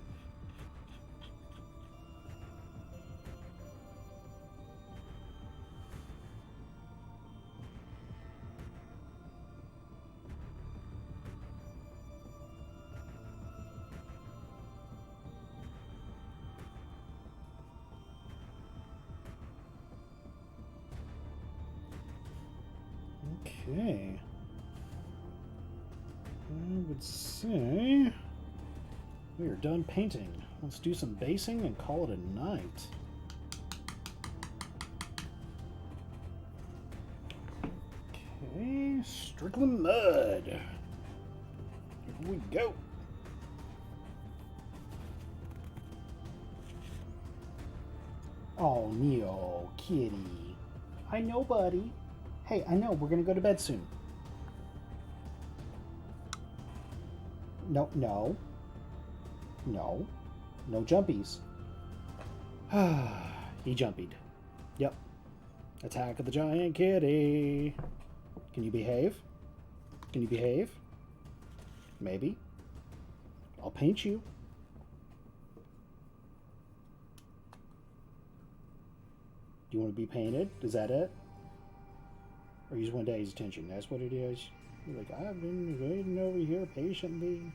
Okay, I would say we are done painting. Let's do some basing and call it a night. Okay, Strickland Mud. Here we go. Oh, Neo, kitty. I know, buddy. Hey, I know, we're gonna go to bed soon. No, no. No. No jumpies. He jumpied. Yep. Attack of the giant kitty. Can you behave? Can you behave? Maybe. I'll paint you. Do you want to be painted? Is that it? Or you just want Daddy's attention? That's what it is. You're like, I've been waiting over here patiently.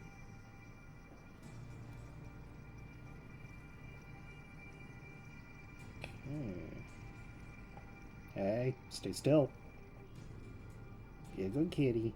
Okay. Hey, stay still. Be a good kitty.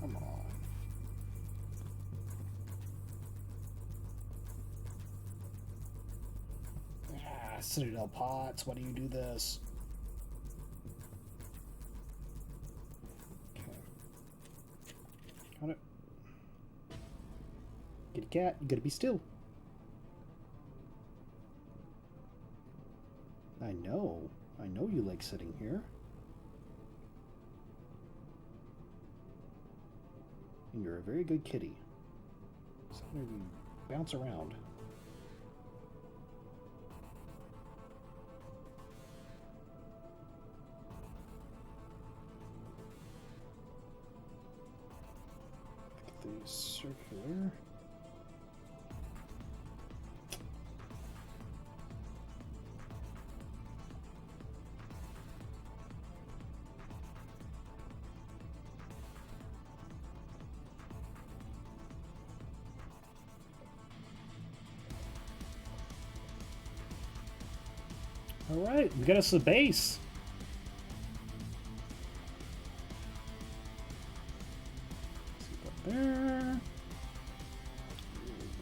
Come on. Ah, Citadel Pots, why do you do this? Okay. Got it. Get a cat, you gotta be still. I know you like sitting here. And you're a very good kitty. So maybe bounce around. Get the circular. Alright, we got us a base. There.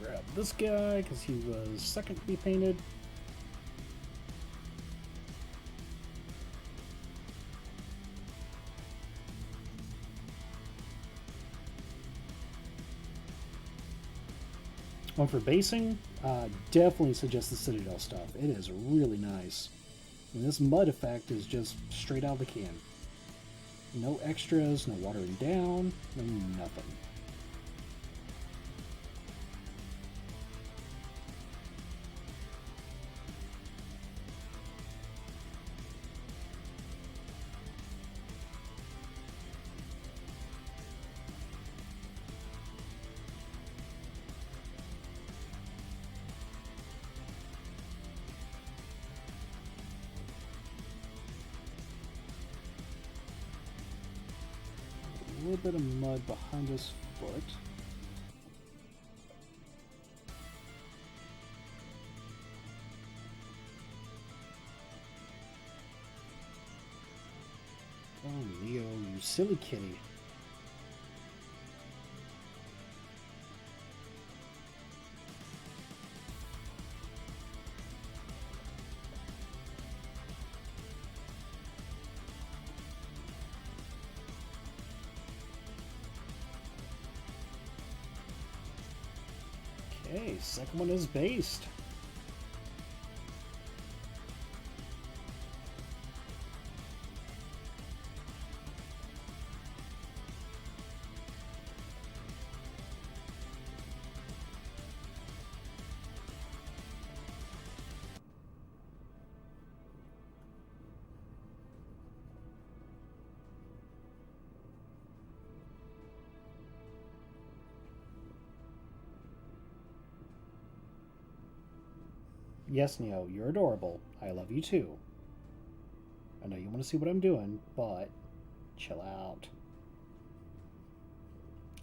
Grab this guy because he was second to be painted. For basing, definitely suggest the Citadel stuff. It is really nice. And this mud effect is just straight out of the can. No extras, no watering down, no nothing. A little bit of mud behind his foot. Oh, Neo, you silly kitty. Okay, second one is based. Yes, Neo, you're adorable. I love you too. I know you want to see what I'm doing, but chill out.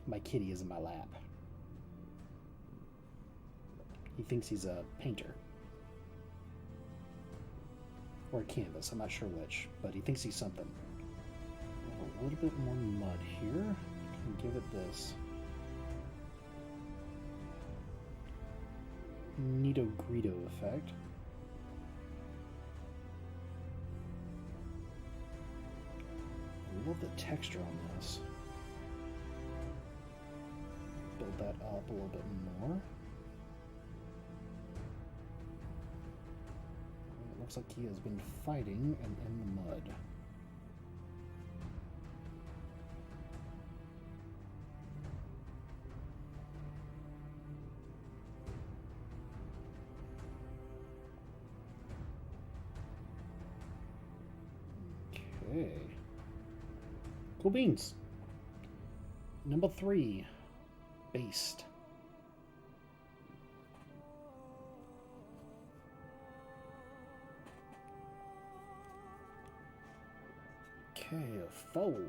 My kitty is in my lap. He thinks he's a painter. Or a canvas, I'm not sure which, but he thinks he's something. A little bit more mud here. Can give it this Nito Greedo effect. I love the texture on this. Build that up a little bit more. It looks like he has been fighting and in the mud. Okay. Cool beans. Number 3. Based. Okay, a foe.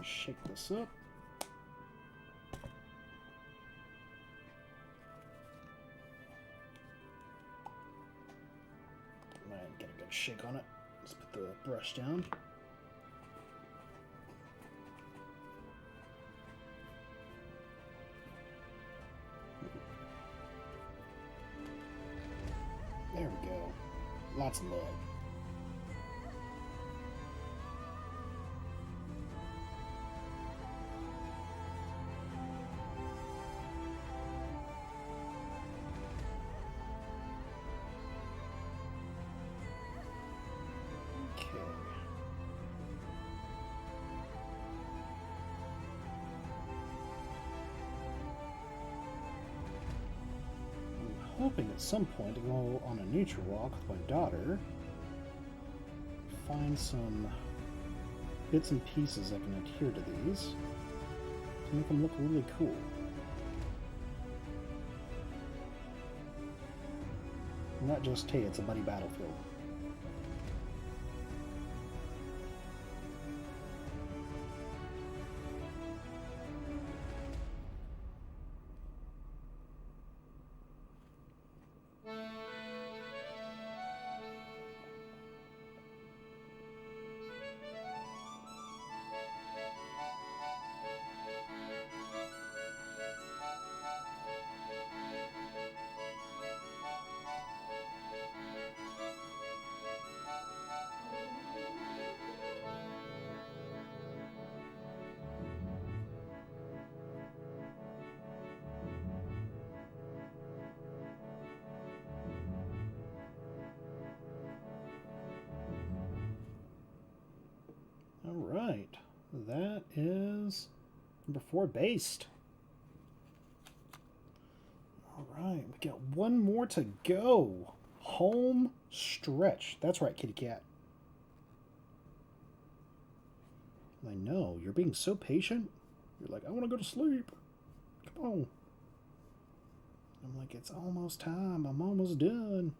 Shake this up. And get a good shake on it. Let's put the brush down. There we go. Lots of mud. Hoping at some point to go on a nature walk with my daughter, find some bits and pieces that can adhere to these to make them look really cool. Not just, hey, it's a muddy battlefield. Alright, that is number 4, based. Alright, we got one more to go. Home stretch. That's right, kitty cat. I know, you're being so patient. You're like, I want to go to sleep. Come on. I'm like, it's almost time. I'm almost done.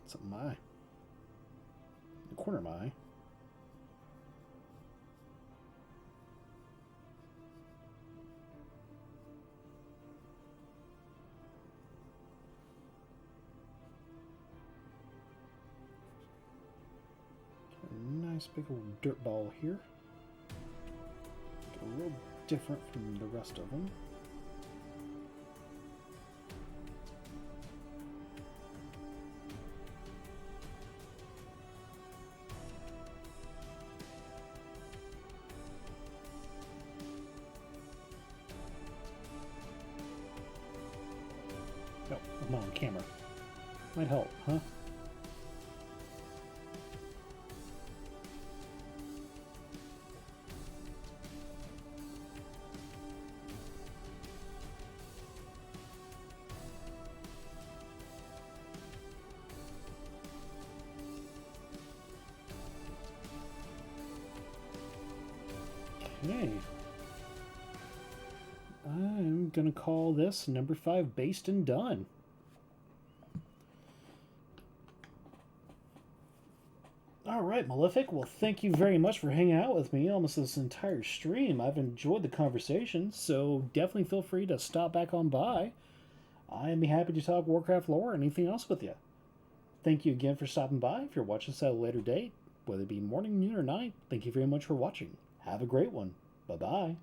It's up my the corner of my eye. A nice big old dirt ball here. A little different from the rest of them. Oh, I'm on camera. Might help, huh? Okay. I'm gonna call this number 5 based and done. All right, Malefic. Well, thank you very much for hanging out with me almost this entire stream. I've enjoyed the conversation, so definitely feel free to stop back on by. I'd be happy to talk Warcraft lore or anything else with you. Thank you again for stopping by. If you're watching this at a later date, whether it be morning, noon, or night, thank you very much for watching. Have a great one. Bye bye.